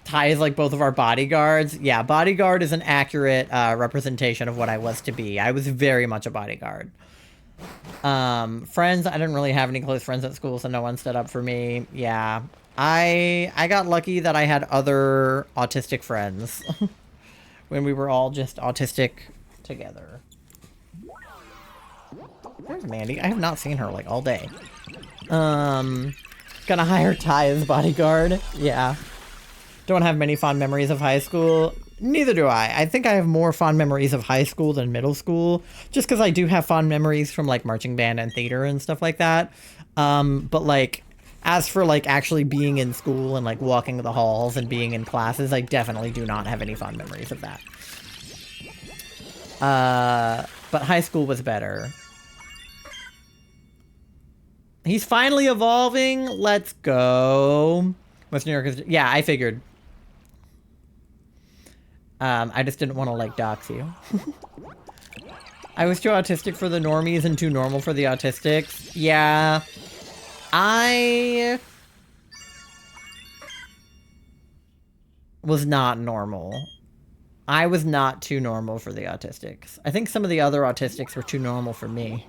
Ty is like both of our bodyguards. Yeah, bodyguard is an accurate representation of what I was to be. I was very much a bodyguard. Friends, I didn't really have any close friends at school, so no one stood up for me. Yeah, I got lucky that I had other autistic friends when we were all just autistic together. Where's Mandy? I have not seen her like all day. Gonna hire Ty as bodyguard. Yeah. Don't have many fond memories of high school. Neither do I. I think I have more fond memories of high school than middle school, just because I do have fond memories from like marching band and theater and stuff like that. But like, as for like actually being in school and like walking the halls and being in classes, I definitely do not have any fond memories of that. But high school was better. He's finally evolving. Let's go. West New York is... Yeah, I figured. I just didn't want to, like, dox you. I was too autistic for the normies and too normal for the autistics. Yeah. I was not normal. I was not too normal for the autistics. I think some of the other autistics were too normal for me.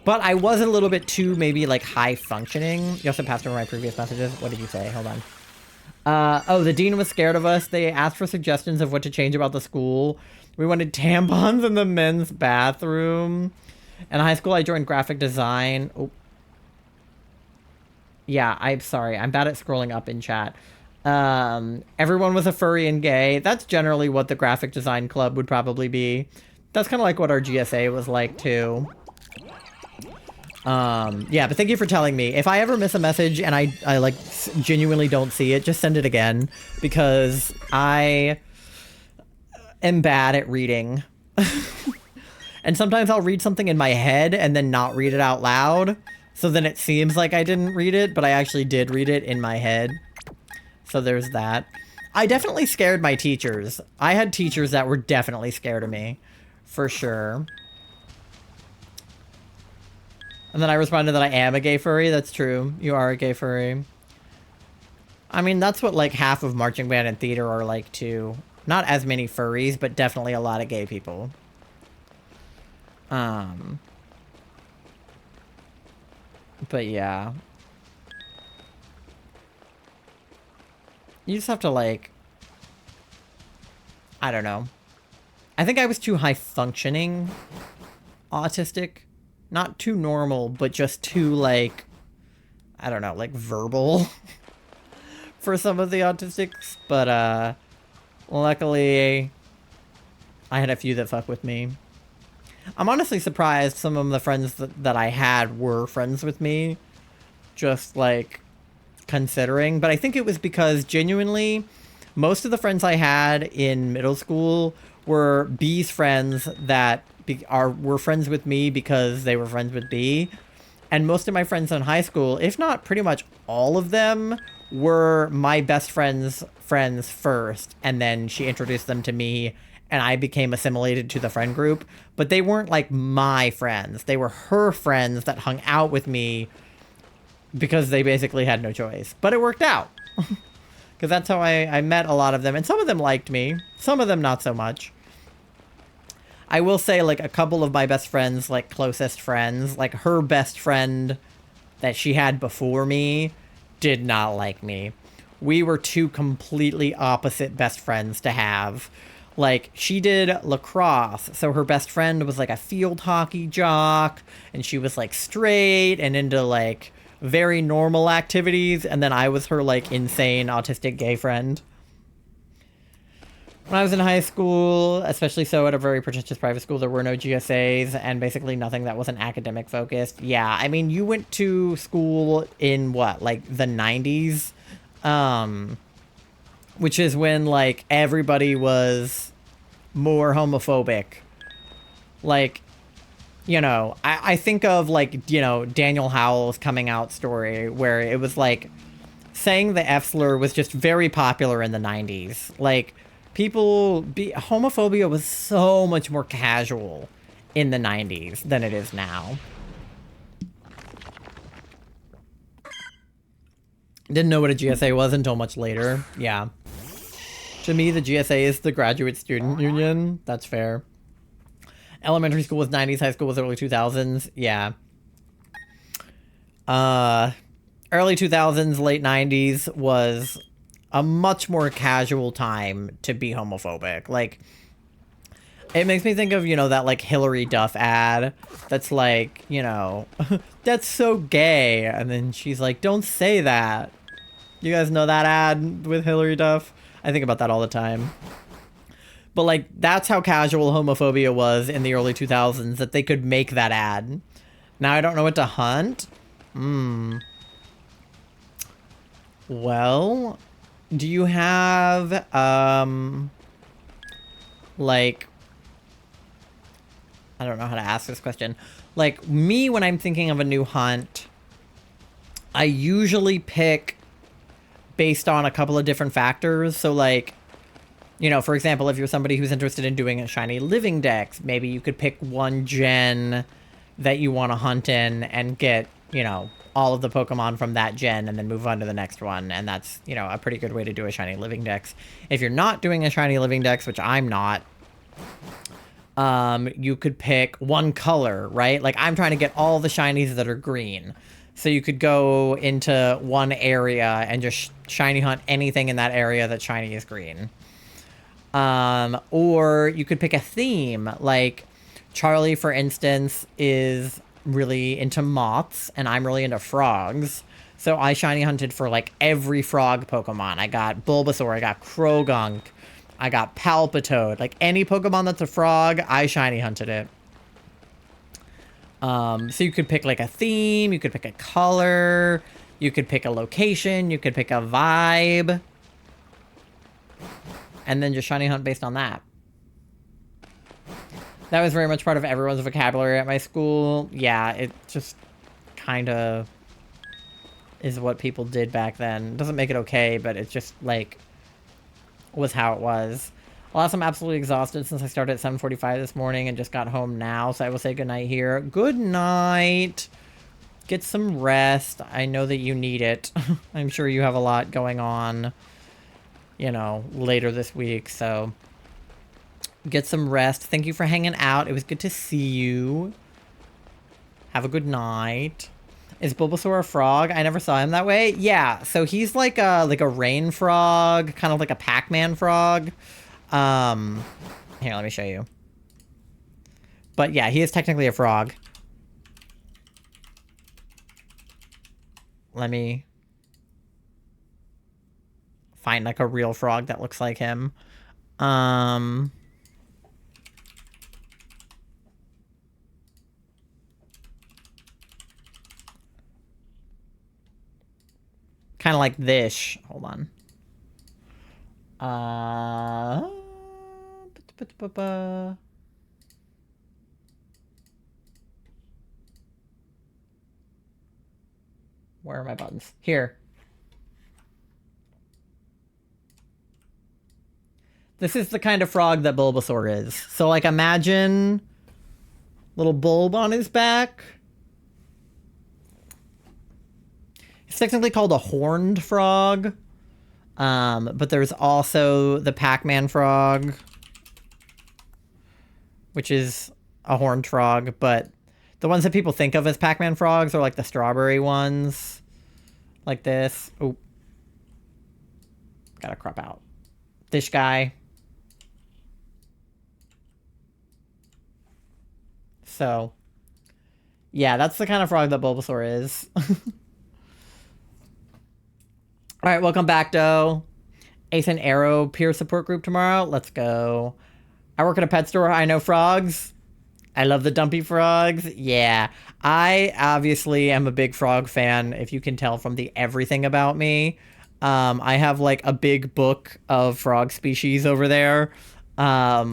But I was a little bit too, maybe, like, high-functioning. You also passed over my previous messages. What did you say? Hold on. Oh, the dean was scared of us. They asked for suggestions of what to change about the school. We wanted tampons in the men's bathroom. In high school, I joined graphic design. Oh. Yeah, I'm sorry. I'm bad at scrolling up in chat. Everyone was a furry and gay. That's generally what the graphic design club would probably be. That's kind of like what our GSA was like, too. Yeah, but thank you for telling me. If I ever miss a message and I like genuinely don't see it, just send it again, because I am bad at reading. And sometimes I'll read something in my head and then not read it out loud, so then it seems like I didn't read it, but I actually did read it in my head. So there's that. I definitely scared my teachers. I had teachers that were definitely scared of me, for sure. And then I responded that I am a gay furry. That's true. You are a gay furry. I mean, that's what, like, half of marching band and theater are like, too. Not as many furries, but definitely a lot of gay people. But, yeah. You just have to, like... I don't know. I think I was too high-functioning autistic. Not too normal, but just too, like, I don't know, like, verbal for some of the autistics. But, luckily, I had a few that fuck with me. I'm honestly surprised some of the friends that I had were friends with me. Just, like, considering. But I think it was because, genuinely, most of the friends I had in middle school were B's friends that... were friends with me because they were friends with B. And most of my friends in high school, if not pretty much all of them, were my best friend's friends first, and then she introduced them to me, and I became assimilated to the friend group. But they weren't like my friends. They were her friends that hung out with me because they basically had no choice. But it worked out. Because that's how I met a lot of them. And some of them liked me. Some of them not so much. I will say, like, a couple of my best friends, like, closest friends, like, her best friend that she had before me did not like me. We were two completely opposite best friends to have. Like, she did lacrosse, so her best friend was, like, a field hockey jock, and she was, like, straight and into, like, very normal activities, and then I was her, like, insane autistic gay friend. When I was in high school, especially so at a very prestigious private school, there were no GSAs and basically nothing that wasn't academic focused. Yeah, I mean, you went to school in what, like the 90s? Which is when, like, everybody was more homophobic. Like, you know, I think of, like, you know, Daniel Howell's coming out story where it was, like, saying the F slur was just very popular in the 90s. Like, homophobia was so much more casual in the 90s than it is now. Didn't know what a GSA was until much later. Yeah. To me, the GSA is the Graduate Student Union. That's fair. Elementary school was 90s, high school was early 2000s. Yeah. Early 2000s, late 90s was a much more casual time to be homophobic. Like, it makes me think of, you know, that, like, Hillary Duff ad that's like, you know, that's so gay. And then she's like, don't say that. You guys know that ad with Hillary Duff? I think about that all the time. But, like, that's how casual homophobia was in the early 2000s, that they could make that ad. Now I don't know what to hunt. Well, do you have, like, I don't know how to ask this question. Like, me, when I'm thinking of a new hunt, I usually pick based on a couple of different factors. So, like, you know, for example, if you're somebody who's interested in doing a shiny living dex, maybe you could pick one gen that you want to hunt in and get, you know, all of the Pokemon from that gen and then move on to the next one. And that's, you know, a pretty good way to do a shiny living dex. If you're not doing a shiny living dex, which I'm not, you could pick one color, right? Like, I'm trying to get all the shinies that are green. So you could go into one area and just shiny hunt anything in that area that shiny is green. Or you could pick a theme. Like, Charlie, for instance, is really into moths, and I'm really into frogs. So I shiny hunted for, like, every frog Pokemon. I got Bulbasaur, I got Krogunk, I got Palpitoad. Like, any Pokemon that's a frog, I shiny hunted it. So you could pick, like, a theme, you could pick a color, you could pick a location, you could pick a vibe, and then just shiny hunt based on that. That was very much part of everyone's vocabulary at my school. Yeah, it just kind of is what people did back then. It doesn't make it okay, but it just, like, was how it was. Alas, I'm absolutely exhausted since I started at 7:45 this morning and just got home now, so I will say goodnight here. Good night. Get some rest. I know that you need it. I'm sure you have a lot going on, you know, later this week, so get some rest. Thank you for hanging out. It was good to see you. Have a good night. Is Bulbasaur a frog? I never saw him that way. Yeah, so he's like a rain frog, kind of like a Pac-Man frog. Here, let me show you. But yeah, he is technically a frog. Let me find, like, a real frog that looks like him. Kind of like this. Hold on. Where are my buttons? Here. This is the kind of frog that Bulbasaur is. So, like, imagine little bulb on his back. It's technically called a horned frog. But there's also the Pac-Man frog, which is a horned frog, but the ones that people think of as Pac-Man frogs are, like, the strawberry ones. Like this. Oop. Gotta crop out. This guy. So, yeah, that's the kind of frog that Bulbasaur is. Alright, welcome back, Doe. Ace and Arrow peer support group tomorrow. Let's go. I work at a pet store. I know frogs. I love the dumpy frogs. Yeah. I obviously am a big frog fan, if you can tell from the everything about me. I have like a big book of frog species over there. I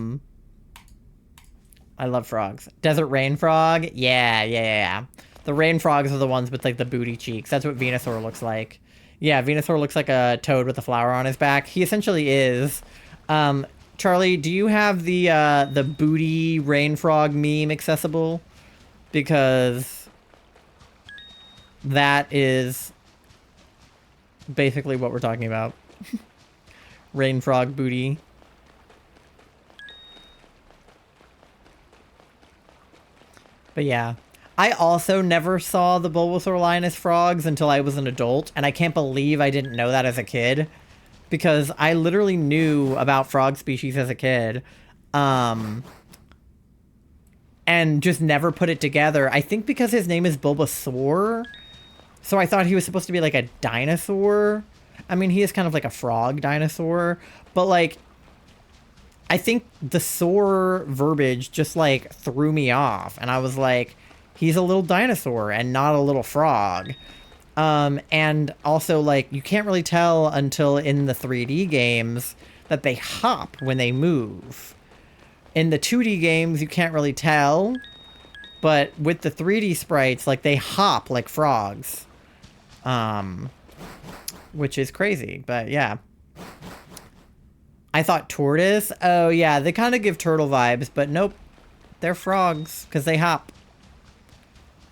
love frogs. Desert rain frog. Yeah. The rain frogs are the ones with like the booty cheeks. That's what Venusaur looks like. Yeah, Venusaur looks like a toad with a flower on his back. He essentially is. Charlie, do you have the booty rain frog meme accessible? Because that is basically what we're talking about. Rain frog booty. But yeah. I also never saw the Bulbasaur line as frogs until I was an adult, and I can't believe I didn't know that as a kid. Because I literally knew about frog species as a kid. And just never put it together. I think because his name is Bulbasaur. So I thought he was supposed to be like a dinosaur. I mean, he is kind of like a frog dinosaur. But like, I think the "soar" verbiage just like threw me off. And I was like, he's a little dinosaur and not a little frog. And also, like, you can't really tell until in the 3D games that they hop when they move. In the 2D games, you can't really tell, but with the 3D sprites, like, they hop like frogs. Which is crazy, but yeah. I thought tortoise? Oh, yeah, they kind of give turtle vibes, but nope. They're frogs, because they hop.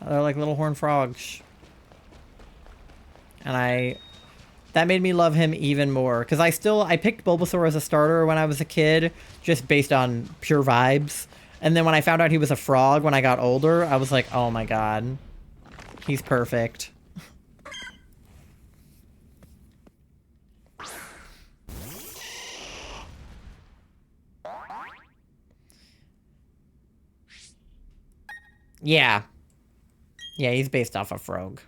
They're like little horned frogs. And that made me love him even more. Because I picked Bulbasaur as a starter when I was a kid, just based on pure vibes. And then when I found out he was a frog when I got older, I was like, oh my god. He's perfect. Yeah. Yeah, he's based off of Frog.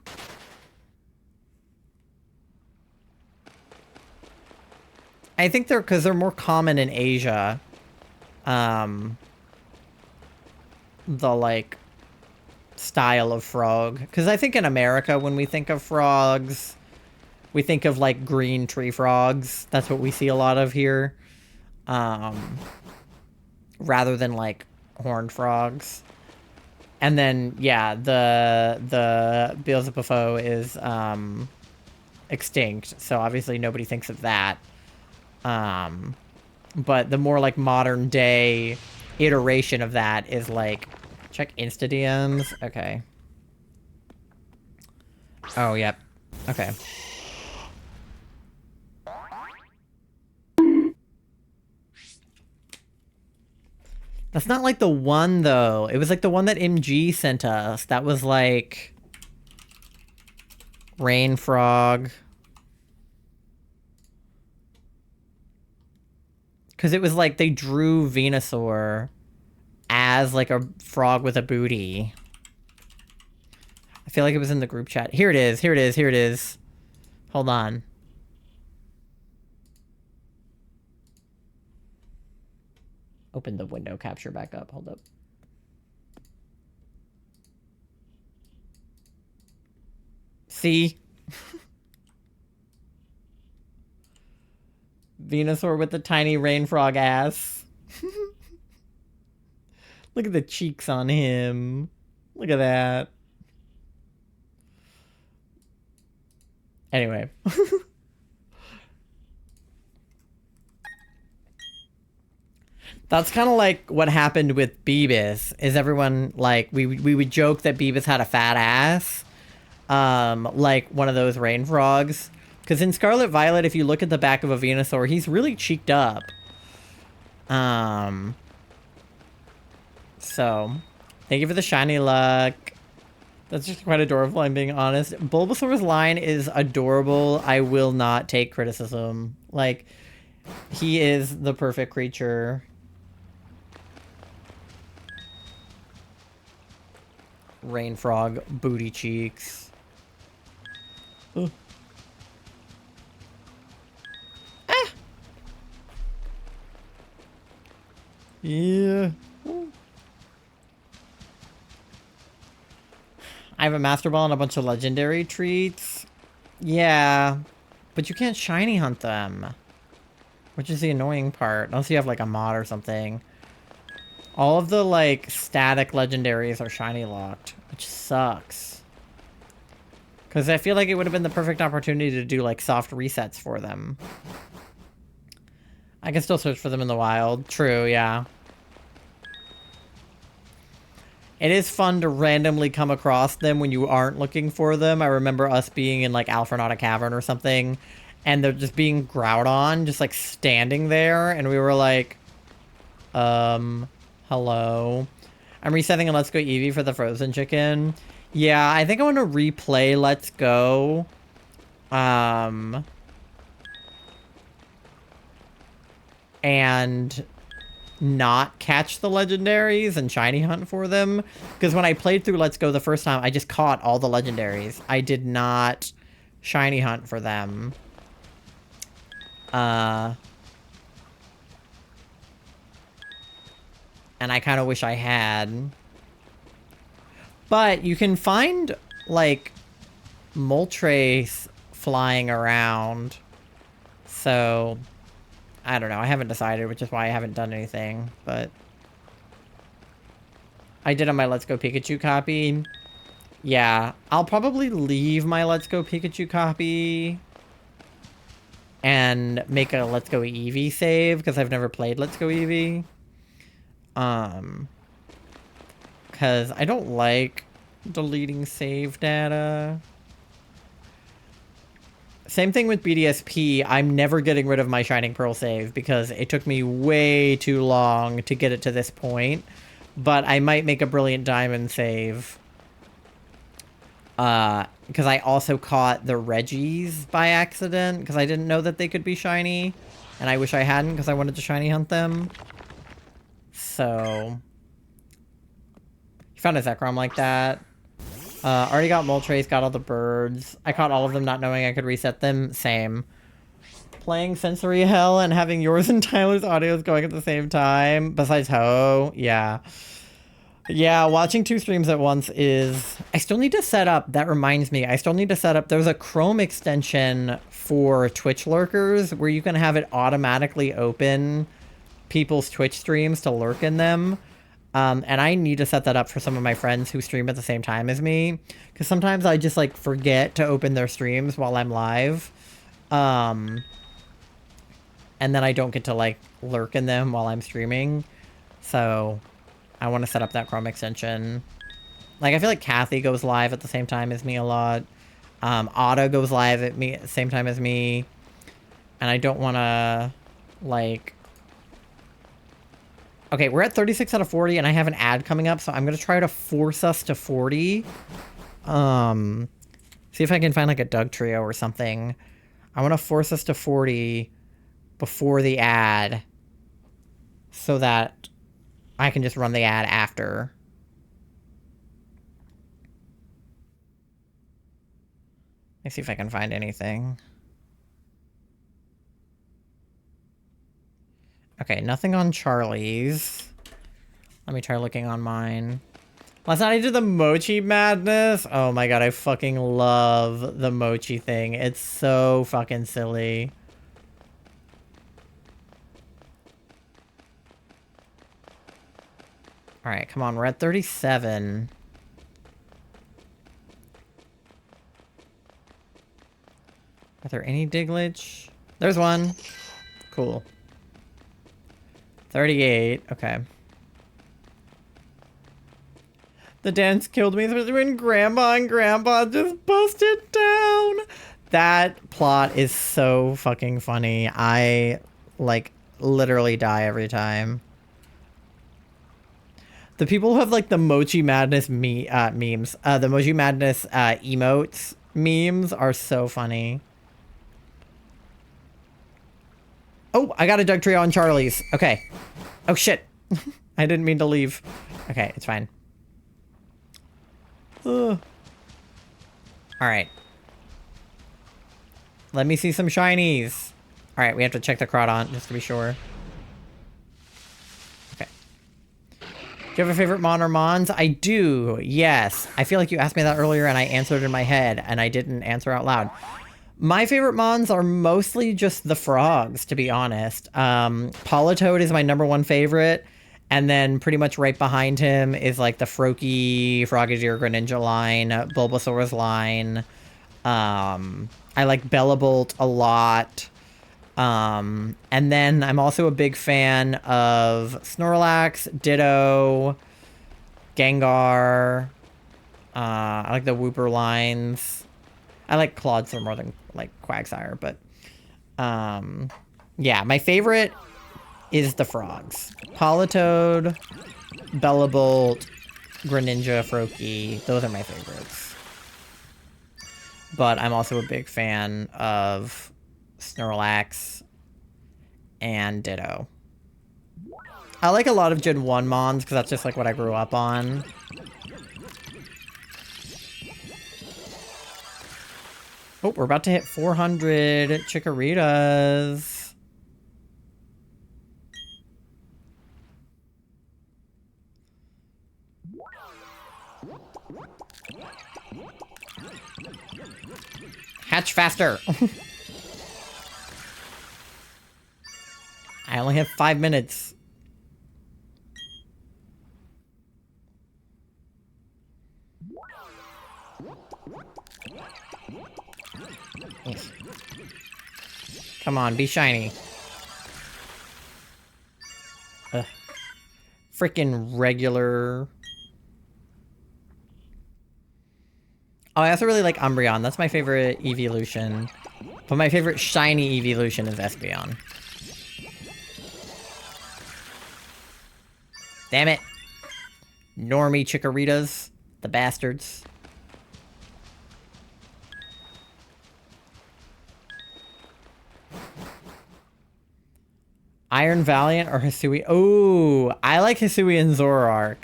I think because they're more common in Asia. The, like, style of frog. Because I think in America, when we think of frogs, we think of, like, green tree frogs. That's what we see a lot of here. Rather than, like, horned frogs. And then, yeah, the PLZA is, extinct. So obviously nobody thinks of that. But the more, like, modern day iteration of that is, like, check Insta DMs. Okay. Oh, yep. Okay. That's not, like, the one, though. It was, like, the one that MG sent us. That was, like... Rain Frog. Because it was, like, they drew Venusaur as, like, a frog with a booty. I feel like it was in the group chat. Here it is. Here it is. Here it is. Hold on. Open the window capture back up. Hold up. See? Venusaur with the tiny rain frog ass. Look at the cheeks on him. Look at that. Anyway. That's kind of like what happened with Beavis, is everyone, like, we would joke that Beavis had a fat ass. Like one of those rain frogs. Because in Scarlet Violet, if you look at the back of a Venusaur, he's really cheeked up. So, thank you for the shiny luck. That's just quite adorable, I'm being honest. Bulbasaur's line is adorable. I will not take criticism. Like, he is the perfect creature. Rain frog, booty cheeks. Ugh. Ah! Yeah. I have a Master Ball and a bunch of legendary treats. Yeah. But you can't shiny hunt them. Which is the annoying part. Unless you have like a mod or something. All of the like static legendaries are shiny locked. Which sucks. Because I feel like it would have been the perfect opportunity to do like soft resets for them. I can still search for them in the wild. True, yeah. It is fun to randomly come across them when you aren't looking for them. I remember us being in like Alphronauta Cavern or something, and they're just being Groudon, just like standing there, and we were like, hello. I'm resetting a Let's Go Eevee for the frozen chicken. Yeah, I think I want to replay Let's Go. And not catch the legendaries and shiny hunt for them, because when I played through Let's Go the first time, I just caught all the legendaries. I did not shiny hunt for them. And I kind of wish I had. But you can find like Moltres flying around, so I don't know. I haven't decided, which is why I haven't done anything, but I did on my Let's Go Pikachu copy. Yeah, I'll probably leave my Let's Go Pikachu copy and make a Let's Go Eevee save, because I've never played Let's Go Eevee. Because I don't like deleting save data. Same thing with BDSP. I'm never getting rid of my Shining Pearl save because it took me way too long to get it to this point. But I might make a Brilliant Diamond save. Because I also caught the Reggies by accident because I didn't know that they could be shiny. And I wish I hadn't because I wanted to shiny hunt them. So... You found a Zekrom like that. Already got Moltres, got all the birds. I caught all of them not knowing I could reset them. Same. Playing Sensory Hell and having yours and Tyler's audios going at the same time. Besides Ho. Yeah. Yeah, watching two streams at once is... I still need to set up... That reminds me. I still need to set up... There's a Chrome extension for Twitch lurkers where you can have it automatically open people's Twitch streams to lurk in them. And I need to set that up for some of my friends who stream at the same time as me. Because sometimes I just, like, forget to open their streams while I'm live. And then I don't get to, like, lurk in them while I'm streaming. So, I want to set up that Chrome extension. Like, I feel like Kathy goes live at the same time as me a lot. Otto goes live at the same time as me. And I don't want to, like... Okay, we're at 36 out of 40, and I have an ad coming up, so I'm going to try to force us to 40. See if I can find, like, a Doug Trio or something. I want to force us to 40 before the ad so that I can just run the ad after. Let me see if I can find anything. Okay, nothing on Charlie's. Let me try looking on mine. Last night I did the Mochi Madness. Oh my god, I fucking love the Mochi thing. It's so fucking silly. Alright, come on, we're at 37. Are there any Diglett? There's one. Cool. 38. Okay. The dance killed me, especially when Grandma and Grandpa just busted down. That plot is so fucking funny. I, like, literally die every time. The people who have, like, the Mochi Madness memes, the Mochi Madness emotes memes are so funny. Oh, I got a Doug Trio on Charlie's. Okay. Oh, shit. I didn't mean to leave. Okay, it's fine. Alright. Let me see some shinies. Alright, we have to check the Crawdon just to be sure. Okay. Do you have a favorite Mon or Mons? I do, yes. I feel like you asked me that earlier and I answered in my head and I didn't answer out loud. My favorite Mons are mostly just the frogs, to be honest. Politoed is my #1 favorite. And then pretty much right behind him is like the Froakie, Frogadier, Greninja line, Bulbasaur's line. I like Bellabolt a lot. And then I'm also a big fan of Snorlax, Ditto, Gengar. I like the Wooper lines. I like Clawitzer more than like Quagsire, but yeah, my favorite is the frogs. Politoed, Bellabolt, Greninja, Froakie. Those are my favorites. But I'm also a big fan of Snorlax and Ditto. I like a lot of Gen 1 Mons because that's just like what I grew up on. Oh, we're about to hit 400 Chikoritas. Hatch faster. I only have 5 minutes. Come on, be shiny. Ugh. Freaking regular. Oh, I also really like Umbreon. That's my favorite evolution. But my favorite shiny evolution is Espeon. Damn it. Normie Chikoritas. The bastards. Iron Valiant or Hisui? Oh, I like Hisui and Zoroark.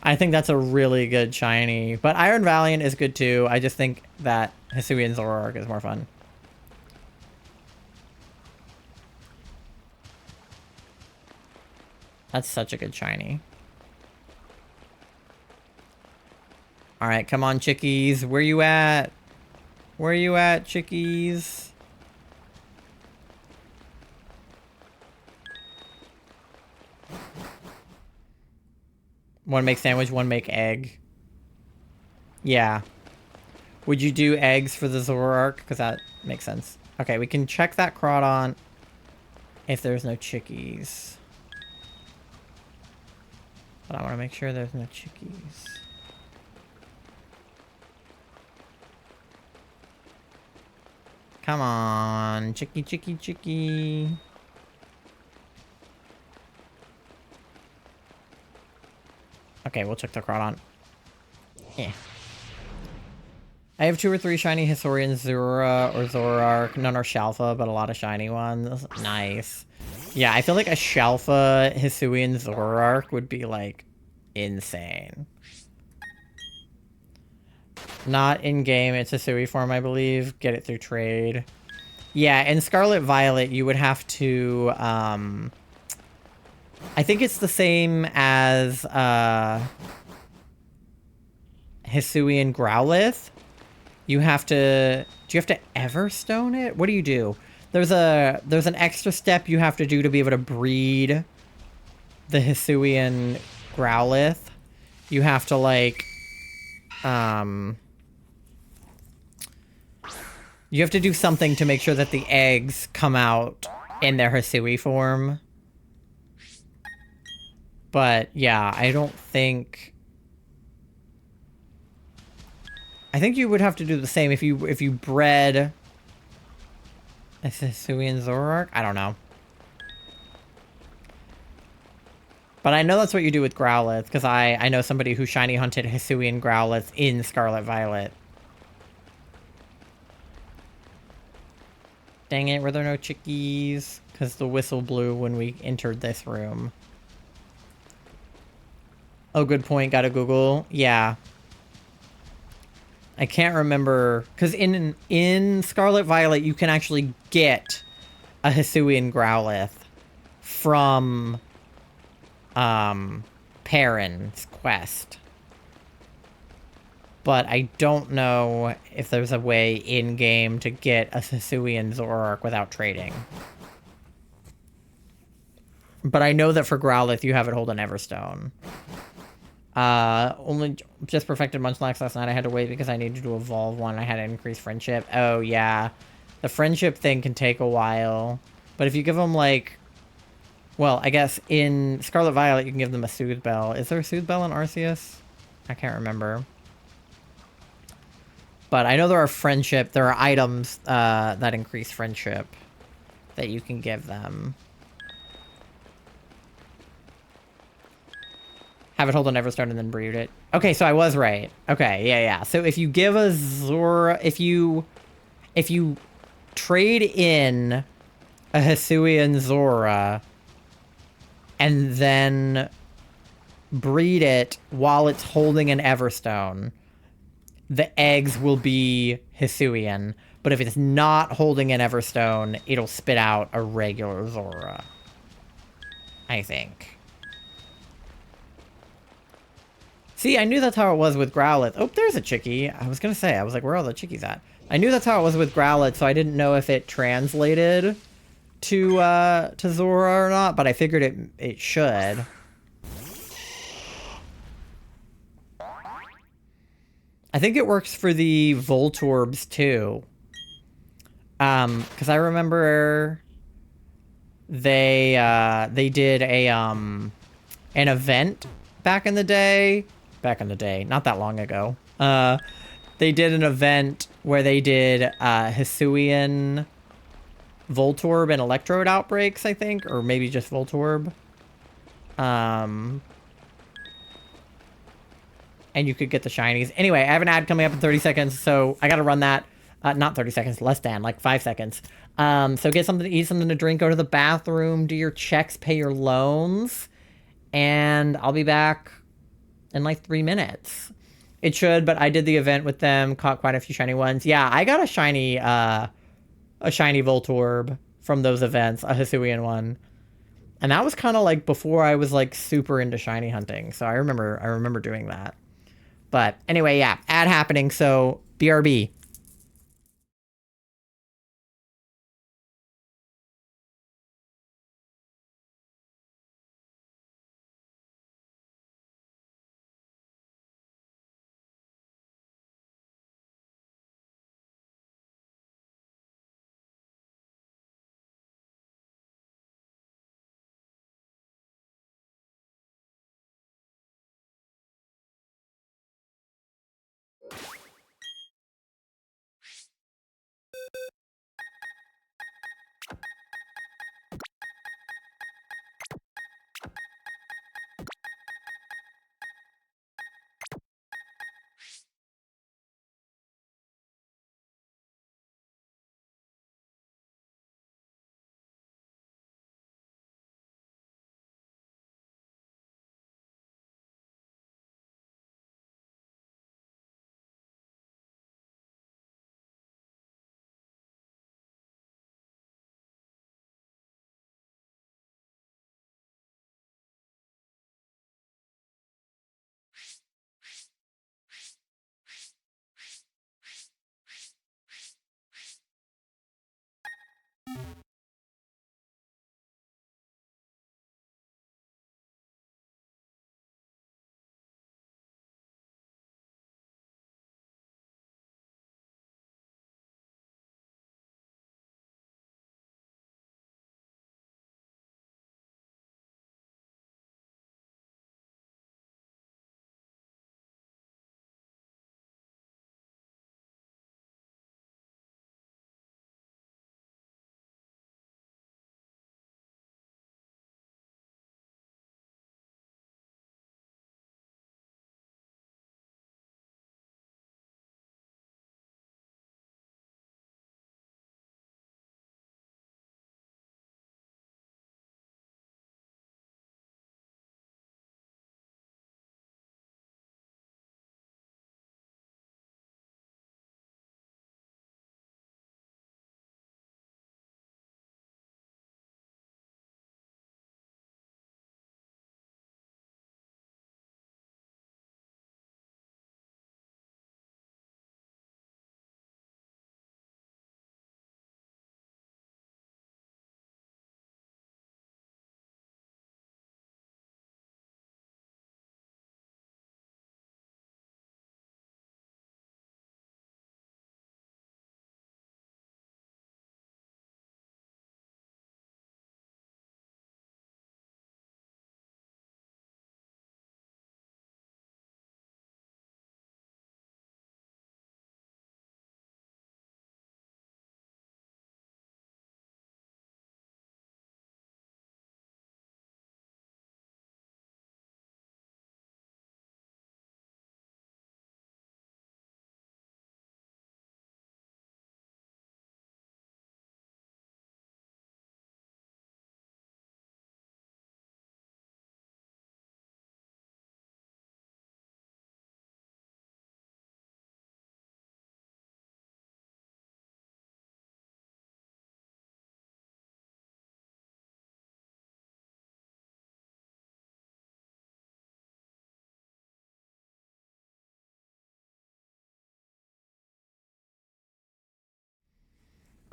I think that's a really good shiny. But Iron Valiant is good too. I just think that Hisui and Zoroark is more fun. That's such a good shiny. Alright, come on, chickies. Where you at? Where you at, chickies? One make sandwich, one make egg. Yeah. Would you do eggs for the Zoroark? Because that makes sense. Okay, we can check that Crawdon if there's no chickies. But I want to make sure there's no chickies. Come on, chicky, chicky, chicky. Okay, we'll check the Crawdon. Yeah. I have 2 or 3 shiny Hisuian Zora or Zoroark. None are Shalfa, but a lot of shiny ones. Nice. Yeah, I feel like a Shalfa Hisuian Zoroark would be, like, insane. Not in-game, it's a Hisui form, I believe. Get it through trade. Yeah, in Scarlet Violet, you would have to, I think it's the same as, Hisuian Growlithe. You have to... Do you have to Everstone it? What do you do? There's an extra step you have to do to be able to breed the Hisuian Growlithe. You have to, like... You have to do something to make sure that the eggs come out in their Hisui form. But, yeah, I don't think... I think you would have to do the same if you bred a Hisuian Zoroark. I don't know. But I know that's what you do with Growlithe, because I know somebody who shiny hunted Hisuian Growlithe in Scarlet Violet. Dang it, were there no chickies? Because the whistle blew when we entered this room. Oh, good point. Gotta Google. Yeah. I can't remember, because in Scarlet Violet, you can actually get a Hisuian Growlithe from Perrin's quest. But I don't know if there's a way in-game to get a Hisuian Zoroark without trading. But I know that for Growlithe, you have it hold an Everstone. Only just perfected Munchlax last night. I had to wait because I needed to evolve one. I had to increase friendship. Oh, yeah. The friendship thing can take a while. But if you give them, like... Well, I guess in Scarlet Violet, you can give them a Soothe Bell. Is there a Soothe Bell in Arceus? I can't remember. But I know there are friendship... There are items that increase friendship that you can give them. Have it hold an Everstone and then breed it. Okay, so I was right. Okay, yeah. So if you give a Zora... If you trade in a Hisuian Zora and then breed it while it's holding an Everstone, the eggs will be Hisuian. But if it's not holding an Everstone, it'll spit out a regular Zora. I think. See, I knew that's how it was with Growlithe. Oh, there's a Chickie. I was gonna say, I was like, where are all the Chickies at? I knew that's how it was with Growlithe, so I didn't know if it translated to Zora or not, but I figured it should. I think it works for the Voltorbs too. Because I remember they did a an event back in the day. Not that long ago. They did an event where they did Hisuian Voltorb and Electrode outbreaks, I think, or maybe just Voltorb. And you could get the shinies. Anyway, I have an ad coming up in 30 seconds, so I gotta run that. Not 30 seconds, less than, like 5 seconds. So get something to eat, something to drink, go to the bathroom, do your checks, pay your loans, and I'll be back in like 3 minutes. It should, but I did the event with them, caught quite a few shiny ones. Yeah, I got a shiny Voltorb from those events, a Hisuian one. And that was kind of like before I was like super into shiny hunting. So I remember doing that. But anyway, yeah, ad happening, so BRB.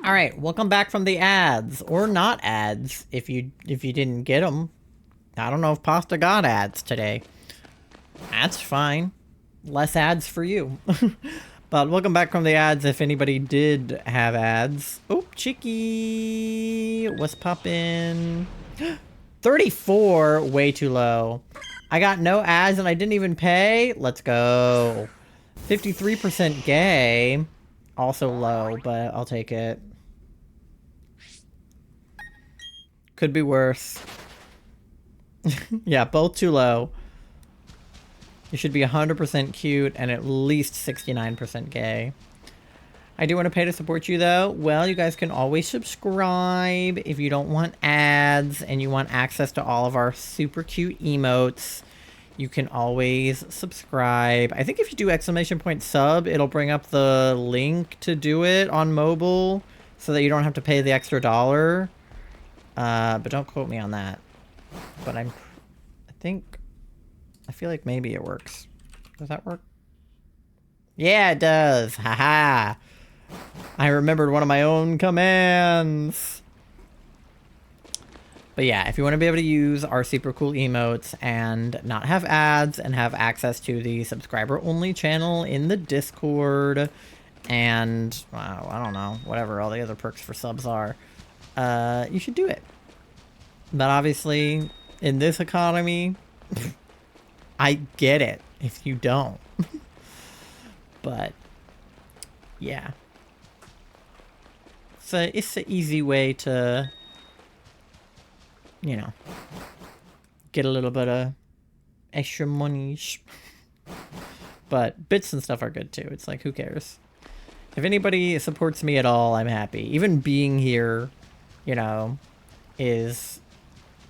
All right, welcome back from the ads, or not ads, if you didn't get them. I don't know if Pasta got ads today. That's fine. Less ads for you. But welcome back from the ads if anybody did have ads. Oh, Chicky! What's poppin'? 34? Way too low. I got no ads and I didn't even pay? Let's go. 53% gay. Also low, but I'll take it. Could be worse. Yeah, both too low. You should be 100% cute and at least 69% gay. I do want to pay to support you though. Well, you guys can always subscribe if you don't want ads and you want access to all of our super cute emotes. You can always subscribe. I think if you do !sub, it'll bring up the link to do it on mobile so that you don't have to pay the extra $1. But don't quote me on that. But I feel like maybe it works. Does that work? Yeah, it does. Haha. I remembered one of my own commands. But yeah, if you want to be able to use our super cool emotes and not have ads and have access to the subscriber only channel in the Discord and, wow, I don't know, whatever all the other perks for subs are, you should do it. But obviously, in this economy, I get it if you don't. But, yeah. It's an easy way to, you know, get a little bit of extra money. But bits and stuff are good too. It's like, who cares? If anybody supports me at all, I'm happy. Even being here, you know, is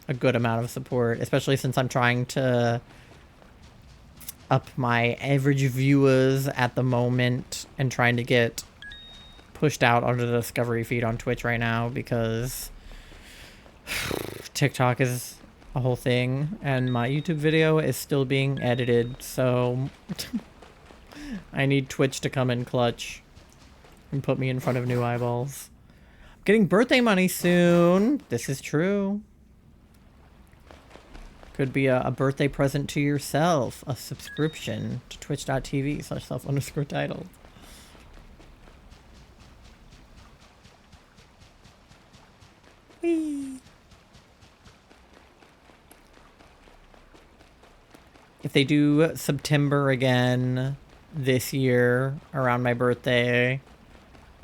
a good amount of support, especially since I'm trying to up my average viewers at the moment and trying to get pushed out onto the discovery feed on Twitch right now because TikTok is a whole thing and my YouTube video is still being edited, so I need Twitch to come in clutch and put me in front of new eyeballs. I'm getting birthday money soon. This is true. Could be a birthday present to yourself. A subscription to twitch.tv/self_titled. Whee! If they do September again this year around my birthday,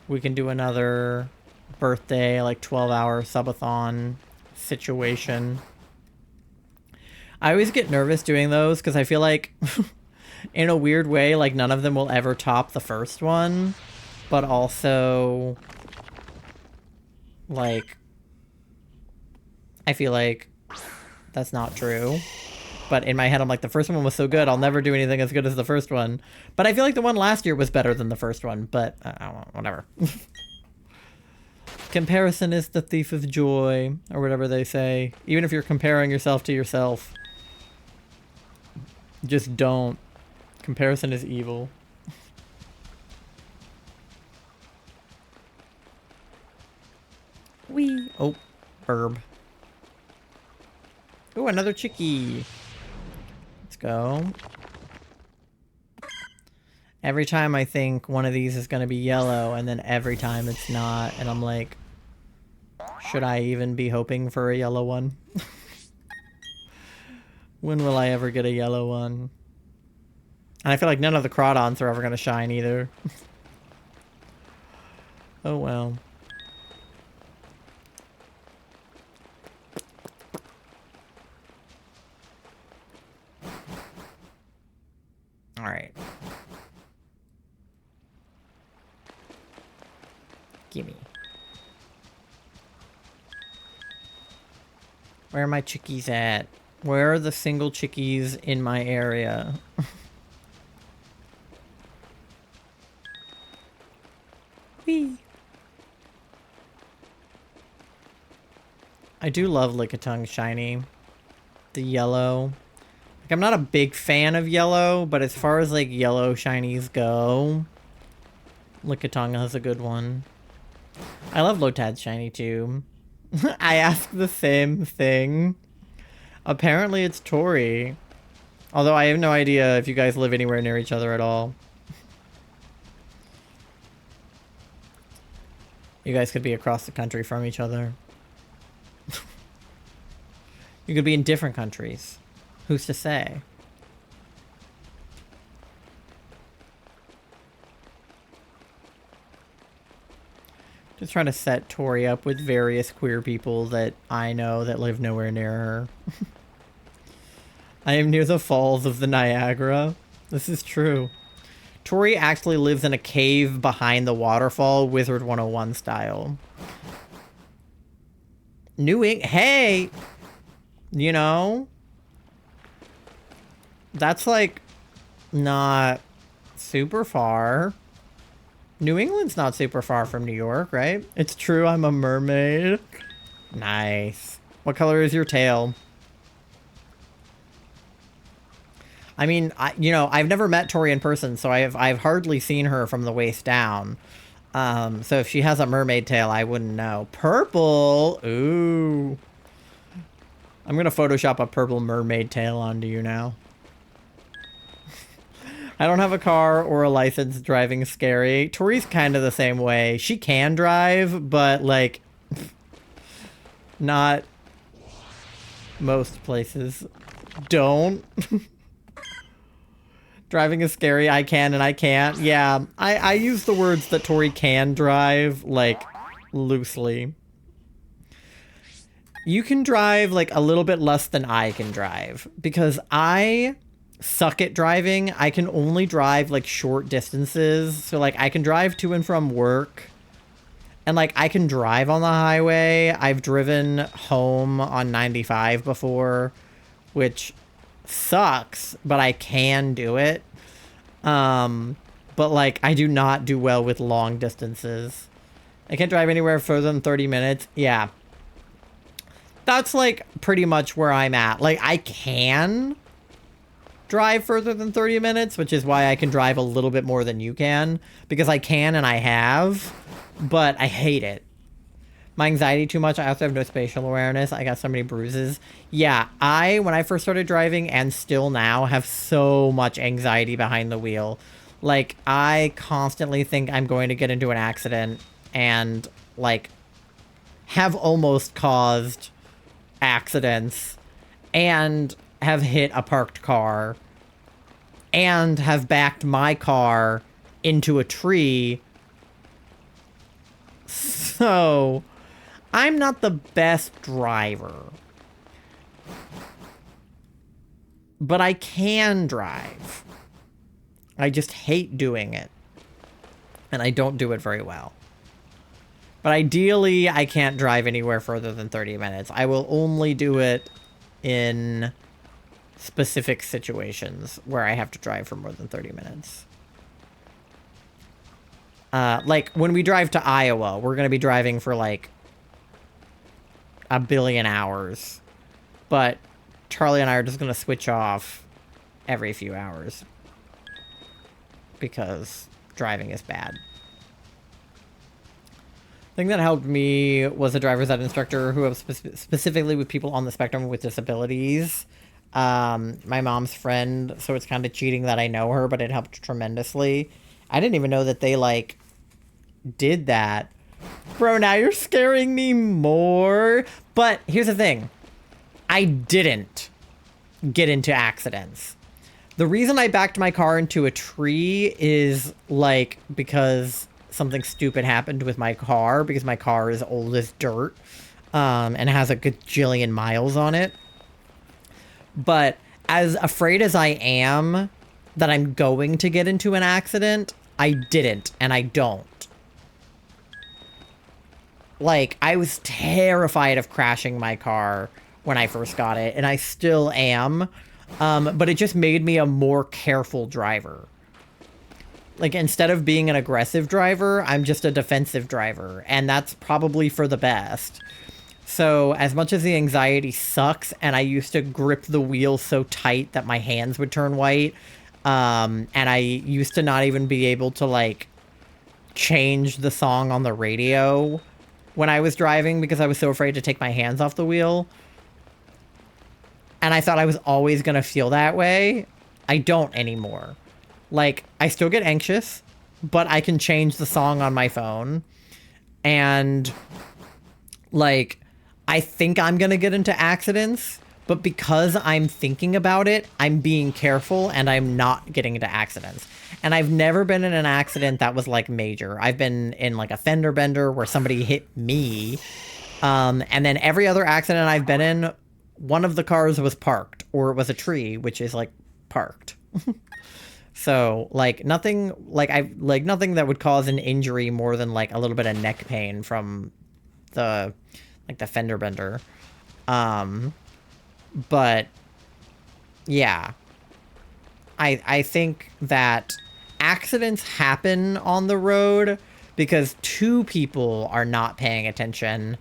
we can do another birthday, like 12-hour subathon situation. I always get nervous doing those because I feel like, in a weird way, like none of them will ever top the first one. But also, like, I feel like that's not true. But in my head, I'm like, the first one was so good, I'll never do anything as good as the first one. But I feel like the one last year was better than the first one, but I don't know, whatever. Comparison is the thief of joy, or whatever they say. Even if you're comparing yourself to yourself. Just don't. Comparison is evil. Wee. Oh, herb. Ooh, another chickie. Let's go. Every time I think one of these is going to be yellow, and then every time it's not, and I'm like, should I even be hoping for a yellow one? When will I ever get a yellow one? And I feel like none of the Crawdons are ever going to shine either. Oh well. Alright. Gimme. Where are my chickies at? Where are the single chickies in my area? Whee! I do love Lickitung shiny. The yellow. Like, I'm not a big fan of yellow, but as far as like yellow shinies go, Lickitung has a good one. I love Lotad's shiny too. I asked the same thing. Apparently it's Tori. Although I have no idea if you guys live anywhere near each other at all. You guys could be across the country from each other. You could be in different countries. Who's to say? Just trying to set Tori up with various queer people that I know that live nowhere near her. I am near the falls of the Niagara. This is true. Tori actually lives in a cave behind the waterfall, Wizard 101 style. Hey! You know? That's like not super far. New England's not super far from New York, right? It's true, I'm a mermaid. Nice. What color is your tail? I mean, I've never met Tori in person, so I've hardly seen her from the waist down. So if she has a mermaid tail, I wouldn't know. Purple! Ooh. I'm gonna Photoshop a purple mermaid tail onto you now. I don't have a car or a license. Driving is scary. Tori's kind of the same way. She can drive, but, like, not most places don't. Driving is scary. I can and I can't. Yeah, I use the words that Tori can drive, like, loosely. You can drive, like, a little bit less than I can drive. Because I suck at driving. I can only drive, like, short distances. So, like, I can drive to and from work. And, like, I can drive on the highway. I've driven home on 95 before, which sucks, but I can do it. But, like, I do not do well with long distances. I can't drive anywhere further than 30 minutes. Yeah. That's, like, pretty much where I'm at. Like, I can drive further than 30 minutes, which is why I can drive a little bit more than you can. Because I can and I have, but I hate it. My anxiety too much. I also have no spatial awareness. I got so many bruises. Yeah, when I first started driving and still now have so much anxiety behind the wheel. Like, I constantly think I'm going to get into an accident and, like, have almost caused accidents and have hit a parked car and have backed my car into a tree. So I'm not the best driver, but I can drive. I just hate doing it, and I don't do it very well. But ideally, I can't drive anywhere further than 30 minutes. I will only do it in specific situations where I have to drive for more than 30 minutes. Like, when we drive to Iowa, we're going to be driving for, like, a billion hours. But Charlie and I are just going to switch off every few hours. Because driving is bad. The thing that helped me was a driver's ed instructor who helps specifically with people on the spectrum with disabilities. My mom's friend, so it's kind of cheating that I know her, but it helped tremendously. I didn't even know that they, like, did that. Bro, now you're scaring me more. But here's the thing. I didn't get into accidents. The reason I backed my car into a tree is, like, because something stupid happened with my car, because my car is old as dirt, and has a gajillion miles on it. But as afraid as I am that I'm going to get into an accident, I didn't, and I don't. Like, I was terrified of crashing my car when I first got it, and I still am. But it just made me a more careful driver. Like, instead of being an aggressive driver, I'm just a defensive driver, and that's probably for the best. So, as much as the anxiety sucks, and I used to grip the wheel so tight that my hands would turn white, and I used to not even be able to, like, change the song on the radio when I was driving because I was so afraid to take my hands off the wheel. And I thought I was always going to feel that way. I don't anymore. Like, I still get anxious, but I can change the song on my phone. And, like, I think I'm going to get into accidents, but because I'm thinking about it, I'm being careful and I'm not getting into accidents. And I've never been in an accident that was, like, major. I've been in, like, a fender bender where somebody hit me. And then every other accident I've been in, one of the cars was parked, or it was a tree, which is, like, parked. So, like, nothing, like, nothing that would cause an injury more than, like, a little bit of neck pain from the, like, the fender bender. But, yeah. I think that accidents happen on the road because two people are not paying attention,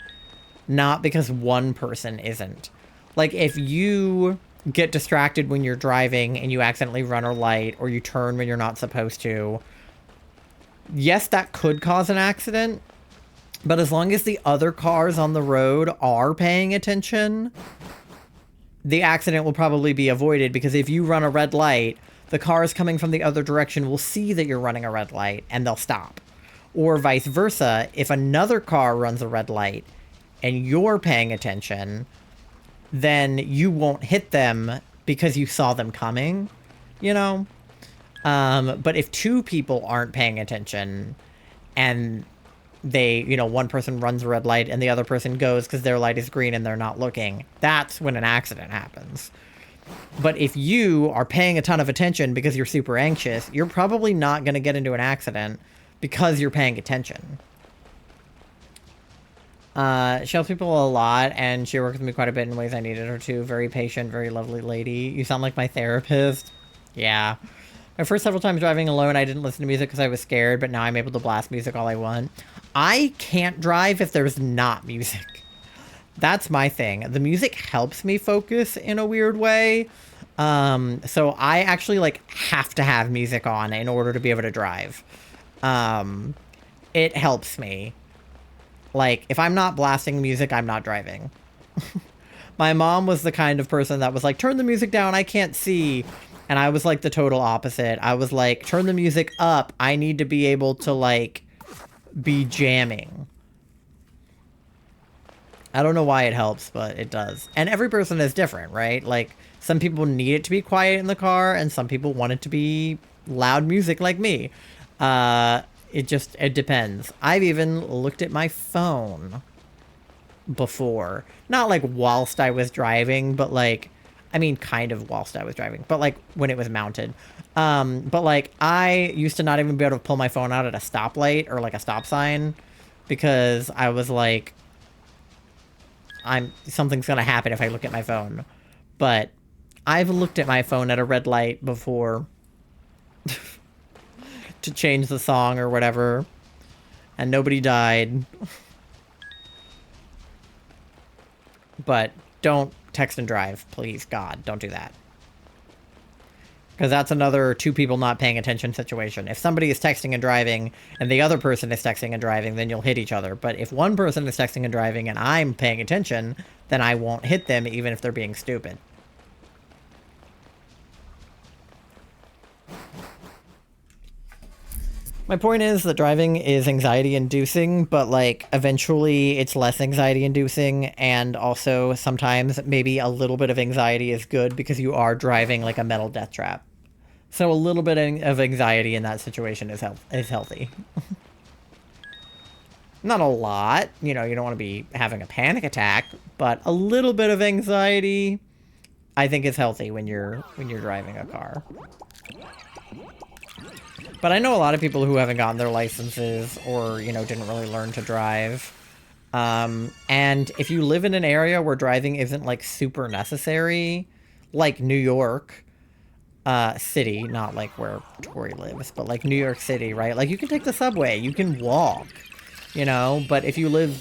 not because one person isn't. Like, if you get distracted when you're driving and you accidentally run a light or you turn when you're not supposed to, yes, that could cause an accident, but as long as the other cars on the road are paying attention, the accident will probably be avoided, because if you run a red light, the cars coming from the other direction will see that you're running a red light and they'll stop. Or vice versa, if another car runs a red light and you're paying attention, then you won't hit them because you saw them coming, you know? But if two people aren't paying attention and they, you know, one person runs a red light and the other person goes because their light is green and they're not looking, that's when an accident happens. But if you are paying a ton of attention because you're super anxious, you're probably not going to get into an accident because you're paying attention. She helps people a lot, and she works with me quite a bit in ways I needed her to. Very patient, very lovely lady. You sound like my therapist. Yeah. My first several times driving alone, I didn't listen to music because I was scared, but now I'm able to blast music all I want. I can't drive if there's not music. That's my thing. The music helps me focus in a weird way. So I actually, like, have to have music on in order to be able to drive. It helps me. Like, if I'm not blasting music, I'm not driving. My mom was the kind of person that was like, turn the music down, I can't see. And I was like the total opposite. I was like, turn the music up, I need to be able to, like, be jamming. I don't know why it helps, but it does. And every person is different, right? Like, some people need it to be quiet in the car, and some people want it to be loud music like me. It depends. I've even looked at my phone before. Not, like, whilst I was driving, but, like, I mean, kind of whilst I was driving, but, like, when it was mounted. But, like, I used to not even be able to pull my phone out at a stoplight or, like, a stop sign, because I was like, something's gonna happen if I look at my phone. But I've looked at my phone at a red light before to change the song or whatever, and nobody died. But don't text and drive, please, God, don't do that. Because that's another two people not paying attention situation. If somebody is texting and driving and the other person is texting and driving, then you'll hit each other. But if one person is texting and driving and I'm paying attention, then I won't hit them even if they're being stupid. My point is that driving is anxiety-inducing, but, like, eventually it's less anxiety-inducing, and also sometimes maybe a little bit of anxiety is good because you are driving like a metal death trap. So a little bit of anxiety in that situation is healthy. Not a lot, you know, you don't want to be having a panic attack, but a little bit of anxiety I think is healthy when you're driving a car. But I know a lot of people who haven't gotten their licenses or, you know, didn't really learn to drive. And if you live in an area where driving isn't, like, super necessary, like New York City, not, like, where Tori lives, but, like, New York City, right? Like, you can take the subway, you can walk, you know? But if you live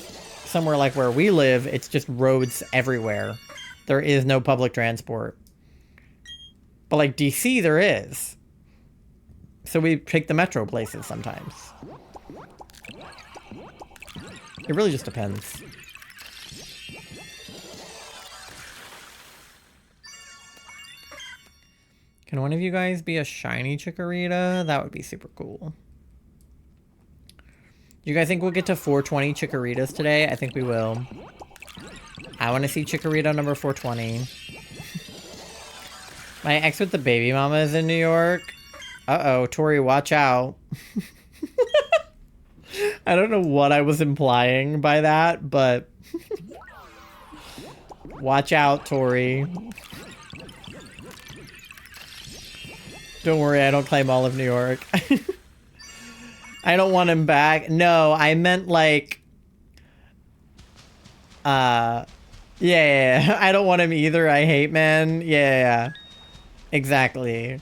somewhere like where we live, it's just roads everywhere. There is no public transport. But, like, DC, there is. So we take the metro places sometimes. It really just depends. Can one of you guys be a shiny Chikorita? That would be super cool. You guys think we'll get to 420 Chikoritas today? I think we will. I want to see Chikorita number 420. My ex with the baby mama is in New York. Uh-oh, Tori, watch out. I don't know what I was implying by that, but... watch out, Tori. Don't worry, I don't claim all of New York. I don't want him back. No, I meant like... Yeah, I don't want him either. I hate men. Yeah. Exactly.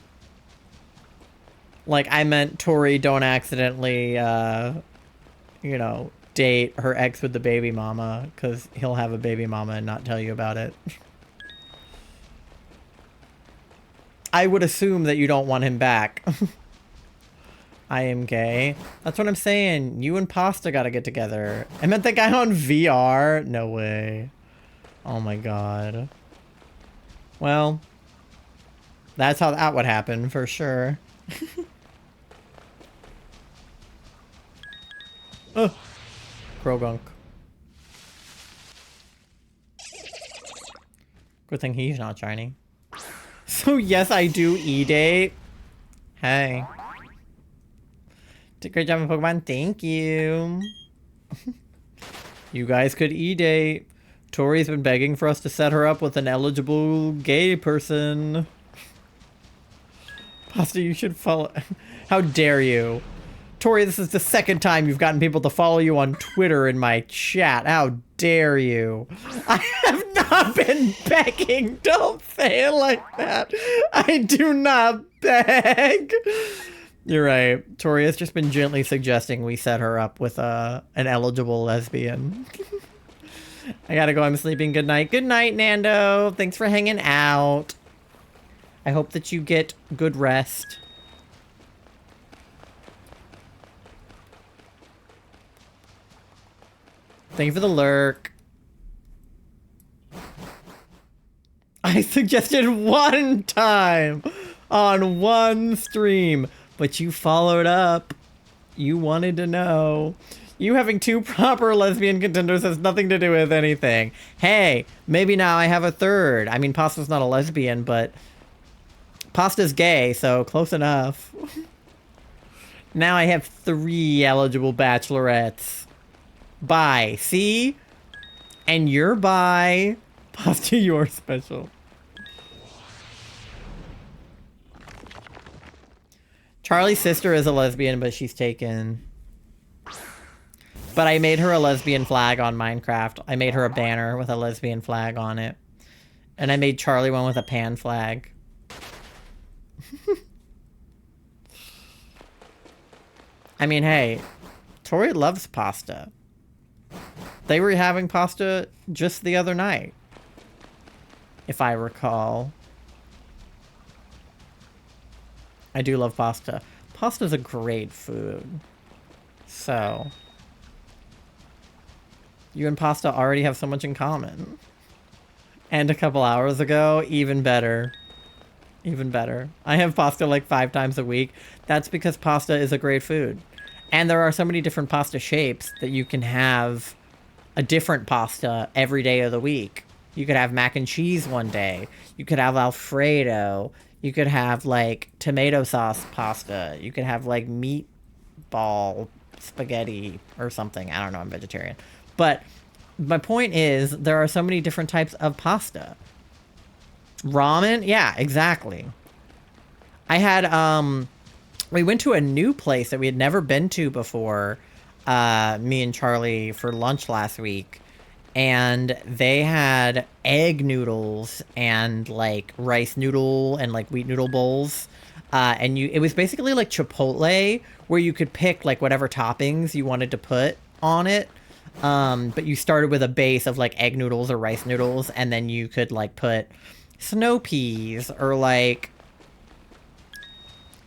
Like, I meant Tori don't accidentally, you know, date her ex with the baby mama, because he'll have a baby mama and not tell you about it. I would assume that you don't want him back. I am gay. That's what I'm saying. You and Pasta gotta get together. I meant that guy on VR. No way. Oh my god. Well, that's how that would happen for sure. Oh, Krogunk. Good thing he's not shiny. So yes, I do E-date. Hey. Did a great job in Pokemon. Thank you. You guys could E-date. Tori's been begging for us to set her up with an eligible gay person. Pasta, you should follow. How dare you? Tori, this is the second time you've gotten people to follow you on Twitter in my chat. How dare you? I have not been begging. Don't say it like that. I do not beg. You're right. Tori has just been gently suggesting we set her up with an eligible lesbian. I gotta go. I'm sleeping. Good night. Good night, Nando. Thanks for hanging out. I hope that you get good rest. Thank you for the lurk. I suggested one time on one stream, but you followed up. You wanted to know. You having two proper lesbian contenders has nothing to do with anything. Hey, maybe now I have a third. I mean, Pasta's not a lesbian, but Pasta's gay, so close enough. Now I have 3 eligible bachelorettes. Bye. See? And you're bi. Pasta, you're special. Charlie's sister is a lesbian, but she's taken. But I made her a lesbian flag on Minecraft. I made her a banner with a lesbian flag on it. And I made Charlie one with a pan flag. I mean, hey, Tori loves pasta. They were having pasta just the other night, if I recall. I do love pasta. Pasta's a great food. So, you and Pasta already have so much in common. And a couple hours ago, even better. Even better. I have pasta like 5 times a week. That's because pasta is a great food. And there are so many different pasta shapes that you can have a different pasta every day of the week. You could have mac and cheese one day. You could have Alfredo. You could have like tomato sauce pasta. You could have like meatball spaghetti or something. I don't know, I'm vegetarian. But my point is, there are so many different types of pasta. Ramen? Yeah, exactly. I had, we went to a new place that we had never been to before, me and Charlie, for lunch last week. And they had egg noodles and, like, rice noodle and, like, wheat noodle bowls. And it was basically like Chipotle, where you could pick, like, whatever toppings you wanted to put on it. But you started with a base of, like, egg noodles or rice noodles, and then you could, like, put snow peas or, like,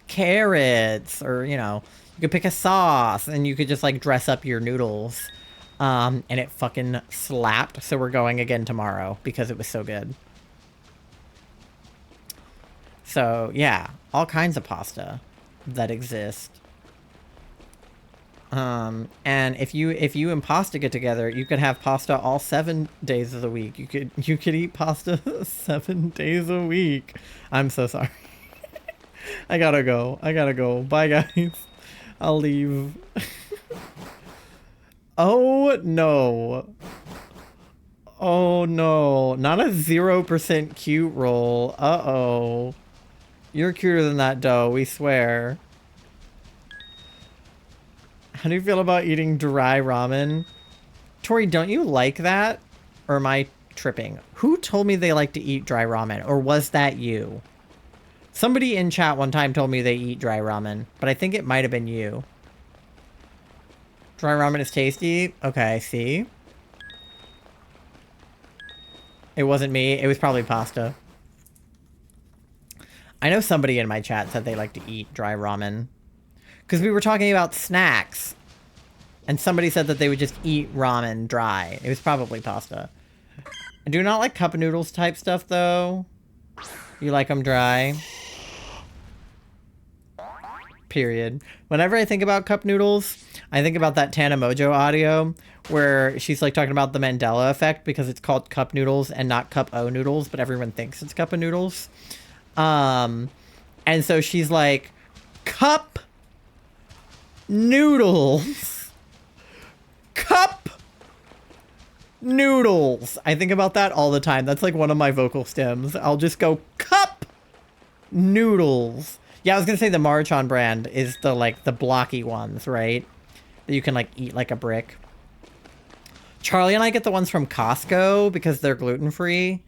carrots, or, you know, you could pick a sauce, and you could just, like, dress up your noodles. And it fucking slapped. So we're going again tomorrow because it was so good. So yeah, all kinds of pasta that exist. And if you and pasta get together, you could have pasta all 7 days of the week. You could eat pasta 7 days a week. I'm so sorry. I gotta go. Bye guys. I'll leave. Oh no. Oh no. Not a 0% cute roll. Uh-oh. You're cuter than that dough, we swear. How do you feel about eating dry ramen? Tori, don't you like that? Or am I tripping? Who told me they like to eat dry ramen? Or was that you? Somebody in chat one time told me they eat dry ramen, but I think it might have been you. Dry ramen is tasty? Okay, see? It wasn't me. It was probably pasta. I know somebody in my chat said they like to eat dry ramen. Because we were talking about snacks. And somebody said that they would just eat ramen dry. It was probably pasta. I do not like cup noodles type stuff, though. You like them dry? Period. Whenever I think about cup noodles, I think about that Tana Mojo audio where she's like talking about the Mandela effect because it's called cup noodles and not cup O noodles, but everyone thinks it's cup of noodles. And so she's like, cup noodles. Cup noodles. I think about that all the time. That's like one of my vocal stems. I'll just go, cup noodles. Yeah, I was gonna say the Maruchan brand is the like the blocky ones, right? That you can like eat like a brick. Charlie and I get the ones from Costco because they're gluten-free.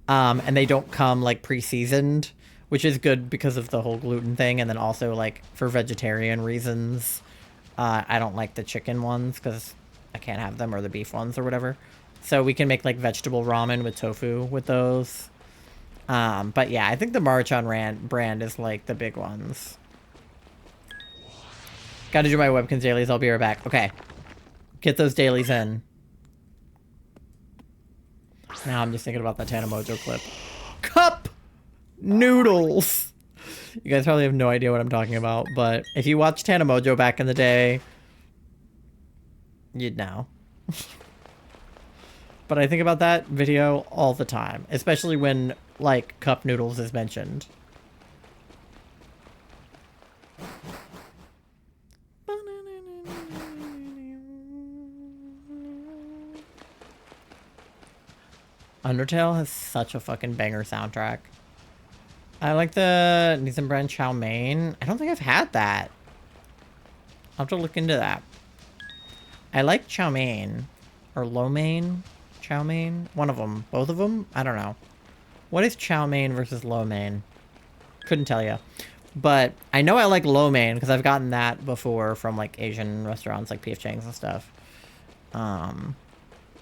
And they don't come like pre-seasoned, which is good because of the whole gluten thing. And then also like for vegetarian reasons, I don't like the chicken ones because I can't have them, or the beef ones or whatever. So we can make like vegetable ramen with tofu with those. But yeah, I think the Maruchan brand is like the big ones. Gotta do my Webkins dailies. I'll be right back. Okay. Get those dailies in. Now I'm just thinking about that Tana Mojo clip. Cup noodles. You guys probably have no idea what I'm talking about, but if you watched Tana Mojo back in the day, you'd know. But I think about that video all the time, especially when, like, cup noodles is mentioned. Undertale has such a fucking banger soundtrack. I like the Nissan brand chow mein. I don't think I've had that. I'll have to look into that. I like chow mein. Or lo mein? Chow mein? One of them. Both of them? I don't know. What is chow mein versus lo mein? Couldn't tell you. But I know I like lo mein because I've gotten that before from like Asian restaurants like P.F. Chang's and stuff.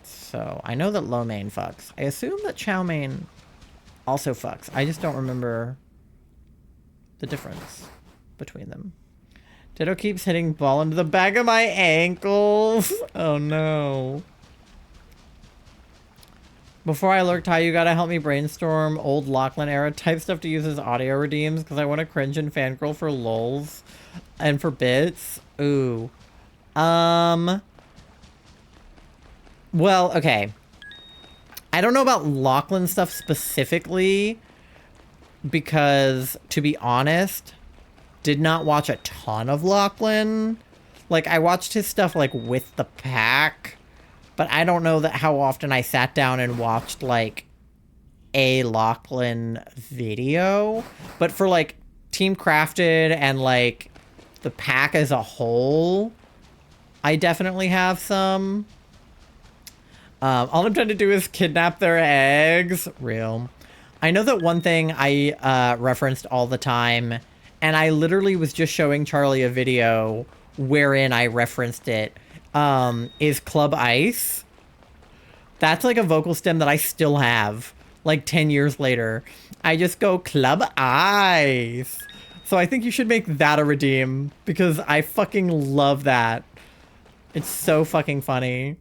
So I know that lo mein fucks. I assume that chow mein also fucks. I just don't remember the difference between them. Ditto keeps hitting ball into the back of my ankles. Oh no. Before I lurk, Ty, you gotta help me brainstorm old Lachlan era type stuff to use as audio redeems because I want to cringe and fangirl for lols and for bits. Ooh. Well, okay. I don't know about Lachlan stuff specifically because, to be honest, did not watch a ton of Lachlan. Like, I watched his stuff, like, with the pack, but I don't know that how often I sat down and watched, like, a Lachlan video. But for, like, Team Crafted and, like, the pack as a whole, I definitely have some. All I'm trying to do is kidnap their eggs. Real. I know that one thing I referenced all the time, and I literally was just showing Charlie a video wherein I referenced it, is Club Ice. That's like a vocal stem that I still have, like 10 years later. I just go, Club Ice. So I think you should make that a redeem, because I fucking love that. It's so fucking funny.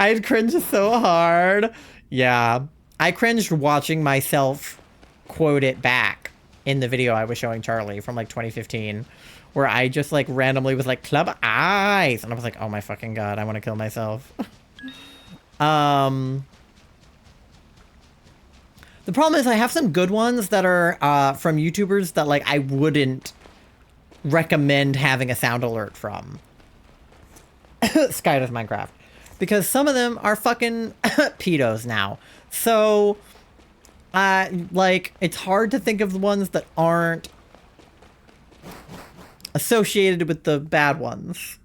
I'd cringe so hard. Yeah. I cringed watching myself quote it back in the video I was showing Charlie from like 2015, where I just like randomly was like, club eyes. And I was like, oh my fucking God, I want to kill myself. The problem is I have some good ones that are from YouTubers that like I wouldn't recommend having a sound alert from. Sky does Minecraft. Because some of them are fucking pedos now. So, like, it's hard to think of the ones that aren't associated with the bad ones.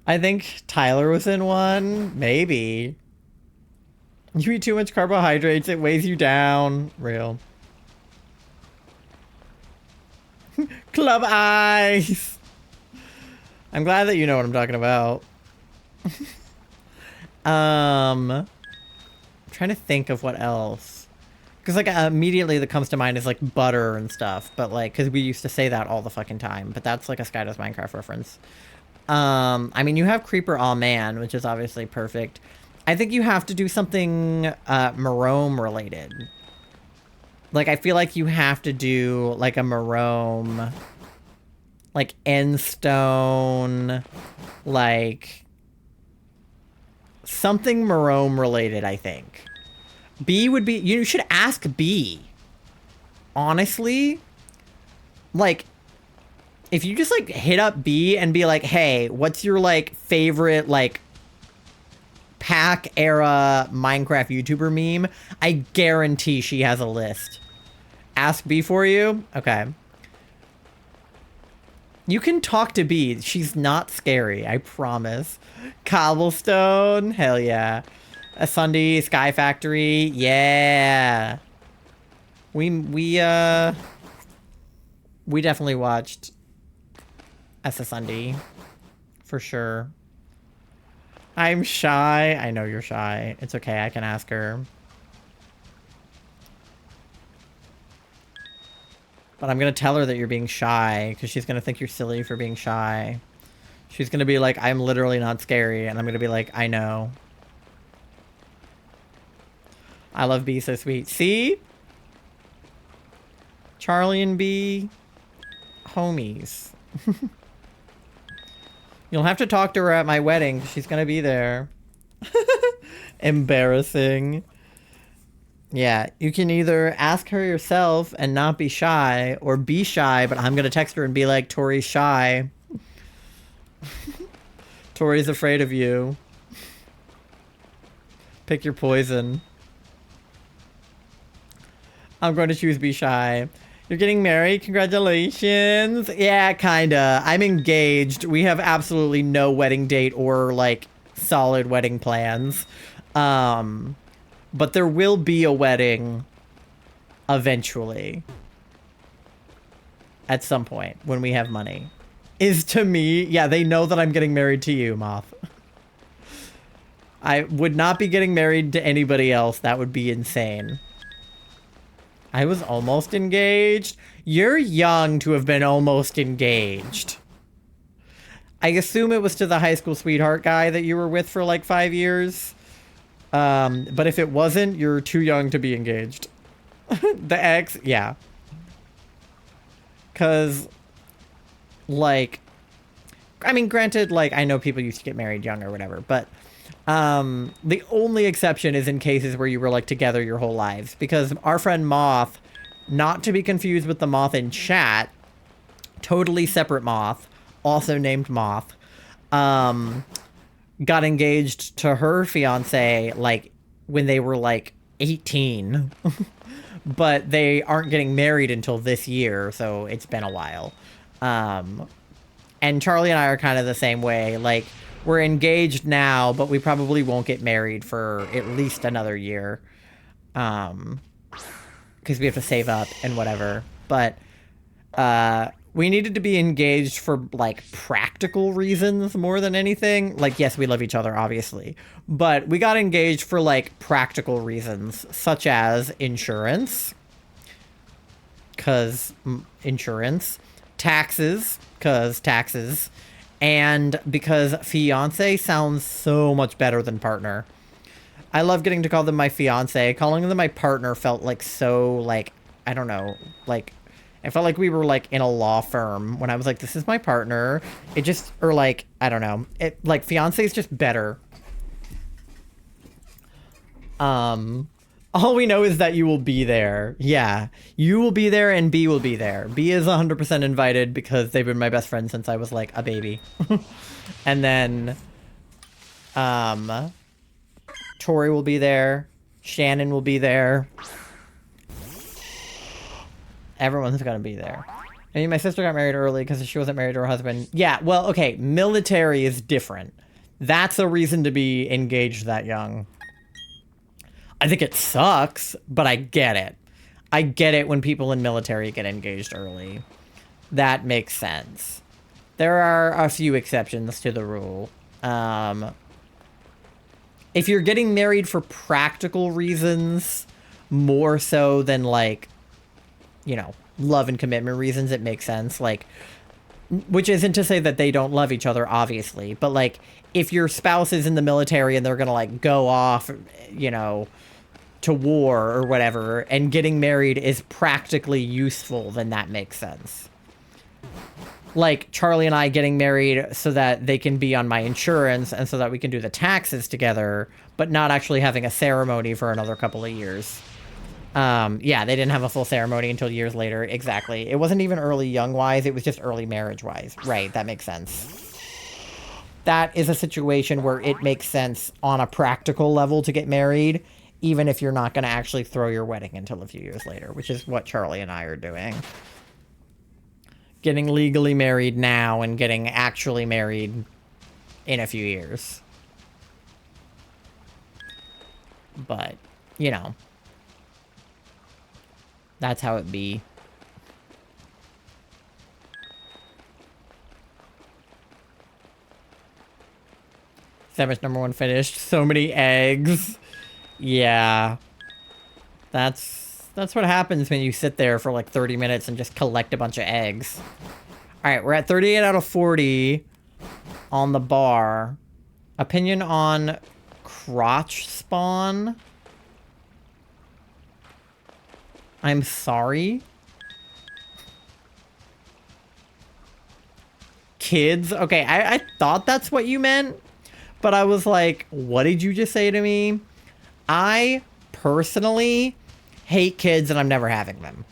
I think Tyler was in one. Maybe. You eat too much carbohydrates, it weighs you down. Real. Club eyes! I'm glad that you know what I'm talking about. I'm trying to think of what else. Because, like, immediately that comes to mind is, like, butter and stuff. But, like, because we used to say that all the fucking time. But that's, like, a Sky Does Minecraft reference. I mean, you have Creeper Aw Man, which is obviously perfect. I think you have to do something Marome related. Like, I feel like you have to do, like, a Marome, like, Endstone, like, something Marome related, I think. B would be, you should ask B. Honestly, like, if you just, like, hit up B and be like, hey, what's your, like, favorite, like, Pack era Minecraft YouTuber meme, I guarantee she has a list. Ask B for you? Okay. You can talk to B. She's not scary, I promise. Cobblestone? Hell yeah. A Sunday Sky Factory? Yeah. We definitely watched Essa Sunday. For sure. I'm shy. I know you're shy. It's okay. I can ask her. But I'm going to tell her that you're being shy because she's going to think you're silly for being shy. She's going to be like, I'm literally not scary. And I'm going to be like, I know. I love B so sweet. See? Charlie and B. Homies. You'll have to talk to her at my wedding. She's gonna be there. Embarrassing. Yeah, you can either ask her yourself and not be shy, or be shy, but I'm gonna text her and be like, Tori's shy. Tori's afraid of you. Pick your poison. I'm going to choose be shy. You're getting married? Congratulations. Yeah, kinda. I'm engaged. We have absolutely no wedding date or, like, solid wedding plans. But there will be a wedding eventually. At some point, when we have money. Is to me. Yeah, they know that I'm getting married to you, Moth. I would not be getting married to anybody else. That would be insane. I was almost engaged. You're young to have been almost engaged. I assume it was to the high school sweetheart guy that you were with for like 5 years. But if it wasn't, you're too young to be engaged. The ex, yeah. Because, like, I mean, granted, like, I know people used to get married young or whatever, but the only exception is in cases where you were, like, together your whole lives. Because our friend Moth, not to be confused with the Moth in chat, totally separate Moth, also named Moth, got engaged to her fiance, like, when they were, like, 18. But they aren't getting married until this year, so it's been a while. And Charlie and I are kind of the same way. Like, we're engaged now, but we probably won't get married for at least another year. Because we have to save up and whatever. But we needed to be engaged for, like, practical reasons more than anything. Like, yes, we love each other, obviously. But we got engaged for, like, practical reasons, such as insurance. Because insurance. Taxes. Because taxes. And because fiance sounds so much better than partner. I love getting to call them my fiance. Calling them my partner felt like so, like, I don't know, like, it felt like we were, like, in a law firm when I was like, this is my partner. It just, or, like, I don't know. It, like, fiance is just better. All we know is that you will be there. Yeah, you will be there and B will be there. B is 100% invited because they've been my best friend since I was, like, a baby. And then, Tori will be there. Shannon will be there. Everyone's gonna be there. I mean, my sister got married early because she wasn't married to her husband. Yeah, well, okay, military is different. That's a reason to be engaged that young. I think it sucks, but I get it. I get it when people in military get engaged early. That makes sense. There are a few exceptions to the rule. If you're getting married for practical reasons, more so than, like, you know, love and commitment reasons, it makes sense. Like, which isn't to say that they don't love each other, obviously. But, like, if your spouse is in the military and they're gonna, like, go off, you know, to war or whatever, and getting married is practically useful, then that makes sense. Like, Charlie and I getting married so that they can be on my insurance and so that we can do the taxes together, but not actually having a ceremony for another couple of years. Yeah, they didn't have a full ceremony until years later. Exactly. It wasn't even early young-wise, it was just early marriage-wise. Right, that makes sense. That is a situation where it makes sense on a practical level to get married, even if you're not going to actually throw your wedding until a few years later, which is what Charlie and I are doing. Getting legally married now and getting actually married in a few years. But, you know, that's how it be. Samus #1 finished. So many eggs. Yeah. That's what happens when you sit there for like 30 minutes and just collect a bunch of eggs. Alright, we're at 38 out of 40 on the bar. Opinion on crotch spawn? I'm sorry? Kids? Okay, I thought that's what you meant, but I was like, what did you just say to me? I personally hate kids and I'm never having them.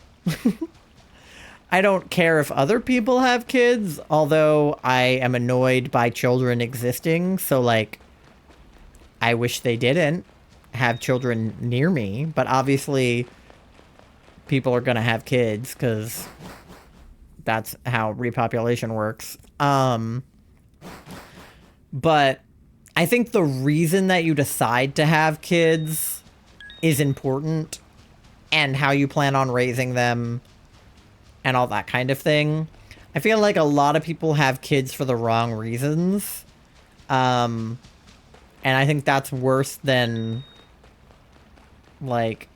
I don't care if other people have kids, although I am annoyed by children existing, so like, I wish they didn't have children near me, but obviously people are gonna have kids because that's how repopulation works. But I think the reason that you decide to have kids is important, and how you plan on raising them and all that kind of thing. I feel like a lot of people have kids for the wrong reasons. And I think that's worse than, like,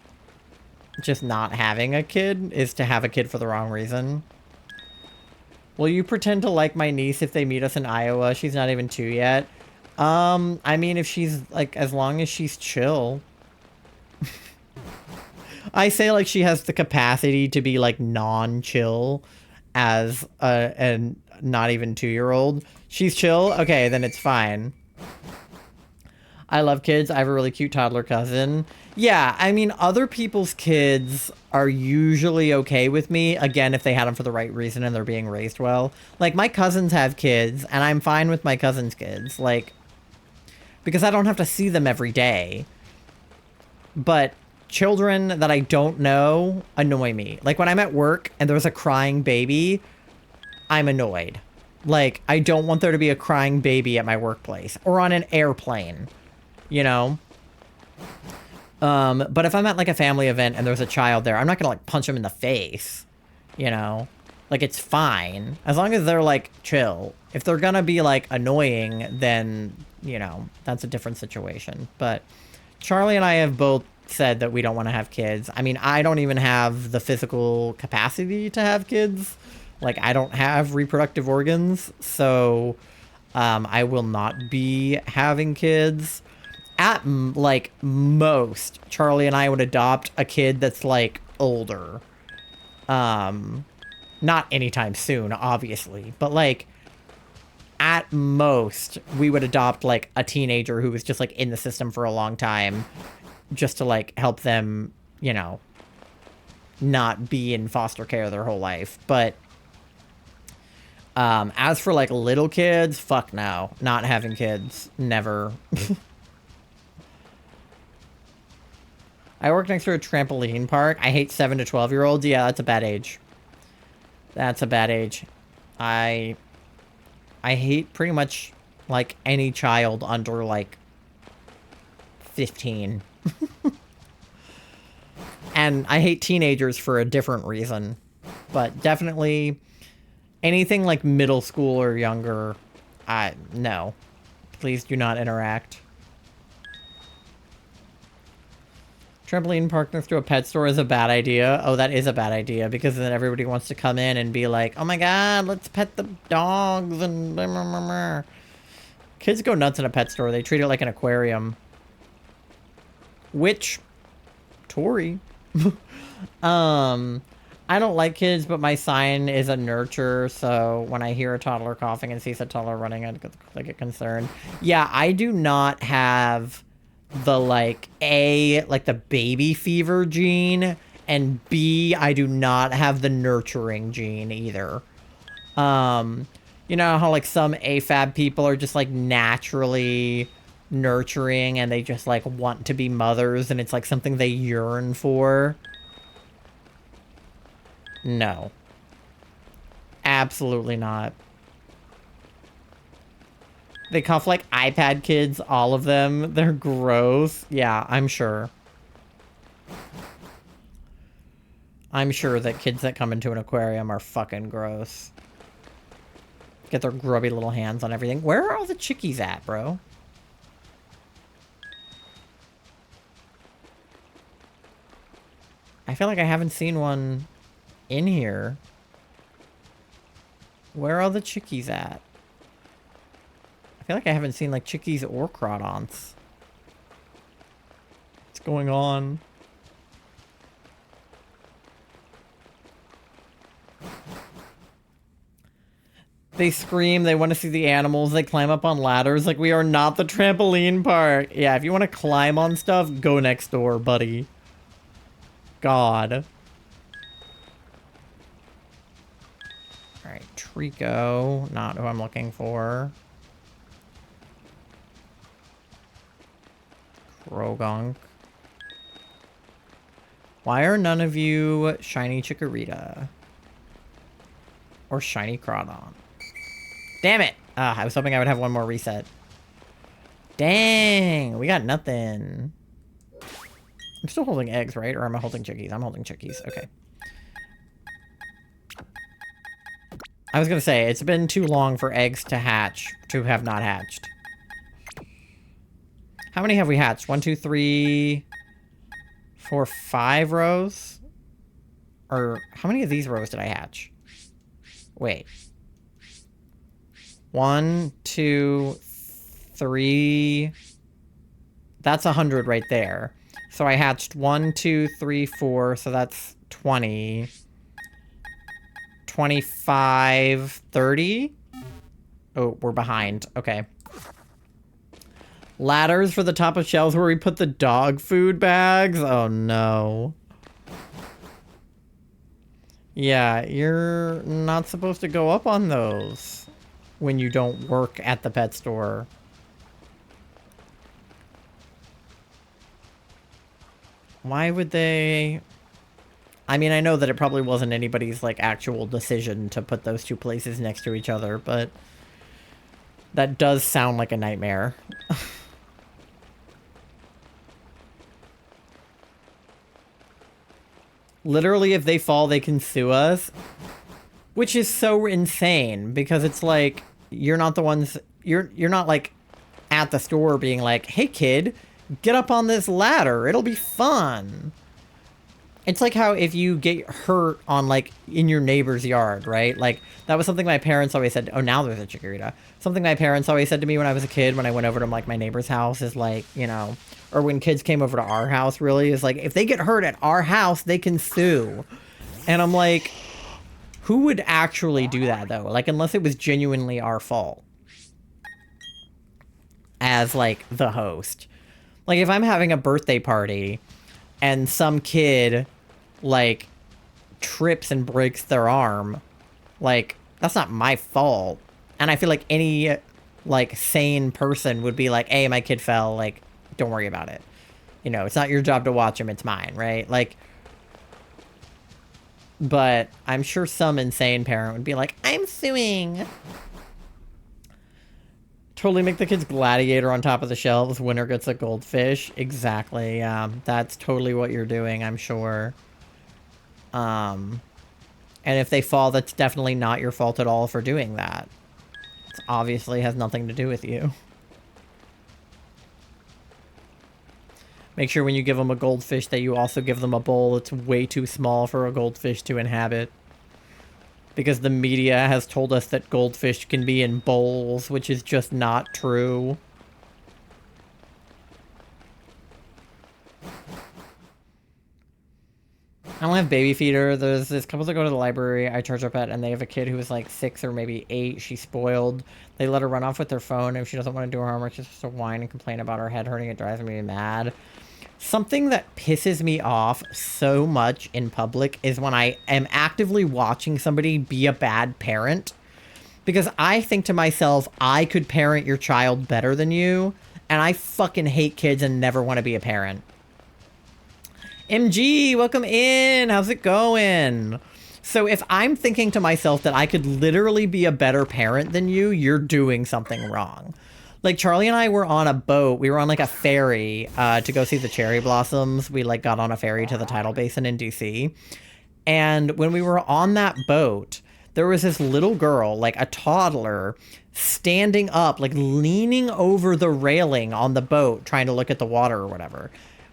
just not having a kid, is to have a kid for the wrong reason. Will you pretend to like my niece if they meet us in Iowa? She's not even 2 yet. I mean, if she's, like, as long as she's chill. I say, like, she has the capacity to be, like, non-chill as a not even 2-year-old. She's chill? Okay, then it's fine. I love kids. I have a really cute toddler cousin. Yeah, I mean, other people's kids are usually okay with me, again, if they had them for the right reason and they're being raised well. Like, my cousins have kids, and I'm fine with my cousins' kids, like, because I don't have to see them every day. But children that I don't know annoy me. Like, when I'm at work and there's a crying baby, I'm annoyed. Like, I don't want there to be a crying baby at my workplace or on an airplane, you know? But if I'm at, like, a family event and there's a child there, I'm not gonna, like, punch them in the face, you know? Like, it's fine. As long as they're, like, chill. If they're gonna be, like, annoying, then, you know, that's a different situation. But Charlie and I have both said that we don't want to have kids. I mean, I don't even have the physical capacity to have kids. Like, I don't have reproductive organs, so I will not be having kids. At, like, most, Charlie and I would adopt a kid that's, like, older. Not anytime soon, obviously. But, like, at most, we would adopt, like, a teenager who was just, like, in the system for a long time. Just to, like, help them, you know, not be in foster care their whole life. But, as for, like, little kids, fuck no. Not having kids. Never. I work next to a trampoline park. I hate 7 to 12-year-olds. Yeah, that's a bad age. That's a bad age. I hate pretty much, like, any child under, like, 15. And I hate teenagers for a different reason. But definitely anything like middle school or younger, no. Please do not interact. Trampoline park next to a pet store is a bad idea. Oh, that is a bad idea, because then everybody wants to come in and be like, oh my god, let's pet the dogs and blah, blah, blah, blah. Kids go nuts in a pet store. They treat it like an aquarium. Which, Tori. I don't like kids, but my sign is a nurture, so when I hear a toddler coughing and sees a toddler running, I get concerned. Yeah, I do not have the, like, A, like, the baby fever gene, and B, I do not have the nurturing gene either. You know how, like, some AFAB people are just, like, naturally nurturing, and they just, like, want to be mothers, and it's, like, something they yearn for? No. Absolutely not. They cough like iPad kids, all of them. They're gross. Yeah, I'm sure. I'm sure that kids that come into an aquarium are fucking gross. Get their grubby little hands on everything. Where are all the chickies at, bro? I feel like I haven't seen one in here. Where are all the chickies at? I feel like I haven't seen, like, chickies or crawdons. What's going on? They scream, they want to see the animals, they climb up on ladders. Like, we are not the trampoline park. Yeah, if you want to climb on stuff, go next door, buddy. God. Alright, Trico. Not who I'm looking for. Krogunk. Why are none of you shiny Chikorita? Or shiny Crawdon? Damn it! I was hoping I would have one more reset. Dang! We got nothing. I'm still holding eggs, right? Or am I holding chickies? I'm holding chickies. Okay. I was gonna say, it's been too long for eggs to hatch, to have not hatched. How many have we hatched? 1, 2, 3, 4, 5 rows? Or how many of these rows did I hatch? Wait. 1, 2, 3. That's 100 right there. So I hatched 1, 2, 3, 4. So that's 20. 25, 30. Oh, we're behind. Okay. Ladders for the top of shelves where we put the dog food bags. Oh, no. Yeah, you're not supposed to go up on those when you don't work at the pet store. Why would they... I mean, I know that it probably wasn't anybody's, like, actual decision to put those two places next to each other, but that does sound like a nightmare. Literally, if they fall, they can sue us. Which is so insane, because it's like, you're not the ones... You're not, like, at the store being like, hey, kid, get up on this ladder. It'll be fun. It's like how if you get hurt on, like, in your neighbor's yard, right? Like, that was something my parents always said. Oh, now there's a Chikorita. Something my parents always said to me when I was a kid, when I went over to, like, my neighbor's house is, like, you know, or when kids came over to our house, really, is like, if they get hurt at our house, they can sue. And I'm like, who would actually do that, though? Like, unless it was genuinely our fault. As, like, the host. Like, if I'm having a birthday party and some kid, like, trips and breaks their arm, like, that's not my fault. And I feel like any, like, sane person would be like, hey, my kid fell, like, don't worry about it. You know, it's not your job to watch him, it's mine, right? Like, but I'm sure some insane parent would be like, I'm suing. Totally make the kids gladiator on top of the shelves. Winner gets a goldfish. Exactly, yeah. That's totally what you're doing, I'm sure. And if they fall, that's definitely not your fault at all for doing that. It obviously has nothing to do with you. Make sure when you give them a goldfish that you also give them a bowl that's way too small for a goldfish to inhabit. Because the media has told us that goldfish can be in bowls, which is just not true. I don't have baby feeder. There's this couple that go to the library. I charge up at, and they have a kid who is like 6 or maybe 8. She's spoiled. They let her run off with their phone. If she doesn't want to do her homework, she's supposed to whine and complain about her head hurting. It drives me mad. Something that pisses me off so much in public is when I am actively watching somebody be a bad parent. Because I think to myself, I could parent your child better than you. And I fucking hate kids and never want to be a parent. MG, welcome in. How's it going? So if I'm thinking to myself that I could literally be a better parent than you, you're doing something wrong. Like, Charlie and I were on a boat. We were on, like, a ferry to go see the cherry blossoms. We, like, got on a ferry to the tidal basin in DC. And when we were on that boat, there was this little girl, like a toddler, standing up, like, leaning over the railing on the boat, trying to look at the water or whatever.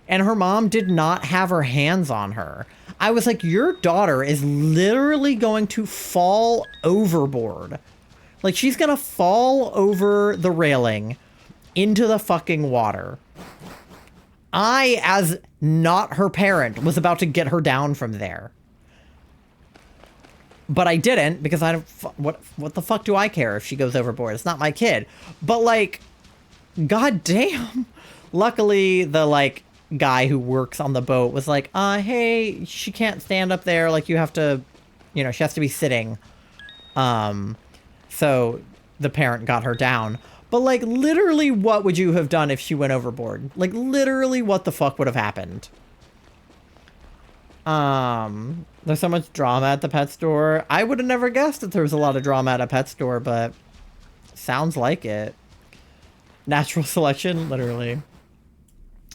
And her mom did not have her hands on her. I was like, your daughter is literally going to fall overboard. Like, she's gonna fall over the railing into the fucking water. I, as not her parent, was about to get her down from there. But I didn't, because I don't... What the fuck do I care if she goes overboard? It's not my kid. But, like, goddamn. Luckily, the, like, guy who works on the boat was like, hey, she can't stand up there. Like, you have to... You know, she has to be sitting. So the parent got her down. But, like, literally what would you have done if she went overboard? Like, literally what the fuck would have happened? There's so much drama at the pet store. I would have never guessed that there was a lot of drama at a pet store, but sounds like it. Natural selection, literally.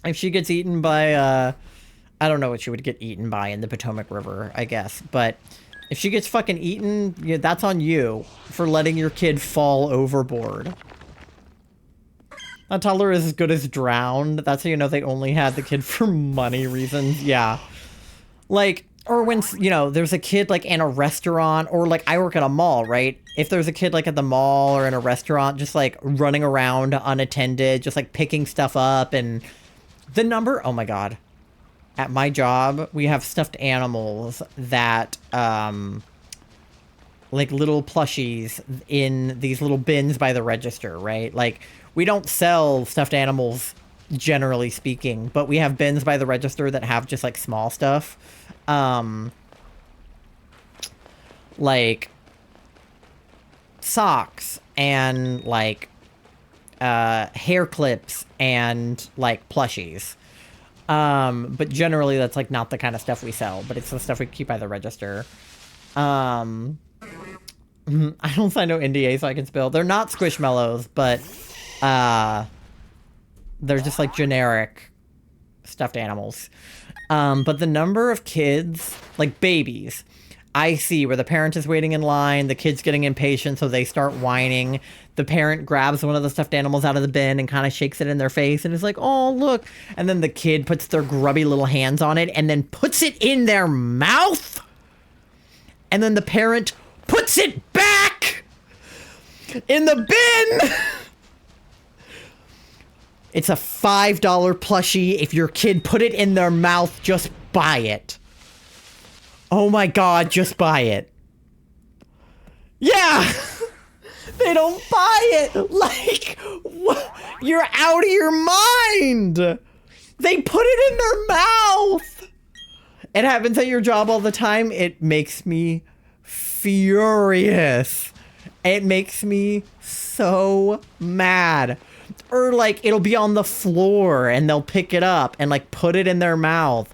If she gets eaten by, I don't know what she would get eaten by in the Potomac River, I guess. But if she gets fucking eaten, yeah, that's on you for letting your kid fall overboard. That toddler is as good as drowned. That's how you know they only had the kid for money reasons. Yeah. Like, or when, you know, there's a kid, like, in a restaurant, or, like, I work at a mall, right? If there's a kid, like, at the mall or in a restaurant, just, like, running around unattended, just, like, picking stuff up, and the number, oh my god. At my job, we have stuffed animals that, like, little plushies in these little bins by the register, right? Like, we don't sell stuffed animals, generally speaking, but we have bins by the register that have just, like, small stuff. Like, socks and, like, hair clips and, like, plushies. But generally that's, like, not the kind of stuff we sell, but it's the stuff we keep by the register. I don't sign no NDA so I can spill. They're not Squishmallows, but, they're just, like, generic stuffed animals. But the number of kids, like, babies, I see where the parent is waiting in line, the kid's getting impatient, so they start whining. The parent grabs one of the stuffed animals out of the bin and kind of shakes it in their face and is like, oh, look. And then the kid puts their grubby little hands on it and then puts it in their mouth. And then the parent puts it back in the bin. It's a $5 plushie. If your kid put it in their mouth, just buy it. Oh my God, just buy it. Yeah. They don't buy it. Like, what? You're out of your mind. They put it in their mouth. It happens at your job all the time. It makes me furious. It makes me so mad. Or like it'll be on the floor and they'll pick it up and like put it in their mouth.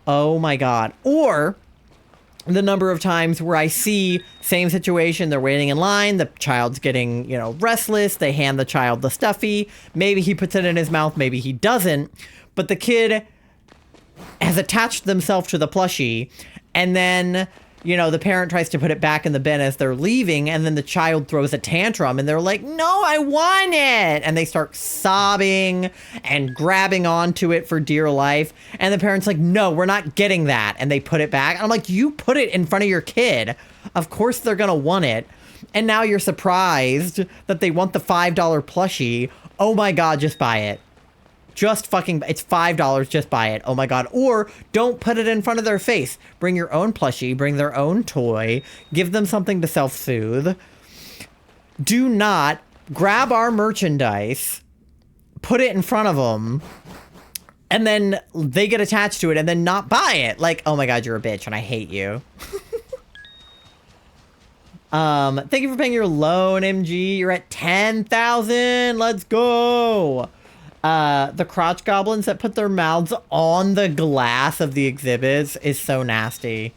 Oh my God. Or the number of times where I see same situation, they're waiting in line, the child's getting, you know, restless, they hand the child the stuffy, maybe he puts it in his mouth, maybe he doesn't, but the kid has attached themselves to the plushie, and then, you know, the parent tries to put it back in the bin as they're leaving, and then the child throws a tantrum, and they're like, no, I want it! And they start sobbing and grabbing onto it for dear life, and the parent's like, no, we're not getting that, and they put it back. And I'm like, you put it in front of your kid. Of course they're gonna want it. And now you're surprised that they want the $5 plushie. Oh my God, just buy it. Just fucking, it's $5, just buy it. Oh my God. Or don't put it in front of their face. Bring your own plushie, bring their own toy, give them something to self-soothe. Do not grab our merchandise, put it in front of them, and then they get attached to it and then not buy it. Like, oh my God, you're a bitch and I hate you. Thank you for paying your loan, MG. You're at 10,000. Let's go. The crotch goblins that put their mouths on the glass of the exhibits is so nasty.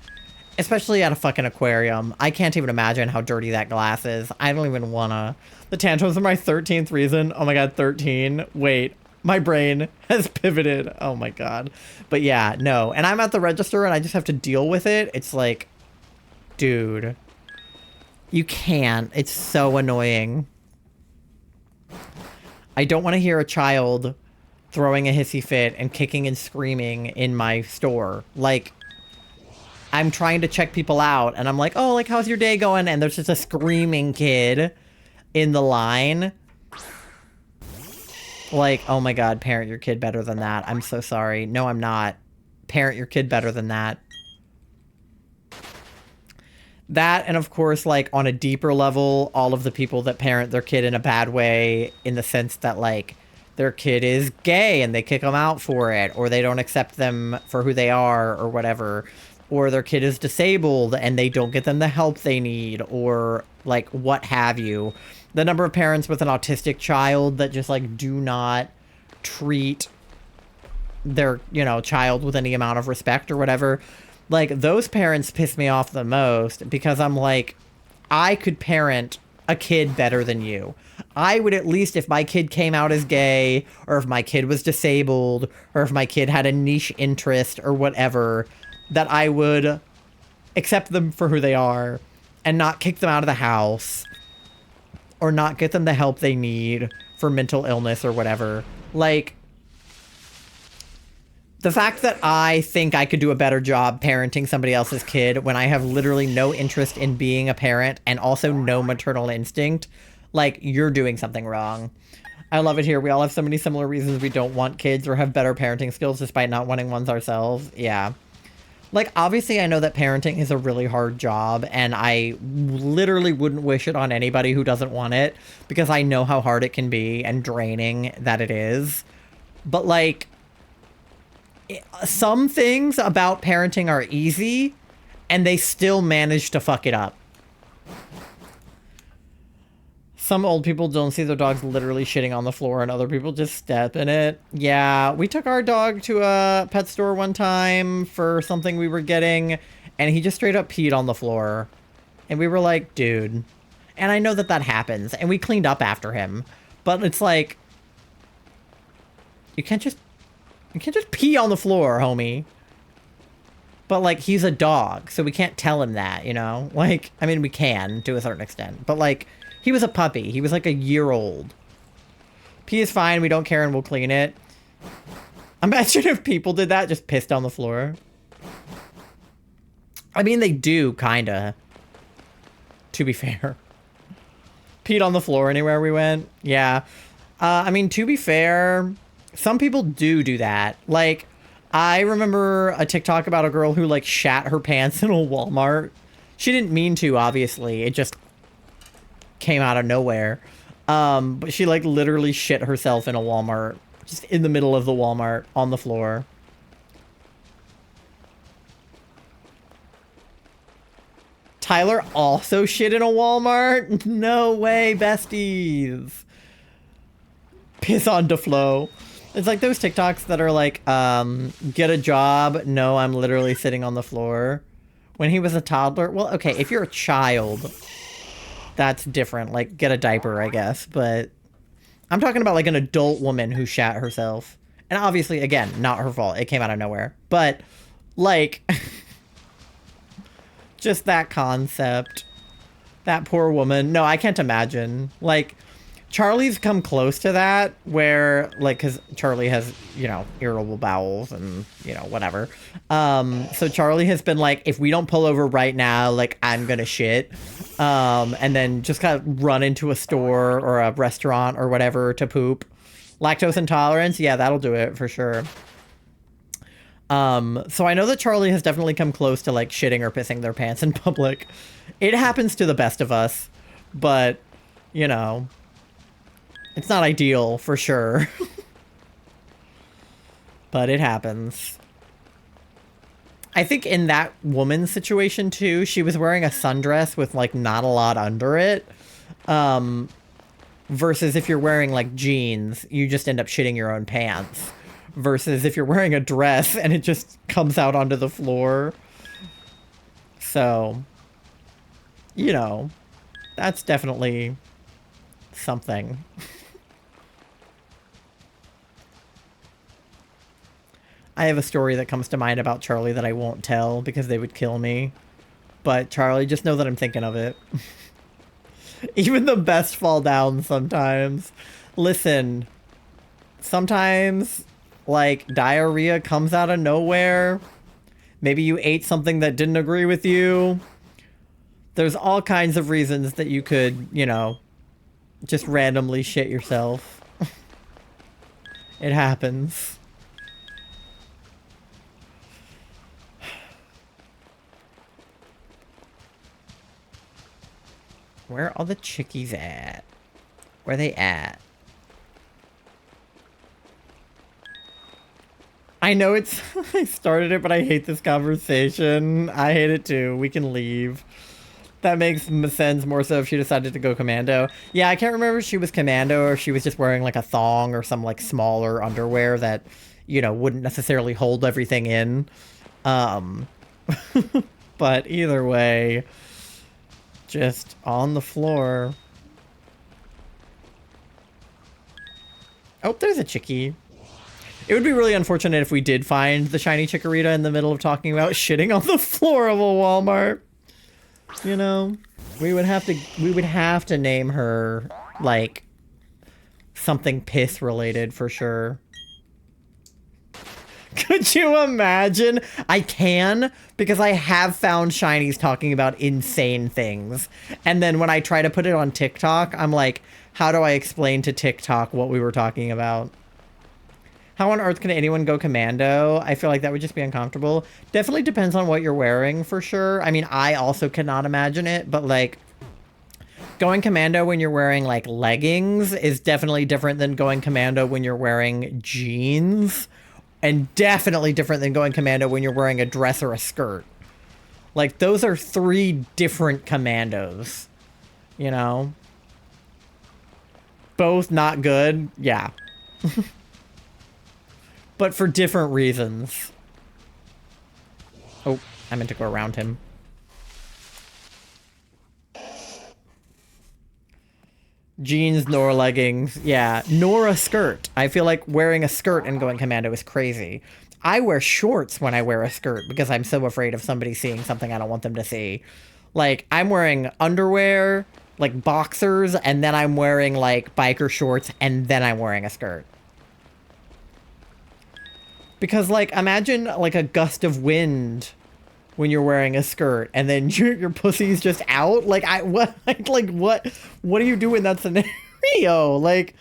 Especially at a fucking aquarium. I can't even imagine how dirty that glass is. I don't even wanna. The tantrums are my 13th reason. Oh my God, 13. Wait, my brain has pivoted. Oh my God. But yeah, no. And I'm at the register and I just have to deal with it. It's like, dude, you can't. It's so annoying. I don't want to hear a child throwing a hissy fit and kicking and screaming in my store. Like, I'm trying to check people out, and I'm like, oh, like, how's your day going? And there's just a screaming kid in the line. Like, oh my God, parent your kid better than that. I'm so sorry. No, I'm not. Parent your kid better than that. That, and of course, like, on a deeper level, all of the people that parent their kid in a bad way, in the sense that, like, their kid is gay and they kick them out for it, or they don't accept them for who they are, or whatever, or their kid is disabled and they don't get them the help they need, or, like, what have you. The number of parents with an autistic child that just, like, do not treat their, you know, child with any amount of respect or whatever. Like, those parents piss me off the most, because I'm like, I could parent a kid better than you. I would, at least, if my kid came out as gay, or if my kid was disabled, or if my kid had a niche interest or whatever, that I would accept them for who they are and not kick them out of the house, or not get them the help they need for mental illness or whatever. Like, the fact that I think I could do a better job parenting somebody else's kid when I have literally no interest in being a parent and also no maternal instinct, like, you're doing something wrong. I love it here. We all have so many similar reasons we don't want kids or have better parenting skills despite not wanting ones ourselves. Yeah. Like, obviously, I know that parenting is a really hard job, and I literally wouldn't wish it on anybody who doesn't want it, because I know how hard it can be and draining that it is. But, like, some things about parenting are easy, and they still manage to fuck it up. Some old people don't see their dogs literally shitting on the floor, and other people just step in it. Yeah, we took our dog to a pet store one time for something we were getting, and he just straight up peed on the floor. And we were like, dude. And I know that that happens, and we cleaned up after him. But it's like, you can't just pee on the floor, homie. But, like, he's a dog, so we can't tell him that, you know? Like, I mean, we can, to a certain extent. But, like, he was a puppy. He was, like, a year old. Pee is fine, we don't care, and we'll clean it. Imagine if people did that, just pissed on the floor. I mean, they do, kinda. To be fair. Peed on the floor anywhere we went. Yeah. I mean, to be fair, some people do that. Like, I remember a TikTok about a girl who, like, shat her pants in a Walmart. She didn't mean to, obviously. It just came out of nowhere. But she, like, literally shit herself in a Walmart. Just in the middle of the Walmart, on the floor. Tyler also shit in a Walmart? No way, besties. Piss on DeFlo. It's like those TikToks that are like, get a job. No, I'm literally sitting on the floor. When he was a toddler. Well, okay, if you're a child, that's different. Like, get a diaper, I guess. But I'm talking about like an adult woman who shat herself. And obviously, again, not her fault. It came out of nowhere. But, like, just that concept. That poor woman. No, I can't imagine. Like, Charlie's come close to that where, like, because Charlie has, you know, irritable bowels and, you know, whatever. So Charlie has been like, if we don't pull over right now, like, I'm gonna shit. And then just kind of run into a store or a restaurant or whatever to poop. Lactose intolerance, yeah, that'll do it for sure. So I know that Charlie has definitely come close to, like, shitting or pissing their pants in public. It happens to the best of us, but, you know, it's not ideal, for sure. But it happens. I think in that woman's situation, too, she was wearing a sundress with, like, not a lot under it. Versus if you're wearing, like, jeans, you just end up shitting your own pants. Versus if you're wearing a dress and it just comes out onto the floor. So, you know, that's definitely something. I have a story that comes to mind about Charlie that I won't tell because they would kill me. But Charlie, just know that I'm thinking of it. Even the best fall down sometimes. Listen, sometimes, like, diarrhea comes out of nowhere. Maybe you ate something that didn't agree with you. There's all kinds of reasons that you could, you know, just randomly shit yourself. It happens. Where are all the chickies at? Where are they at? I know it's... I started it, but I hate this conversation. I hate it too. We can leave. That makes sense more so if she decided to go commando. Yeah, I can't remember if she was commando or if she was just wearing like a thong or some like smaller underwear that, you know, wouldn't necessarily hold everything in. But either way... Just on the floor. Oh, there's a chickie. It would be really unfortunate if we did find the shiny Chikorita in the middle of talking about shitting on the floor of a Walmart. You know, we would have to name her like something piss related for sure. Could you imagine? I can, because I have found shinies talking about insane things. And then when I try to put it on TikTok, I'm like, how do I explain to TikTok what we were talking about? How on earth can anyone go commando? I feel like that would just be uncomfortable. Definitely depends on what you're wearing, for sure. I mean, I also cannot imagine it, but like, going commando when you're wearing like leggings is definitely different than going commando when you're wearing jeans. And definitely different than going commando when you're wearing a dress or a skirt. Like, those are three different commandos. You know? Both not good, yeah. But for different reasons. Oh, I meant to go around him. Jeans nor leggings. Yeah, nor a skirt. I feel like wearing a skirt and going commando is crazy. I wear shorts when I wear a skirt because I'm so afraid of somebody seeing something I don't want them to see. Like, I'm wearing underwear, like boxers, and then I'm wearing like biker shorts, and then I'm wearing a skirt. Because, like, imagine like a gust of wind when you're wearing a skirt, and then your pussy's just out. Like, what do you do in that scenario? Like,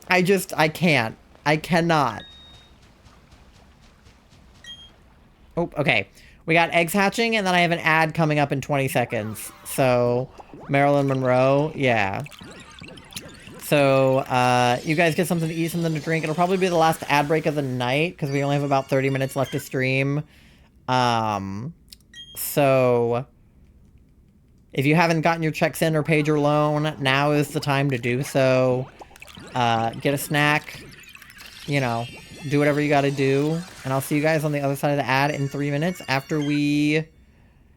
I can't. I cannot. Oh, okay. We got eggs hatching, and then I have an ad coming up in 20 seconds. So, Marilyn Monroe, yeah. So, you guys get something to eat, something to drink. It'll probably be the last ad break of the night, because we only have about 30 minutes left to stream. So, if you haven't gotten your checks in or paid your loan, now is the time to do so. Get a snack, you know, do whatever you gotta do. And I'll see you guys on the other side of the ad in 3 minutes after we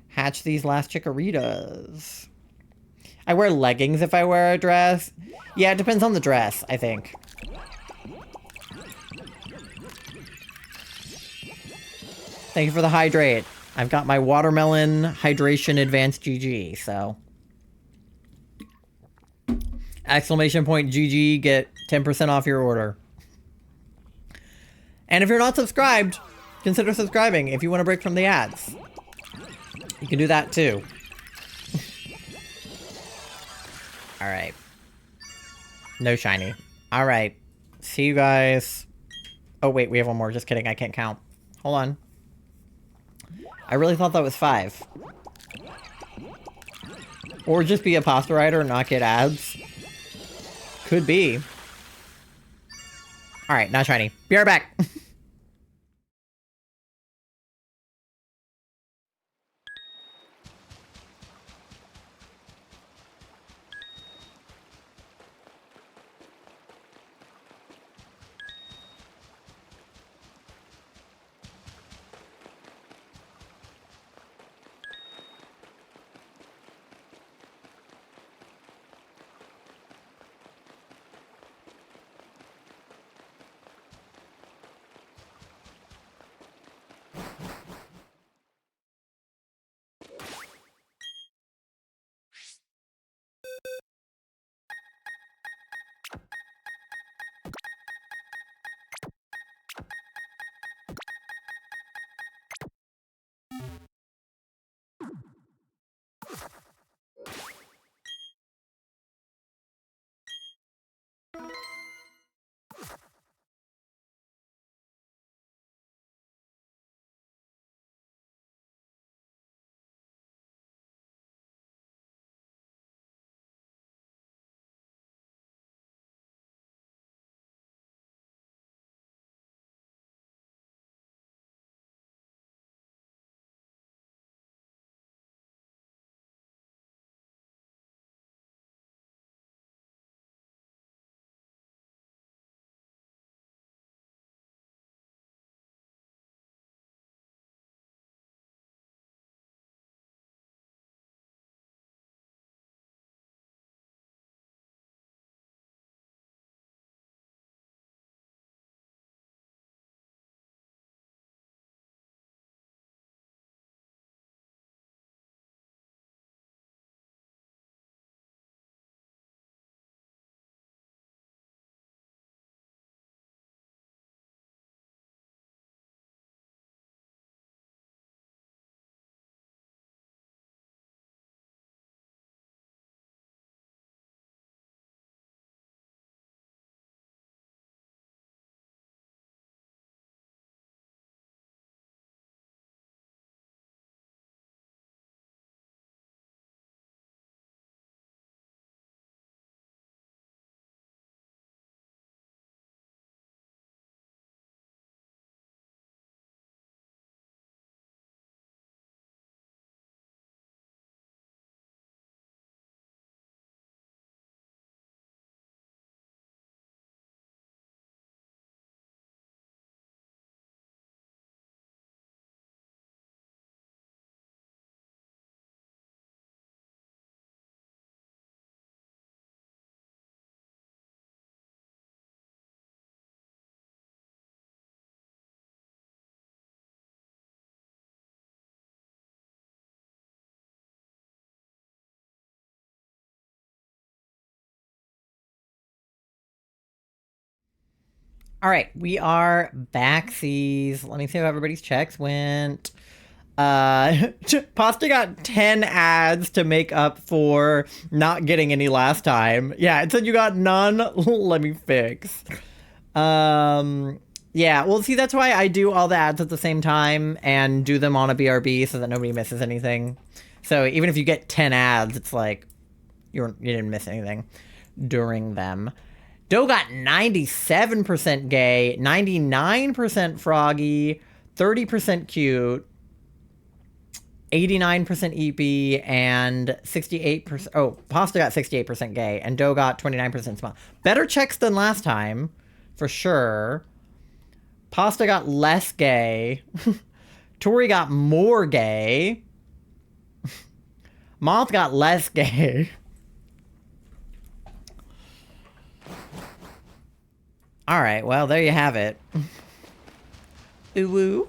hatch these last Chikoritas. I wear leggings if I wear a dress. Yeah, it depends on the dress, I think. Thank you for the hydrate. I've got my watermelon hydration advanced GG, so. Exclamation point GG, get 10% off your order. And if you're not subscribed, consider subscribing if you want to break from the ads. You can do that too. Alright. No shiny. Alright. See you guys. Oh wait, we have one more. Just kidding, I can't count. Hold on. I really thought that was 5. Or just be a pasta writer and not get ads. Could be. Alright, not shiny. Be right back. All right, we are backsies. Let me see how everybody's checks went. Pasta got 10 ads to make up for not getting any last time. Yeah, it said you got none. Let me fix. Yeah, well, see, that's why I do all the ads at the same time and do them on a BRB so that nobody misses anything. So even if you get 10 ads, it's like you didn't miss anything during them. Doe got 97% gay, 99% froggy, 30% cute, 89% EP, and 68%... Oh, Pasta got 68% gay, and Doe got 29% smile. Better checks than last time, for sure. Pasta got less gay. Tori got more gay. Moth got less gay. Alright, well, there you have it. Ooh woo.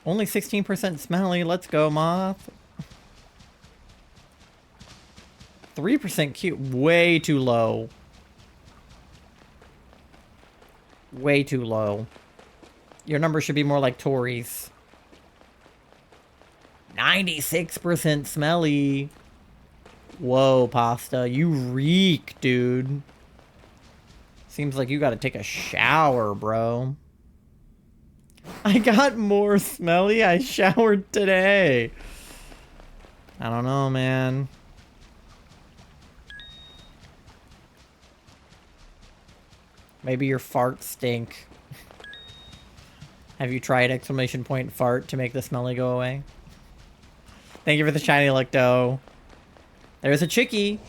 Only 16% smelly. Let's go, Moth. 3% cute. Way too low. Way too low. Your number should be more like Tori's. 96% smelly. Whoa, Pasta. You reek, dude. Seems like you gotta take a shower, bro. I got more smelly. I showered today. I don't know, man. Maybe your farts stink. Have you tried exclamation point fart to make the smelly go away? Thank you for the shiny look, Doe. There's a chickie.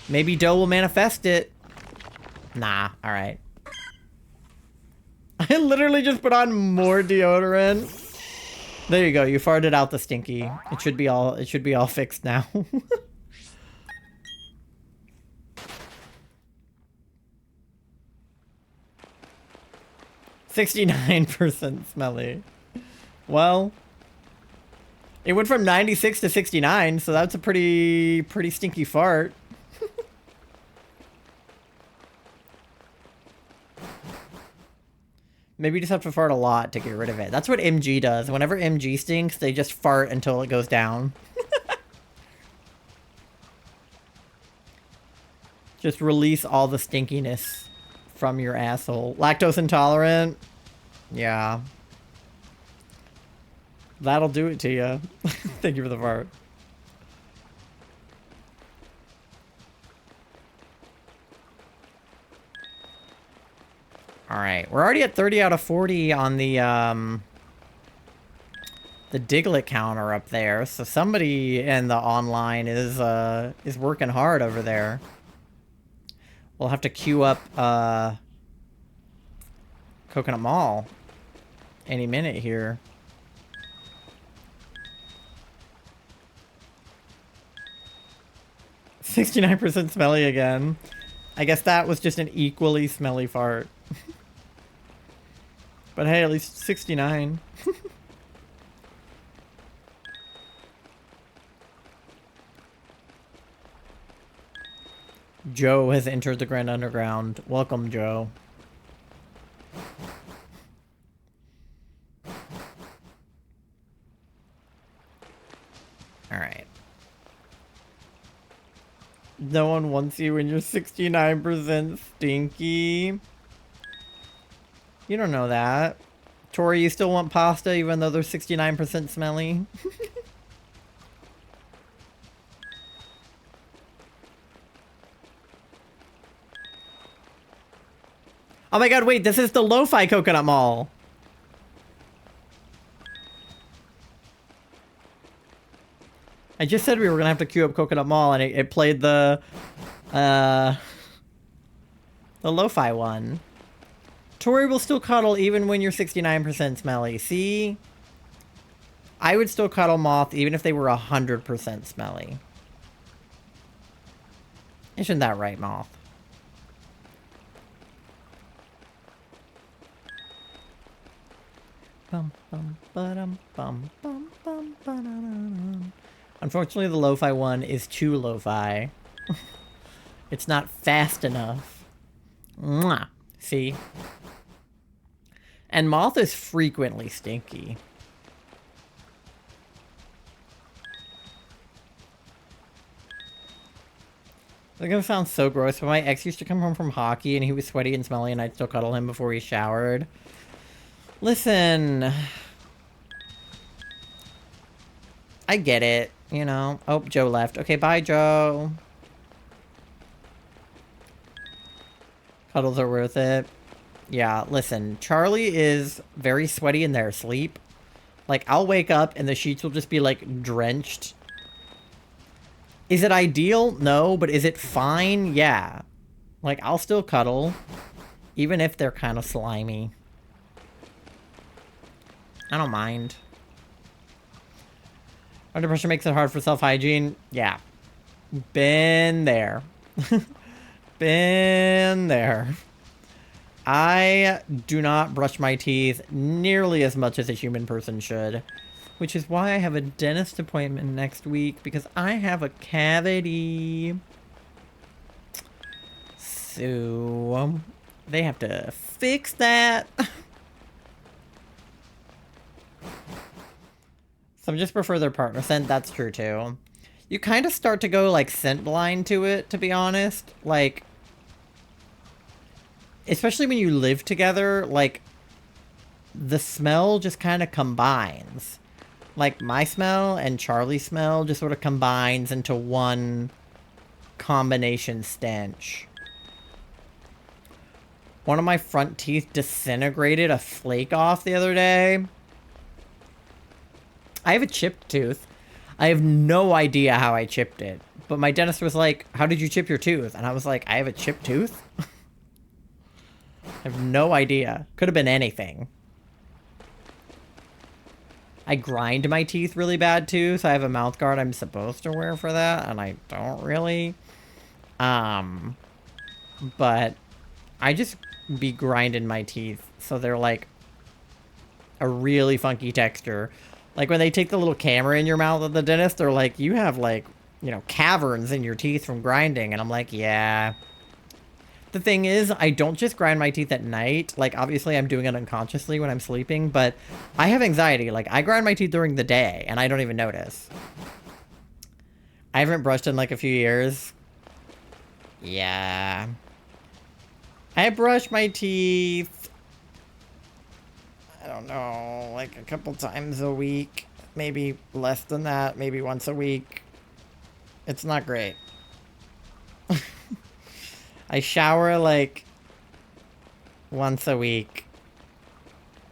Maybe Doe will manifest it. Nah, alright. I literally just put on more deodorant. There you go, you farted out the stinky. It should be all fixed now. 69% smelly. Well, it went from 96 to 69, so that's a pretty stinky fart. Maybe you just have to fart a lot to get rid of it. That's what MG does. Whenever MG stinks, they just fart until it goes down. Just release all the stinkiness from your asshole. Lactose intolerant? Yeah. That'll do it to you. Thank you for the fart. Alright, we're already at 30 out of 40 on the Diglett counter up there, so somebody in the online is working hard over there. We'll have to queue up Coconut Mall any minute here. "69% smelly again." I guess that was just an equally smelly fart. But hey, at least 69. Joe has entered the Grand Underground. Welcome, Joe. Alright. No one wants you when you're 69% stinky. You don't know that. Tori, you still want pasta even though they're 69% smelly? Oh my god, wait, this is the Lo-Fi Coconut Mall. I just said we were gonna have to queue up Coconut Mall and it played the Lo-Fi one. Tori will still cuddle even when you're 69% smelly. See? I would still cuddle Moth even if they were 100% smelly. Isn't that right, Moth? Bum, bum, ba-dum, bum, bum, bum, ba-da-da-dum. Unfortunately, the Lo-Fi one is too Lo-Fi. It's not fast enough. Mwah. See? And Moth is frequently stinky. It's gonna sound so gross, but my ex used to come home from hockey and he was sweaty and smelly and I'd still cuddle him before he showered. Listen. I get it, you know. Oh, Joe left. Okay, bye, Joe. Cuddles are worth it. Yeah, listen. Charlie is very sweaty in their sleep. Like, I'll wake up and the sheets will just be, like, drenched. Is it ideal? No, but is it fine? Yeah. Like, I'll still cuddle, even if they're kind of slimy. I don't mind. Under pressure makes it hard for self-hygiene. Yeah. Been there. Been there. I do not brush my teeth nearly as much as a human person should. Which is why I have a dentist appointment next week, because I have a cavity. So, they have to fix that. Some just prefer their partner scent. That's true, too. You kind of start to go, like, scent blind to it, to be honest. Like, especially when you live together, like, the smell just kind of combines. Like, my smell and Charlie's smell just sort of combines into one combination stench. One of my front teeth disintegrated a flake off the other day. I have a chipped tooth. I have no idea how I chipped it. But my dentist was like, how did you chip your tooth? And I was like, I have a chipped tooth? I have no idea. Could have been anything. I grind my teeth really bad too, so I have a mouth guard I'm supposed to wear for that, and I don't really. But I just be grinding my teeth, so they're like a really funky texture. Like when they take the little camera in your mouth at the dentist, they're like, you have like, you know, caverns in your teeth from grinding, and I'm like, yeah. The thing is, I don't just grind my teeth at night. Like, obviously, I'm doing it unconsciously when I'm sleeping, but I have anxiety. Like, I grind my teeth during the day, and I don't even notice. I haven't brushed in, like, a few years. Yeah. I brush my teeth, I don't know, like, a couple times a week. Maybe less than that. Maybe once a week. It's not great. I shower, like, once a week.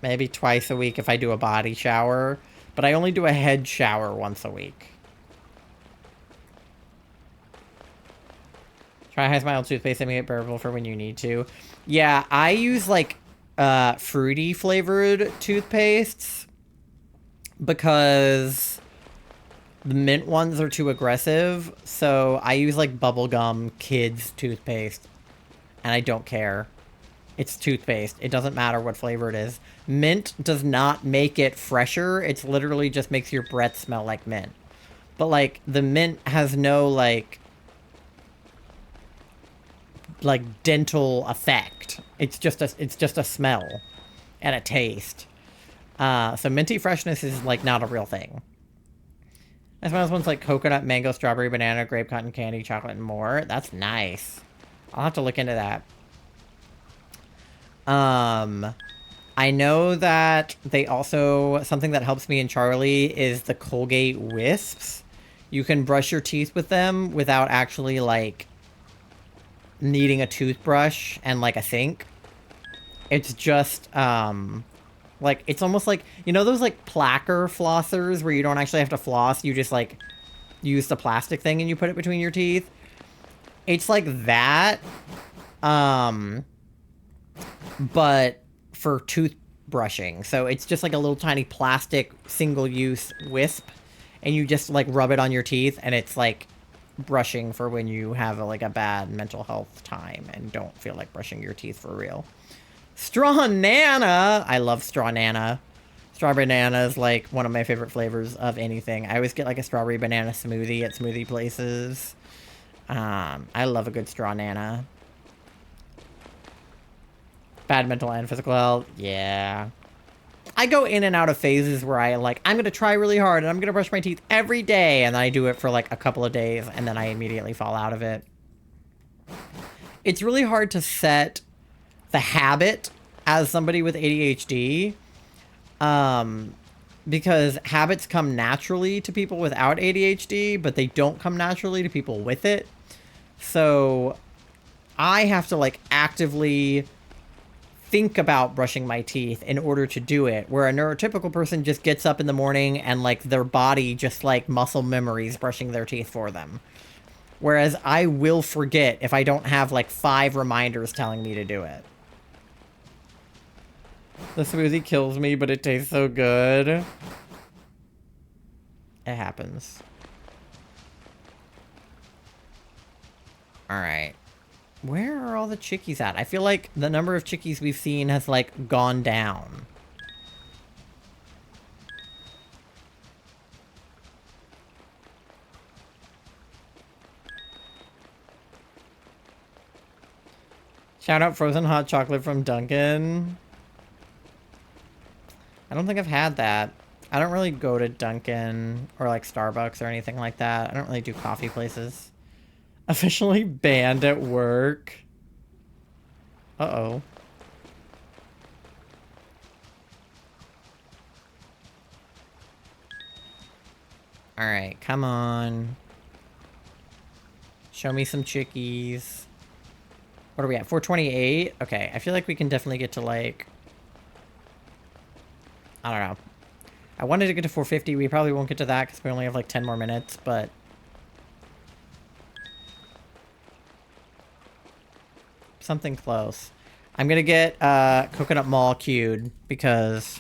Maybe twice a week if I do a body shower. But I only do a head shower once a week. Try High Smile toothpaste and make it bearable for when you need to. Yeah, I use, like, fruity flavored toothpastes. Because the mint ones are too aggressive, so I use, like, bubblegum kids toothpaste, and I don't care. It's toothpaste. It doesn't matter what flavor it is. Mint does not make it fresher. It's literally just makes your breath smell like mint. But, like, the mint has no, like, dental effect. It's just a smell and a taste. So minty freshness is, like, not a real thing. I suppose one's like coconut, mango, strawberry, banana, grape, cotton candy, chocolate, and more. That's nice. I'll have to look into that. I know that they also, something that helps me and Charlie is the Colgate Wisps. You can brush your teeth with them without actually, like, needing a toothbrush and, like, a sink. It's just, like, it's almost like, you know those, like, placker flossers where you don't actually have to floss, you just, like, use the plastic thing and you put it between your teeth? It's like that, but for toothbrushing. So it's just like a little tiny plastic single-use wisp, and you just, like, rub it on your teeth, and it's, like, brushing for when you have, like, a bad mental health time and don't feel like brushing your teeth for real. Straw Nana! I love Straw Nana. Strawberry banana is, like, one of my favorite flavors of anything. I always get, like, a strawberry banana smoothie at smoothie places. I love a good straw nana. Bad mental and physical health. Yeah. I go in and out of phases where I'm going to try really hard and I'm going to brush my teeth every day. And then I do it for like a couple of days and then I immediately fall out of it. It's really hard to set the habit as somebody with ADHD. Because habits come naturally to people without ADHD, but they don't come naturally to people with it. So I have to like actively think about brushing my teeth in order to do it, where a neurotypical person just gets up in the morning and like their body just like muscle memories brushing their teeth for them. Whereas I will forget if I don't have like 5 reminders telling me to do it. The smoothie kills me, but it tastes so good. It happens. Alright. Where are all the chickies at? I feel like the number of chickies we've seen has, like, gone down. Shout out frozen hot chocolate from Dunkin'. I don't think I've had that. I don't really go to Dunkin' or, like, Starbucks or anything like that. I don't really do coffee places. Officially banned at work. Uh-oh. Alright, come on. Show me some chickies. What are we at? 428? Okay, I feel like we can definitely get to, like... I don't know. I wanted to get to 450. We probably won't get to that because we only have, like, 10 more minutes, but... something close. I'm gonna get Coconut Mall queued because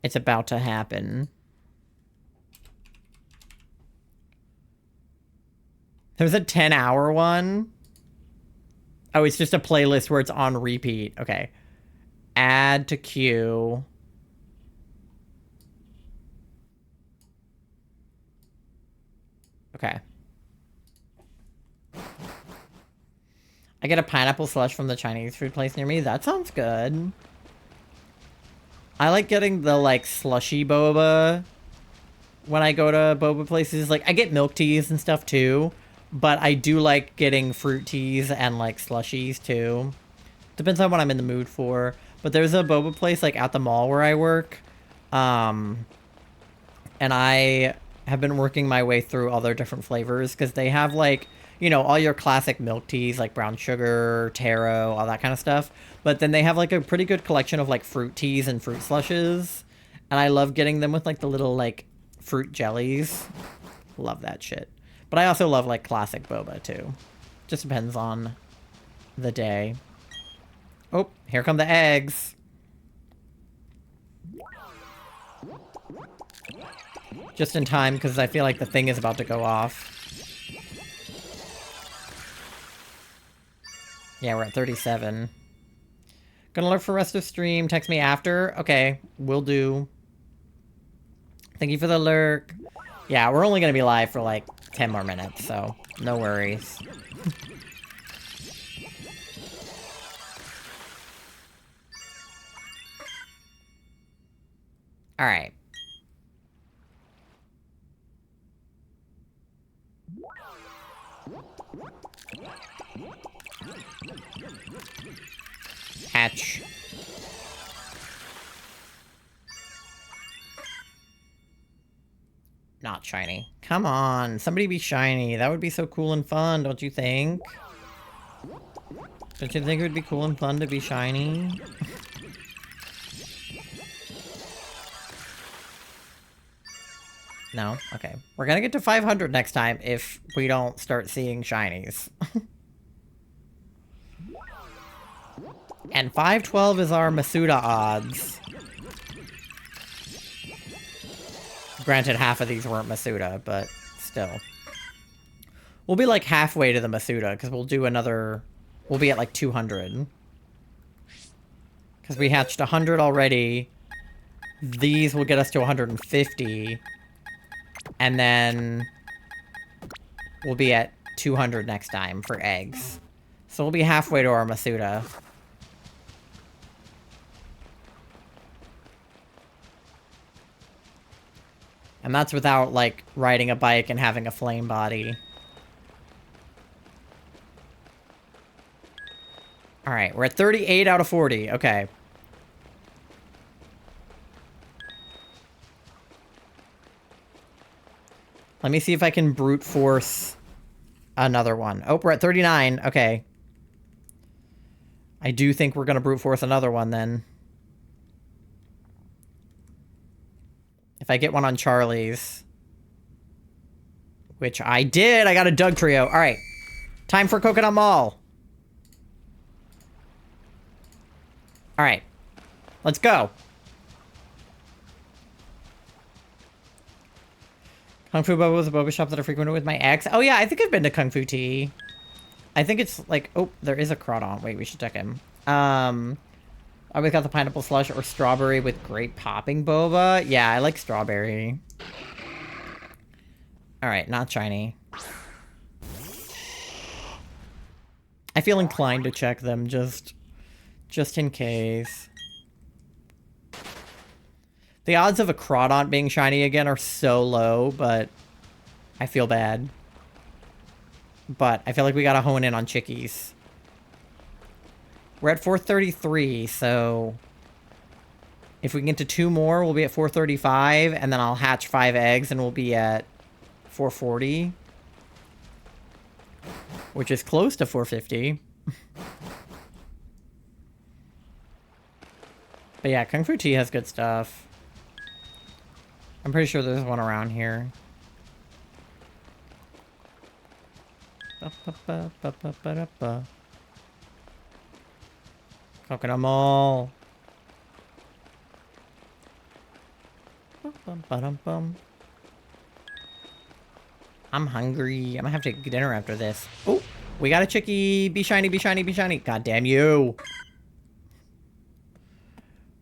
it's about to happen. There's a 10-hour one. Oh, it's just a playlist where it's on repeat. Okay. Add to queue. Okay. I get a pineapple slush from the Chinese food place near me. That sounds good. I like getting the, like, slushy boba when I go to boba places. Like, I get milk teas and stuff, too. But I do like getting fruit teas and, like, slushies, too. Depends on what I'm in the mood for. But there's a boba place, like, at the mall where I work. And I have been working my way through all their different flavors. Because they have, like... you know, all your classic milk teas, like brown sugar, taro, all that kind of stuff. But then they have, like, a pretty good collection of, like, fruit teas and fruit slushes. And I love getting them with, like, the little, like, fruit jellies. Love that shit. But I also love, like, classic boba, too. Just depends on the day. Oh, here come the eggs. Just in time, because I feel like the thing is about to go off. Yeah, we're at 37. Gonna lurk for rest of stream. Text me after. Okay, will do. Thank you for the lurk. Yeah, we're only gonna be live for like 10 more minutes, so no worries. Alright. Hatch. Not shiny. Come on, somebody be shiny. That would be so cool and fun, don't you think? Don't you think it would be cool and fun to be shiny? No? Okay. We're gonna get to 500 next time if we don't start seeing shinies. And 512 is our Masuda odds. Granted, half of these weren't Masuda, but still. We'll be like halfway to the Masuda, because we'll do another... we'll be at like 200. Because we hatched 100 already. These will get us to 150. And then we'll be at 200 next time for eggs. So we'll be halfway to our Masuda. And that's without, like, riding a bike and having a flame body. Alright, we're at 38 out of 40. Okay. Let me see if I can brute force another one. Oh, we're at 39. Okay. I do think we're going to brute force another one then. If I get one on Charlie's. Which I did. I got a Doug Trio. All right. Time for Coconut Mall. All right. Let's go. Kung Fu Boba was a boba shop that I frequented with my ex. Oh, yeah. I think I've been to Kung Fu Tea. I think it's like... Oh, there is a Crawdon. Wait, we should check him. I always got the pineapple slush or strawberry with grape popping boba. Yeah, I like strawberry. Alright, not shiny. I feel inclined to check them just in case. The odds of a Crawdon being shiny again are so low, but I feel bad. But I feel like we gotta hone in on chickies. We're at 433, so if we can get to 2 more, we'll be at 435, and then I'll hatch 5 eggs, and we'll be at 440. Which is close to 450. But yeah, Kung Fu Tea has good stuff. I'm pretty sure there's one around here. Coconut Mall. I'm hungry. I'm gonna have to get dinner after this. Oh, we got a chickie. Be shiny, be shiny, be shiny. God damn you.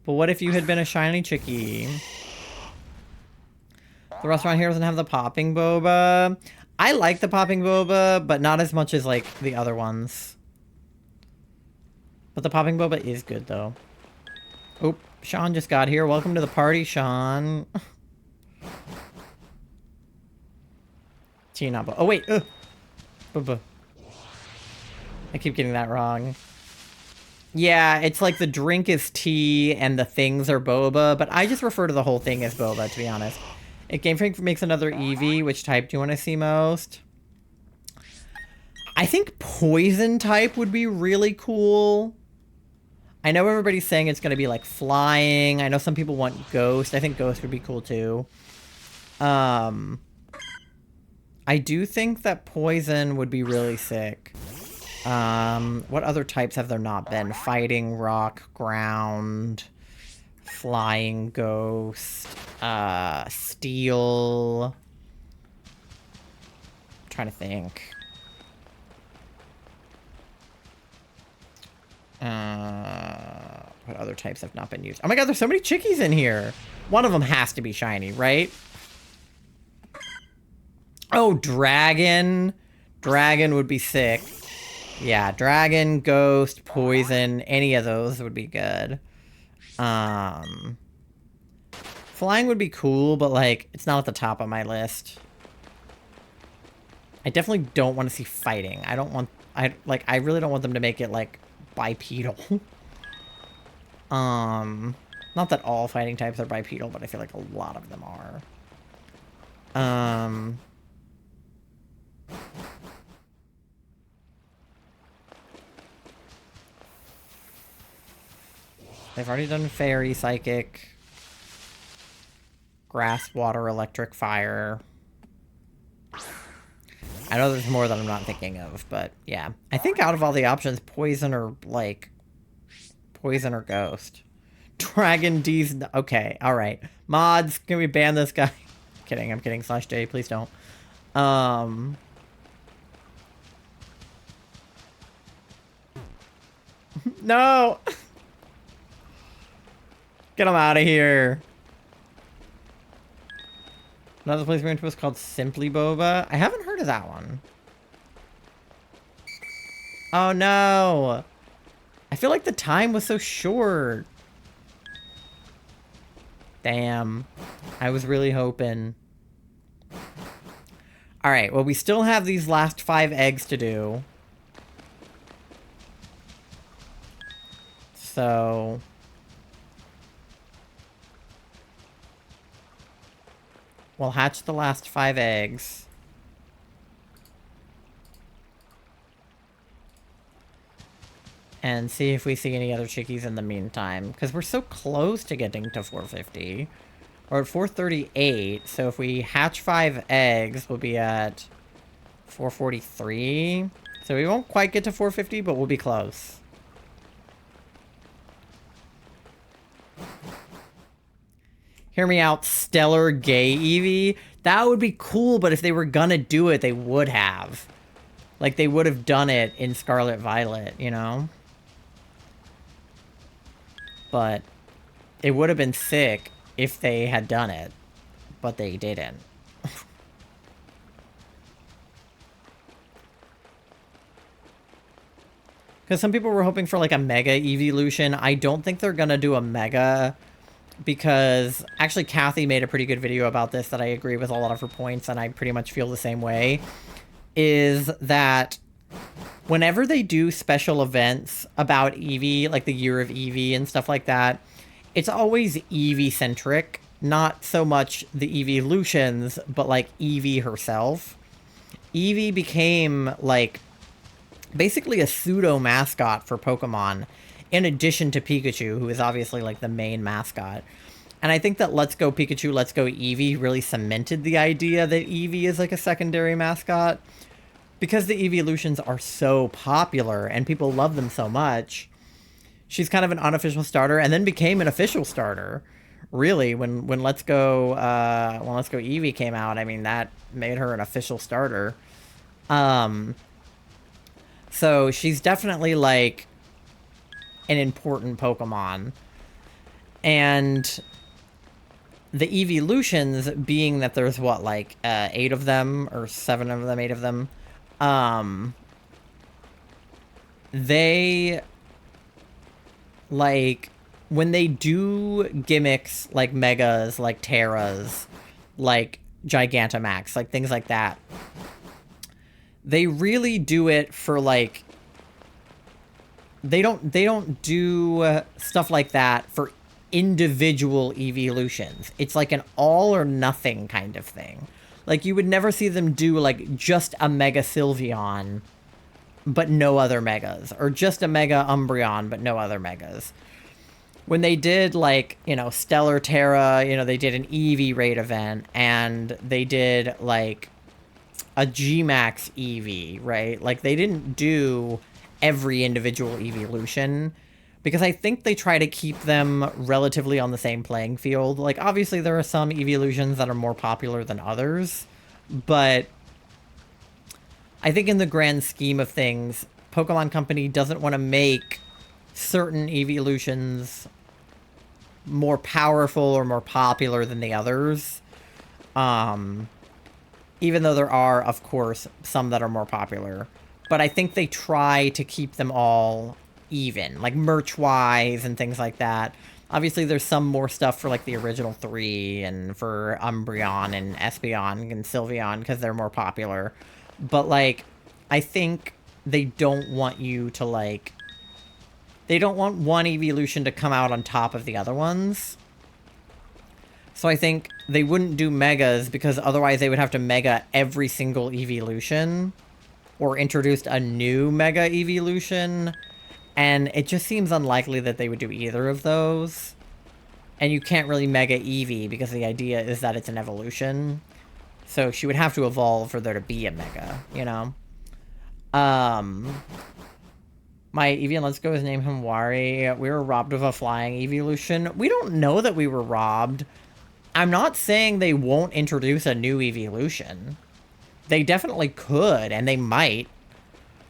But what if you had been a shiny chickie? The restaurant here doesn't have the popping boba. I like the popping boba, but not as much as, like, the other ones. But the popping boba is good, though. Oh, Sean just got here. Welcome to the party, Sean. Chinabo. Oh, wait. Boba. I keep getting that wrong. Yeah, it's like the drink is tea and the things are boba, but I just refer to the whole thing as boba, to be honest. Game Freak makes another Eevee. Which type do you want to see most? I think poison type would be really cool. I know everybody's saying it's going to be like flying. I know some people want ghost. I think ghost would be cool too. I do think that poison would be really sick. What other types have there not been? Fighting, rock, ground, flying, ghost, steel. I'm trying to think. What other types have not been used? Oh my god, there's so many chickies in here. One of them has to be shiny, right? Oh, dragon. Dragon would be sick. Yeah, dragon, ghost, poison, any of those would be good. Flying would be cool, but, like, it's not at the top of my list. I definitely don't want to see fighting. I don't want... I really don't want them to make it, like, bipedal. Not that all fighting types are bipedal, but I feel like a lot of them are. They've already done fairy, psychic, grass, water, electric, fire. I know there's more that I'm not thinking of, but yeah. I think out of all the options, poison or, like, poison or ghost. Dragon D's... Okay, alright. Mods, can we ban this guy? I'm kidding. /J, please don't. No! Get him out of here. Another place we went to was called Simply Boba. I haven't heard of that one. Oh no! I feel like the time was so short. Damn. I was really hoping. Alright, well we still have these last 5 eggs to do. So... we'll hatch the last 5 eggs. And see if we see any other chickies in the meantime. Because we're so close to getting to 450. We're at 438. So if we hatch 5 eggs, we'll be at 443. So we won't quite get to 450, but we'll be close. Hear me out, Stellar Gay Eevee. That would be cool, but if they were gonna do it, they would have. Like, they would have done it in Scarlet Violet, you know? But it would have been sick if they had done it, but they didn't. Because some people were hoping for, like, a Mega Evolution. I don't think they're gonna do a Mega, because actually Kathy made a pretty good video about this that I agree with a lot of her points, and I pretty much feel the same way, is that whenever they do special events about Eevee, like the Year of Eevee and stuff like that, it's always Eevee-centric. Not so much the Eeveelutions, but like Eevee herself. Eevee became like basically a pseudo-mascot for Pokemon, in addition to Pikachu, who is obviously like the main mascot. And I think that Let's Go Pikachu, Let's Go Eevee really cemented the idea that Eevee is like a secondary mascot. Because the Eeveelutions are so popular and people love them so much, she's kind of an unofficial starter and then became an official starter. Really, when Let's Go Eevee came out, I mean, that made her an official starter. So she's definitely like an important Pokemon. And the Eeveelutions, being that there's what, like 8 of them or 7 of them, 8 of them, they, like, when they do gimmicks like Megas, like Terras, like Gigantamax, like things like that, they really do it for, like, they don't do stuff like that for individual Eeveelutions. It's like an all or nothing kind of thing. Like, you would never see them do, like, just a Mega Sylveon, but no other Megas. Or just a Mega Umbreon, but no other Megas. When they did, like, you know, Stellar Terra, you know, they did an Eevee raid event, and they did, like, a G-Max Eevee, right? Like, they didn't do every individual Eeveelution, because I think they try to keep them relatively on the same playing field. Like, obviously there are some Eeveelutions that are more popular than others, but I think in the grand scheme of things, Pokemon Company doesn't want to make certain Eeveelutions more powerful or more popular than the others. Even though there are, of course, some that are more popular. But I think they try to keep them all even, like merch-wise and things like that. Obviously, there's some more stuff for, like, the original 3 and for Umbreon and Espeon and Sylveon because they're more popular. But, like, I think they don't want you to, like... They don't want one Eeveelution to come out on top of the other ones. So I think they wouldn't do Megas because otherwise they would have to Mega every single Eeveelution. Or introduced a new Mega Eeveelution. And it just seems unlikely that they would do either of those. And you can't really Mega Eevee because the idea is that it's an evolution. So she would have to evolve for there to be a Mega, you know? My Eevee, let's go, his name Himwari. We were robbed of a flying Eeveelution. We don't know that we were robbed. I'm not saying they won't introduce a new Eeveelution. They definitely could, and they might.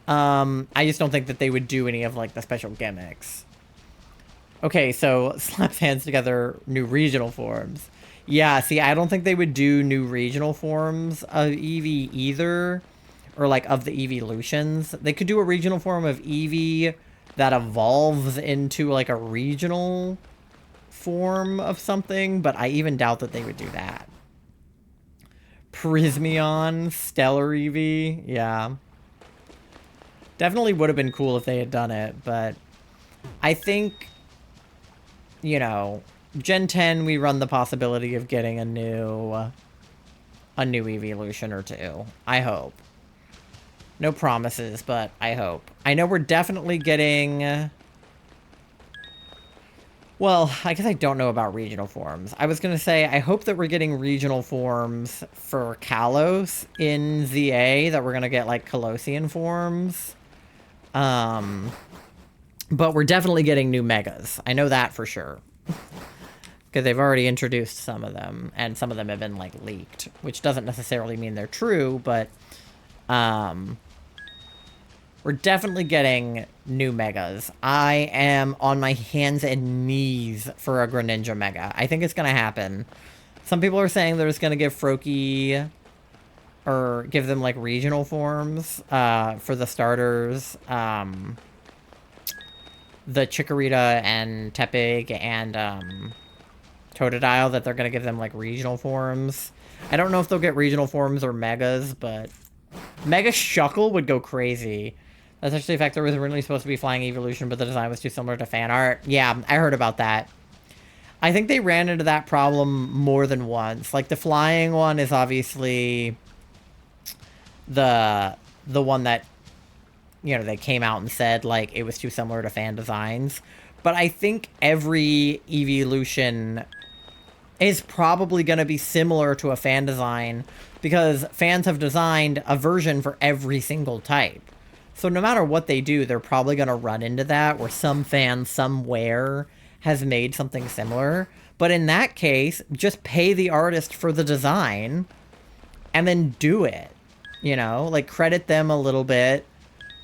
I just don't think that they would do any of, like, the special gimmicks. Okay, so slaps hands together, new regional forms. Yeah, see, I don't think they would do new regional forms of Eevee either. Or, like, of the Eeveelutions. They could do a regional form of Eevee that evolves into, like, a regional form of something, but I even doubt that they would do that. Prismeon, Stellar Eevee, yeah. Definitely would have been cool if they had done it, but I think, you know, Gen 10, we run the possibility of getting a new Eeveelution or two. I hope. No promises, but I hope. I know we're definitely getting... Well, I guess I don't know about regional forms. I was going to say, I hope that we're getting regional forms for Kalos in ZA, that we're going to get, like, Colossian forms. But we're definitely getting new Megas. I know that for sure. Because they've already introduced some of them, and some of them have been, like, leaked. Which doesn't necessarily mean they're true, but... we're definitely getting new Megas. I am on my hands and knees for a Greninja Mega. I think it's going to happen. Some people are saying they're just going to give Froakie... or give them, like, regional forms for the starters. The Chikorita and Tepig and Totodile, that they're going to give them, like, regional forms. I don't know if they'll get regional forms or Megas, but... Mega Shuckle would go crazy. That's actually a fact. There was originally supposed to be Flying Evolution, but the design was too similar to fan art. Yeah, I heard about that. I think they ran into that problem more than once. Like, the flying one is obviously the one that, you know, they came out and said, like, it was too similar to fan designs. But I think every evolution is probably going to be similar to a fan design, because fans have designed a version for every single type. So no matter what they do, they're probably going to run into that, where some fan somewhere has made something similar. But in that case, just pay the artist for the design, and then do it. You know, like, credit them a little bit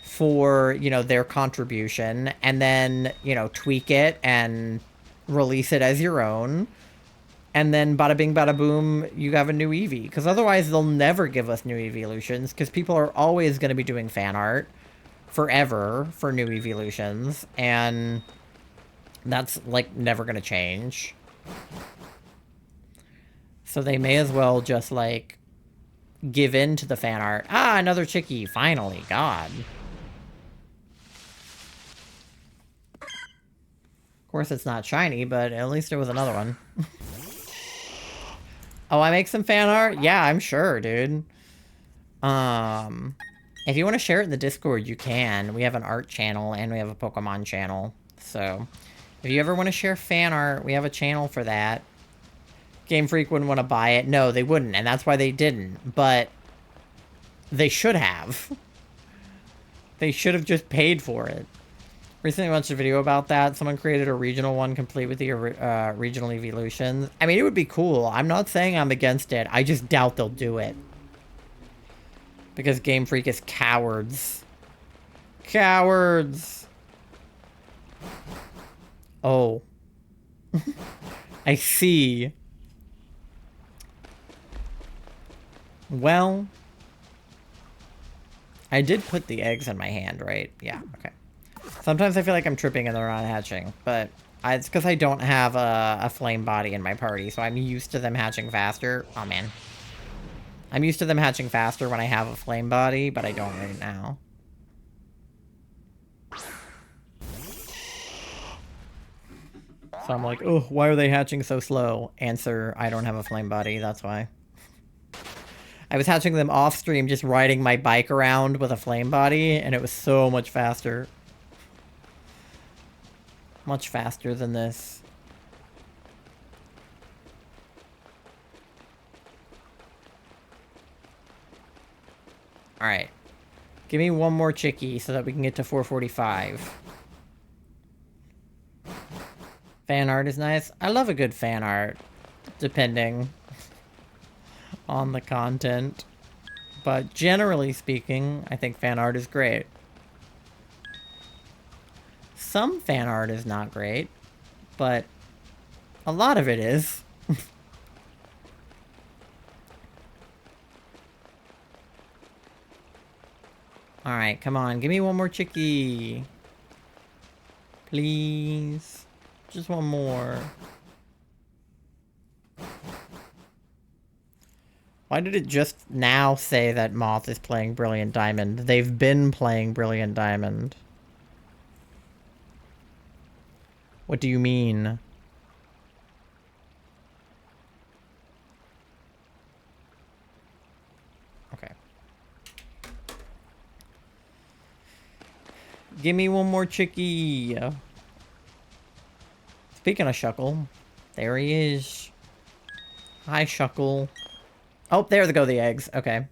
for, you know, their contribution, and then, you know, tweak it and release it as your own. And then bada bing bada boom, you have a new Eevee. Because otherwise they'll never give us new Eeveelutions, because people are always going to be doing fan art forever for new Eeveelutions, and that's, like, never going to change. So they may as well just, like, give in to the fan art. Ah, another Chickie, finally, God. Of course it's not shiny, but at least it was another one. Oh, I make some fan art? Yeah, I'm sure, dude. If you want to share it in the Discord, you can. We have an art channel, and we have a Pokemon channel. So, if you ever want to share fan art, we have a channel for that. Game Freak wouldn't want to buy it. No, they wouldn't, and that's why they didn't. But they should have. They should have just paid for it. Recently watched a video about that. Someone created a regional one complete with the regional evolutions. I mean, it would be cool. I'm not saying I'm against it. I just doubt they'll do it. Because Game Freak is cowards. Cowards! Oh. I see. Well, I did put the eggs in my hand, right? Yeah, okay. Sometimes I feel like I'm tripping and they're not hatching, but it's because I don't have a flame body in my party, so I'm used to them hatching faster. Oh, man. I'm used to them hatching faster when I have a flame body, but I don't right now. So I'm like, oh, why are they hatching so slow? Answer, I don't have a flame body, that's why. I was hatching them off stream, just riding my bike around with a flame body, and it was so much faster. Much faster than this. Alright. Give me one more Chickie so that we can get to 445. Fan art is nice. I love a good fan art. Depending on the content. But generally speaking, I think fan art is great. Some fan art is not great, but a lot of it is. Alright, come on. Give me one more chickie. Please. Just one more. Why did it just now say that Moth is playing Brilliant Diamond? They've been playing Brilliant Diamond. What do you mean? Okay. Give me one more chickie. Speaking of Shuckle, there he is. Hi, Shuckle. Oh, there go the eggs. Okay.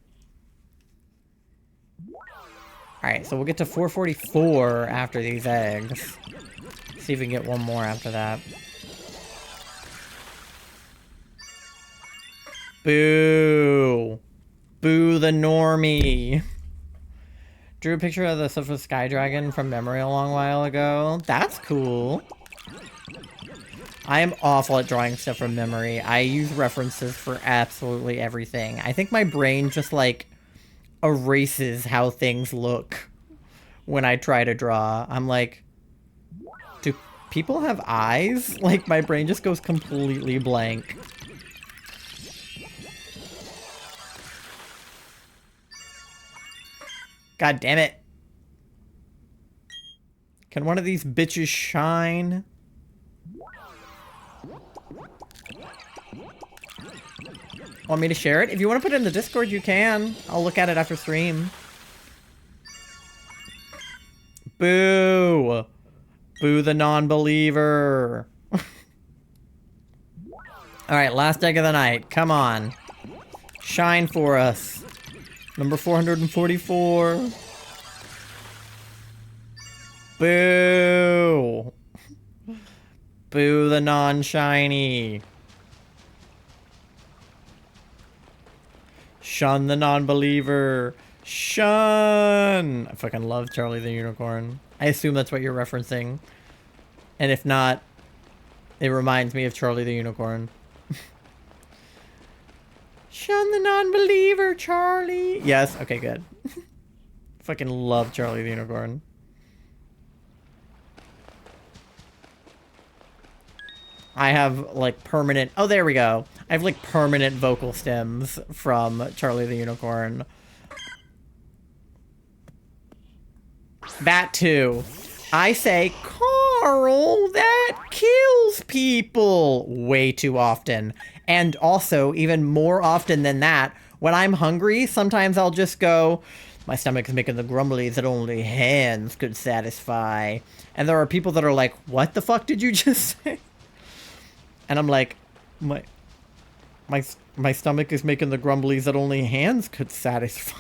Alright, so we'll get to 444 after these eggs. See if we can get one more after that. Boo! Boo the normie! Drew a picture of the Silver Sky Dragon from memory a long while ago. That's cool. I am awful at drawing stuff from memory. I use references for absolutely everything. I think my brain just, like, erases how things look when I try to draw. I'm like, do people have eyes? Like, my brain just goes completely blank. God damn it. Can one of these bitches shine? Want me to share it? If you want to put it in the Discord, you can. I'll look at it after stream. Boo! Boo the non-believer. Alright, last egg of the night. Come on. Shine for us. Number 444. Boo! Boo the non-shiny. Shun the non-believer. Shun! I fucking love Charlie the Unicorn. I assume that's what you're referencing. And if not, it reminds me of Charlie the Unicorn. Shun the non-believer, Charlie! Yes, okay, good. Fucking love Charlie the Unicorn. I have, like, permanent... Oh, there we go. I have, like, permanent vocal stems from Charlie the Unicorn. That, too. I say, Carl, that kills people way too often. And also, even more often than that, when I'm hungry, sometimes I'll just go, my stomach is making the grumblies that only hands could satisfy. And there are people that are like, what the fuck did you just say? And I'm like, my stomach is making the grumblies that only hands could satisfy.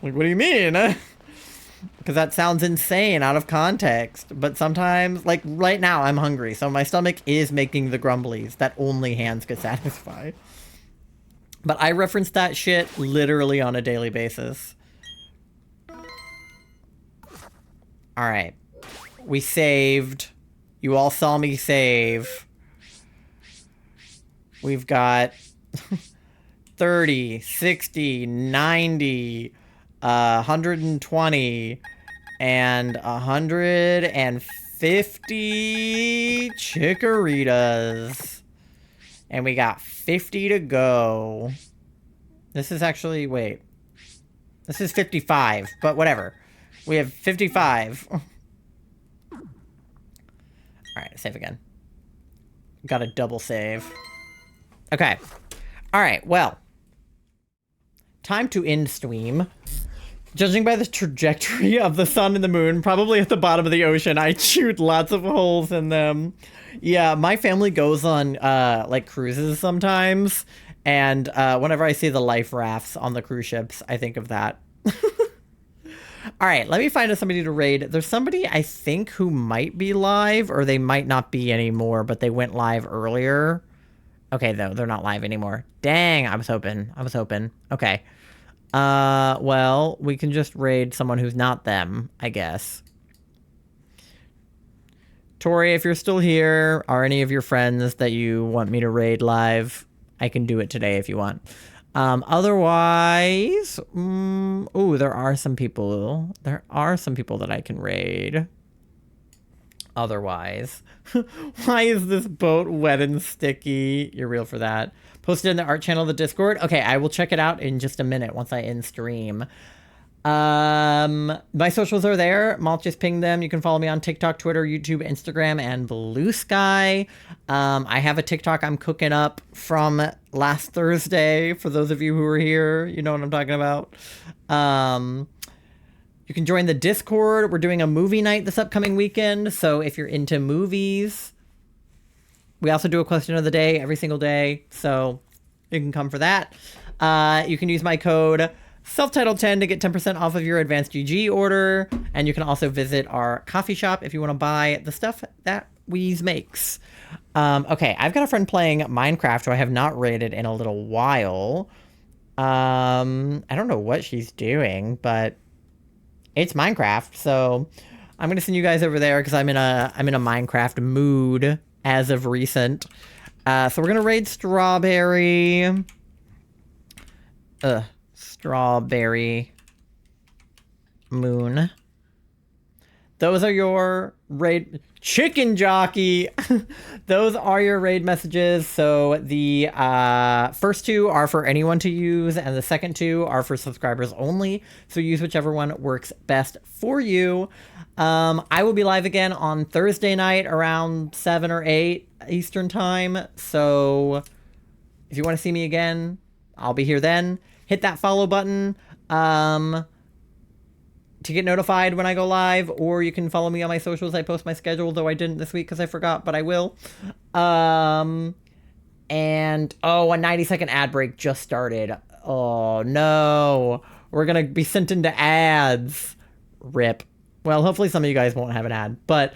Like, what do you mean? Because that sounds insane out of context. But sometimes, like right now, I'm hungry. So my stomach is making the grumblies that only hands could satisfy. But I reference that shit literally on a daily basis. Alright. We saved. You all saw me save. We've got 30, 60, 90, 120, and 150 Chikoritas. And we got 50 to go. This is actually, wait. This is 55, but whatever. We have 55. Alright, save again. Got a double save. Okay. Alright, well. Time to end stream. Judging by the trajectory of the sun and the moon, probably at the bottom of the ocean, I chewed lots of holes in them. Yeah, my family goes on, like, cruises sometimes. And, whenever I see the life rafts on the cruise ships, I think of that. Alright, let me find somebody to raid. There's somebody, I think, who might be live, or they might not be anymore, but they went live earlier. Okay, though, they're not live anymore. Dang, I was hoping. Okay. Well, we can just raid someone who's not them, I guess. Tori, if you're still here, are any of your friends that you want me to raid live? I can do it today if you want. Otherwise, ooh, there are some people that I can raid. Otherwise, why is this boat wet and sticky? You're real for that. Posted in the art channel of the Discord. Okay, I will check it out in just a minute once I end stream. My socials are there. Malt just pinged them. You can follow me on TikTok, Twitter, YouTube, Instagram, and Blue Sky. I have a TikTok I'm cooking up from last Thursday. For those of you who are here, you know what I'm talking about. You can join the Discord. We're doing a movie night this upcoming weekend. So if you're into movies, we also do a question of the day every single day. So you can come for that. You can use my code Self-Titled 10 to get 10% off of your advanced GG order. And you can also visit our coffee shop if you want to buy the stuff that Wheeze makes. Okay, I've got a friend playing Minecraft who I have not raided in a little while. I don't know what she's doing, but it's Minecraft, so I'm gonna send you guys over there because I'm in a Minecraft mood as of recent. So we're gonna raid Strawberry. Strawberry Moon. Those are your raid... Chicken Jockey! Those are your raid messages. So the first two are for anyone to use, and the second two are for subscribers only. So use whichever one works best for you. I will be live again on Thursday night around 7 or 8 Eastern time. So if you want to see me again, I'll be here then. Hit that follow button to get notified when I go live, or you can follow me on my socials. I post my schedule, though I didn't this week because I forgot, but I will. And, oh, a 90-second ad break just started. Oh, no. We're going to be sent into ads. Rip. Well, hopefully some of you guys won't have an ad, but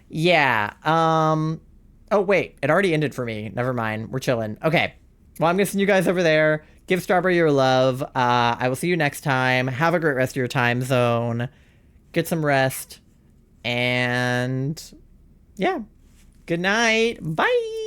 yeah. Oh, wait, it already ended for me. Never mind. We're chilling. Okay. Well, I'm going to send you guys over there. Give Strawberry your love. I will see you next time. Have a great rest of your time zone. Get some rest. And yeah. Good night. Bye.